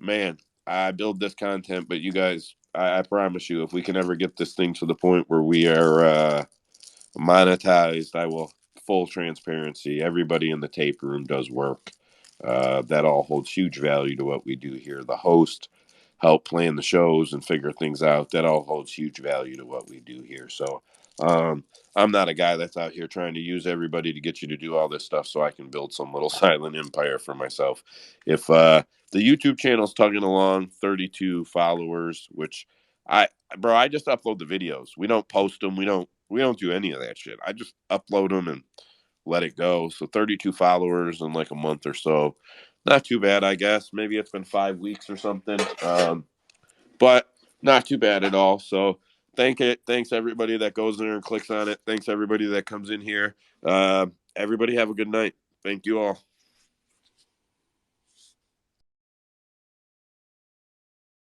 Speaker 1: Man, I build this content, but you guys, I promise you, if we can ever get this thing to the point where we are monetized, I will. Full transparency, everybody in the tape room does work. That all holds huge value to what we do here. The host help plan the shows and figure things out. That all holds huge value to what we do here. So I'm not a guy that's out here trying to use everybody to get you to do all this stuff so I can build some little silent empire for myself. If the YouTube channel's tugging along, 32 followers, which I just upload the videos. We don't post them. We don't do any of that shit. I just upload them and let it go. So 32 followers in like a month or so. Not too bad, I guess. Maybe it's been 5 weeks or something. But not too bad at all. So thanks everybody that goes there and clicks on it. Thanks everybody that comes in here. Everybody have a good night. Thank you all.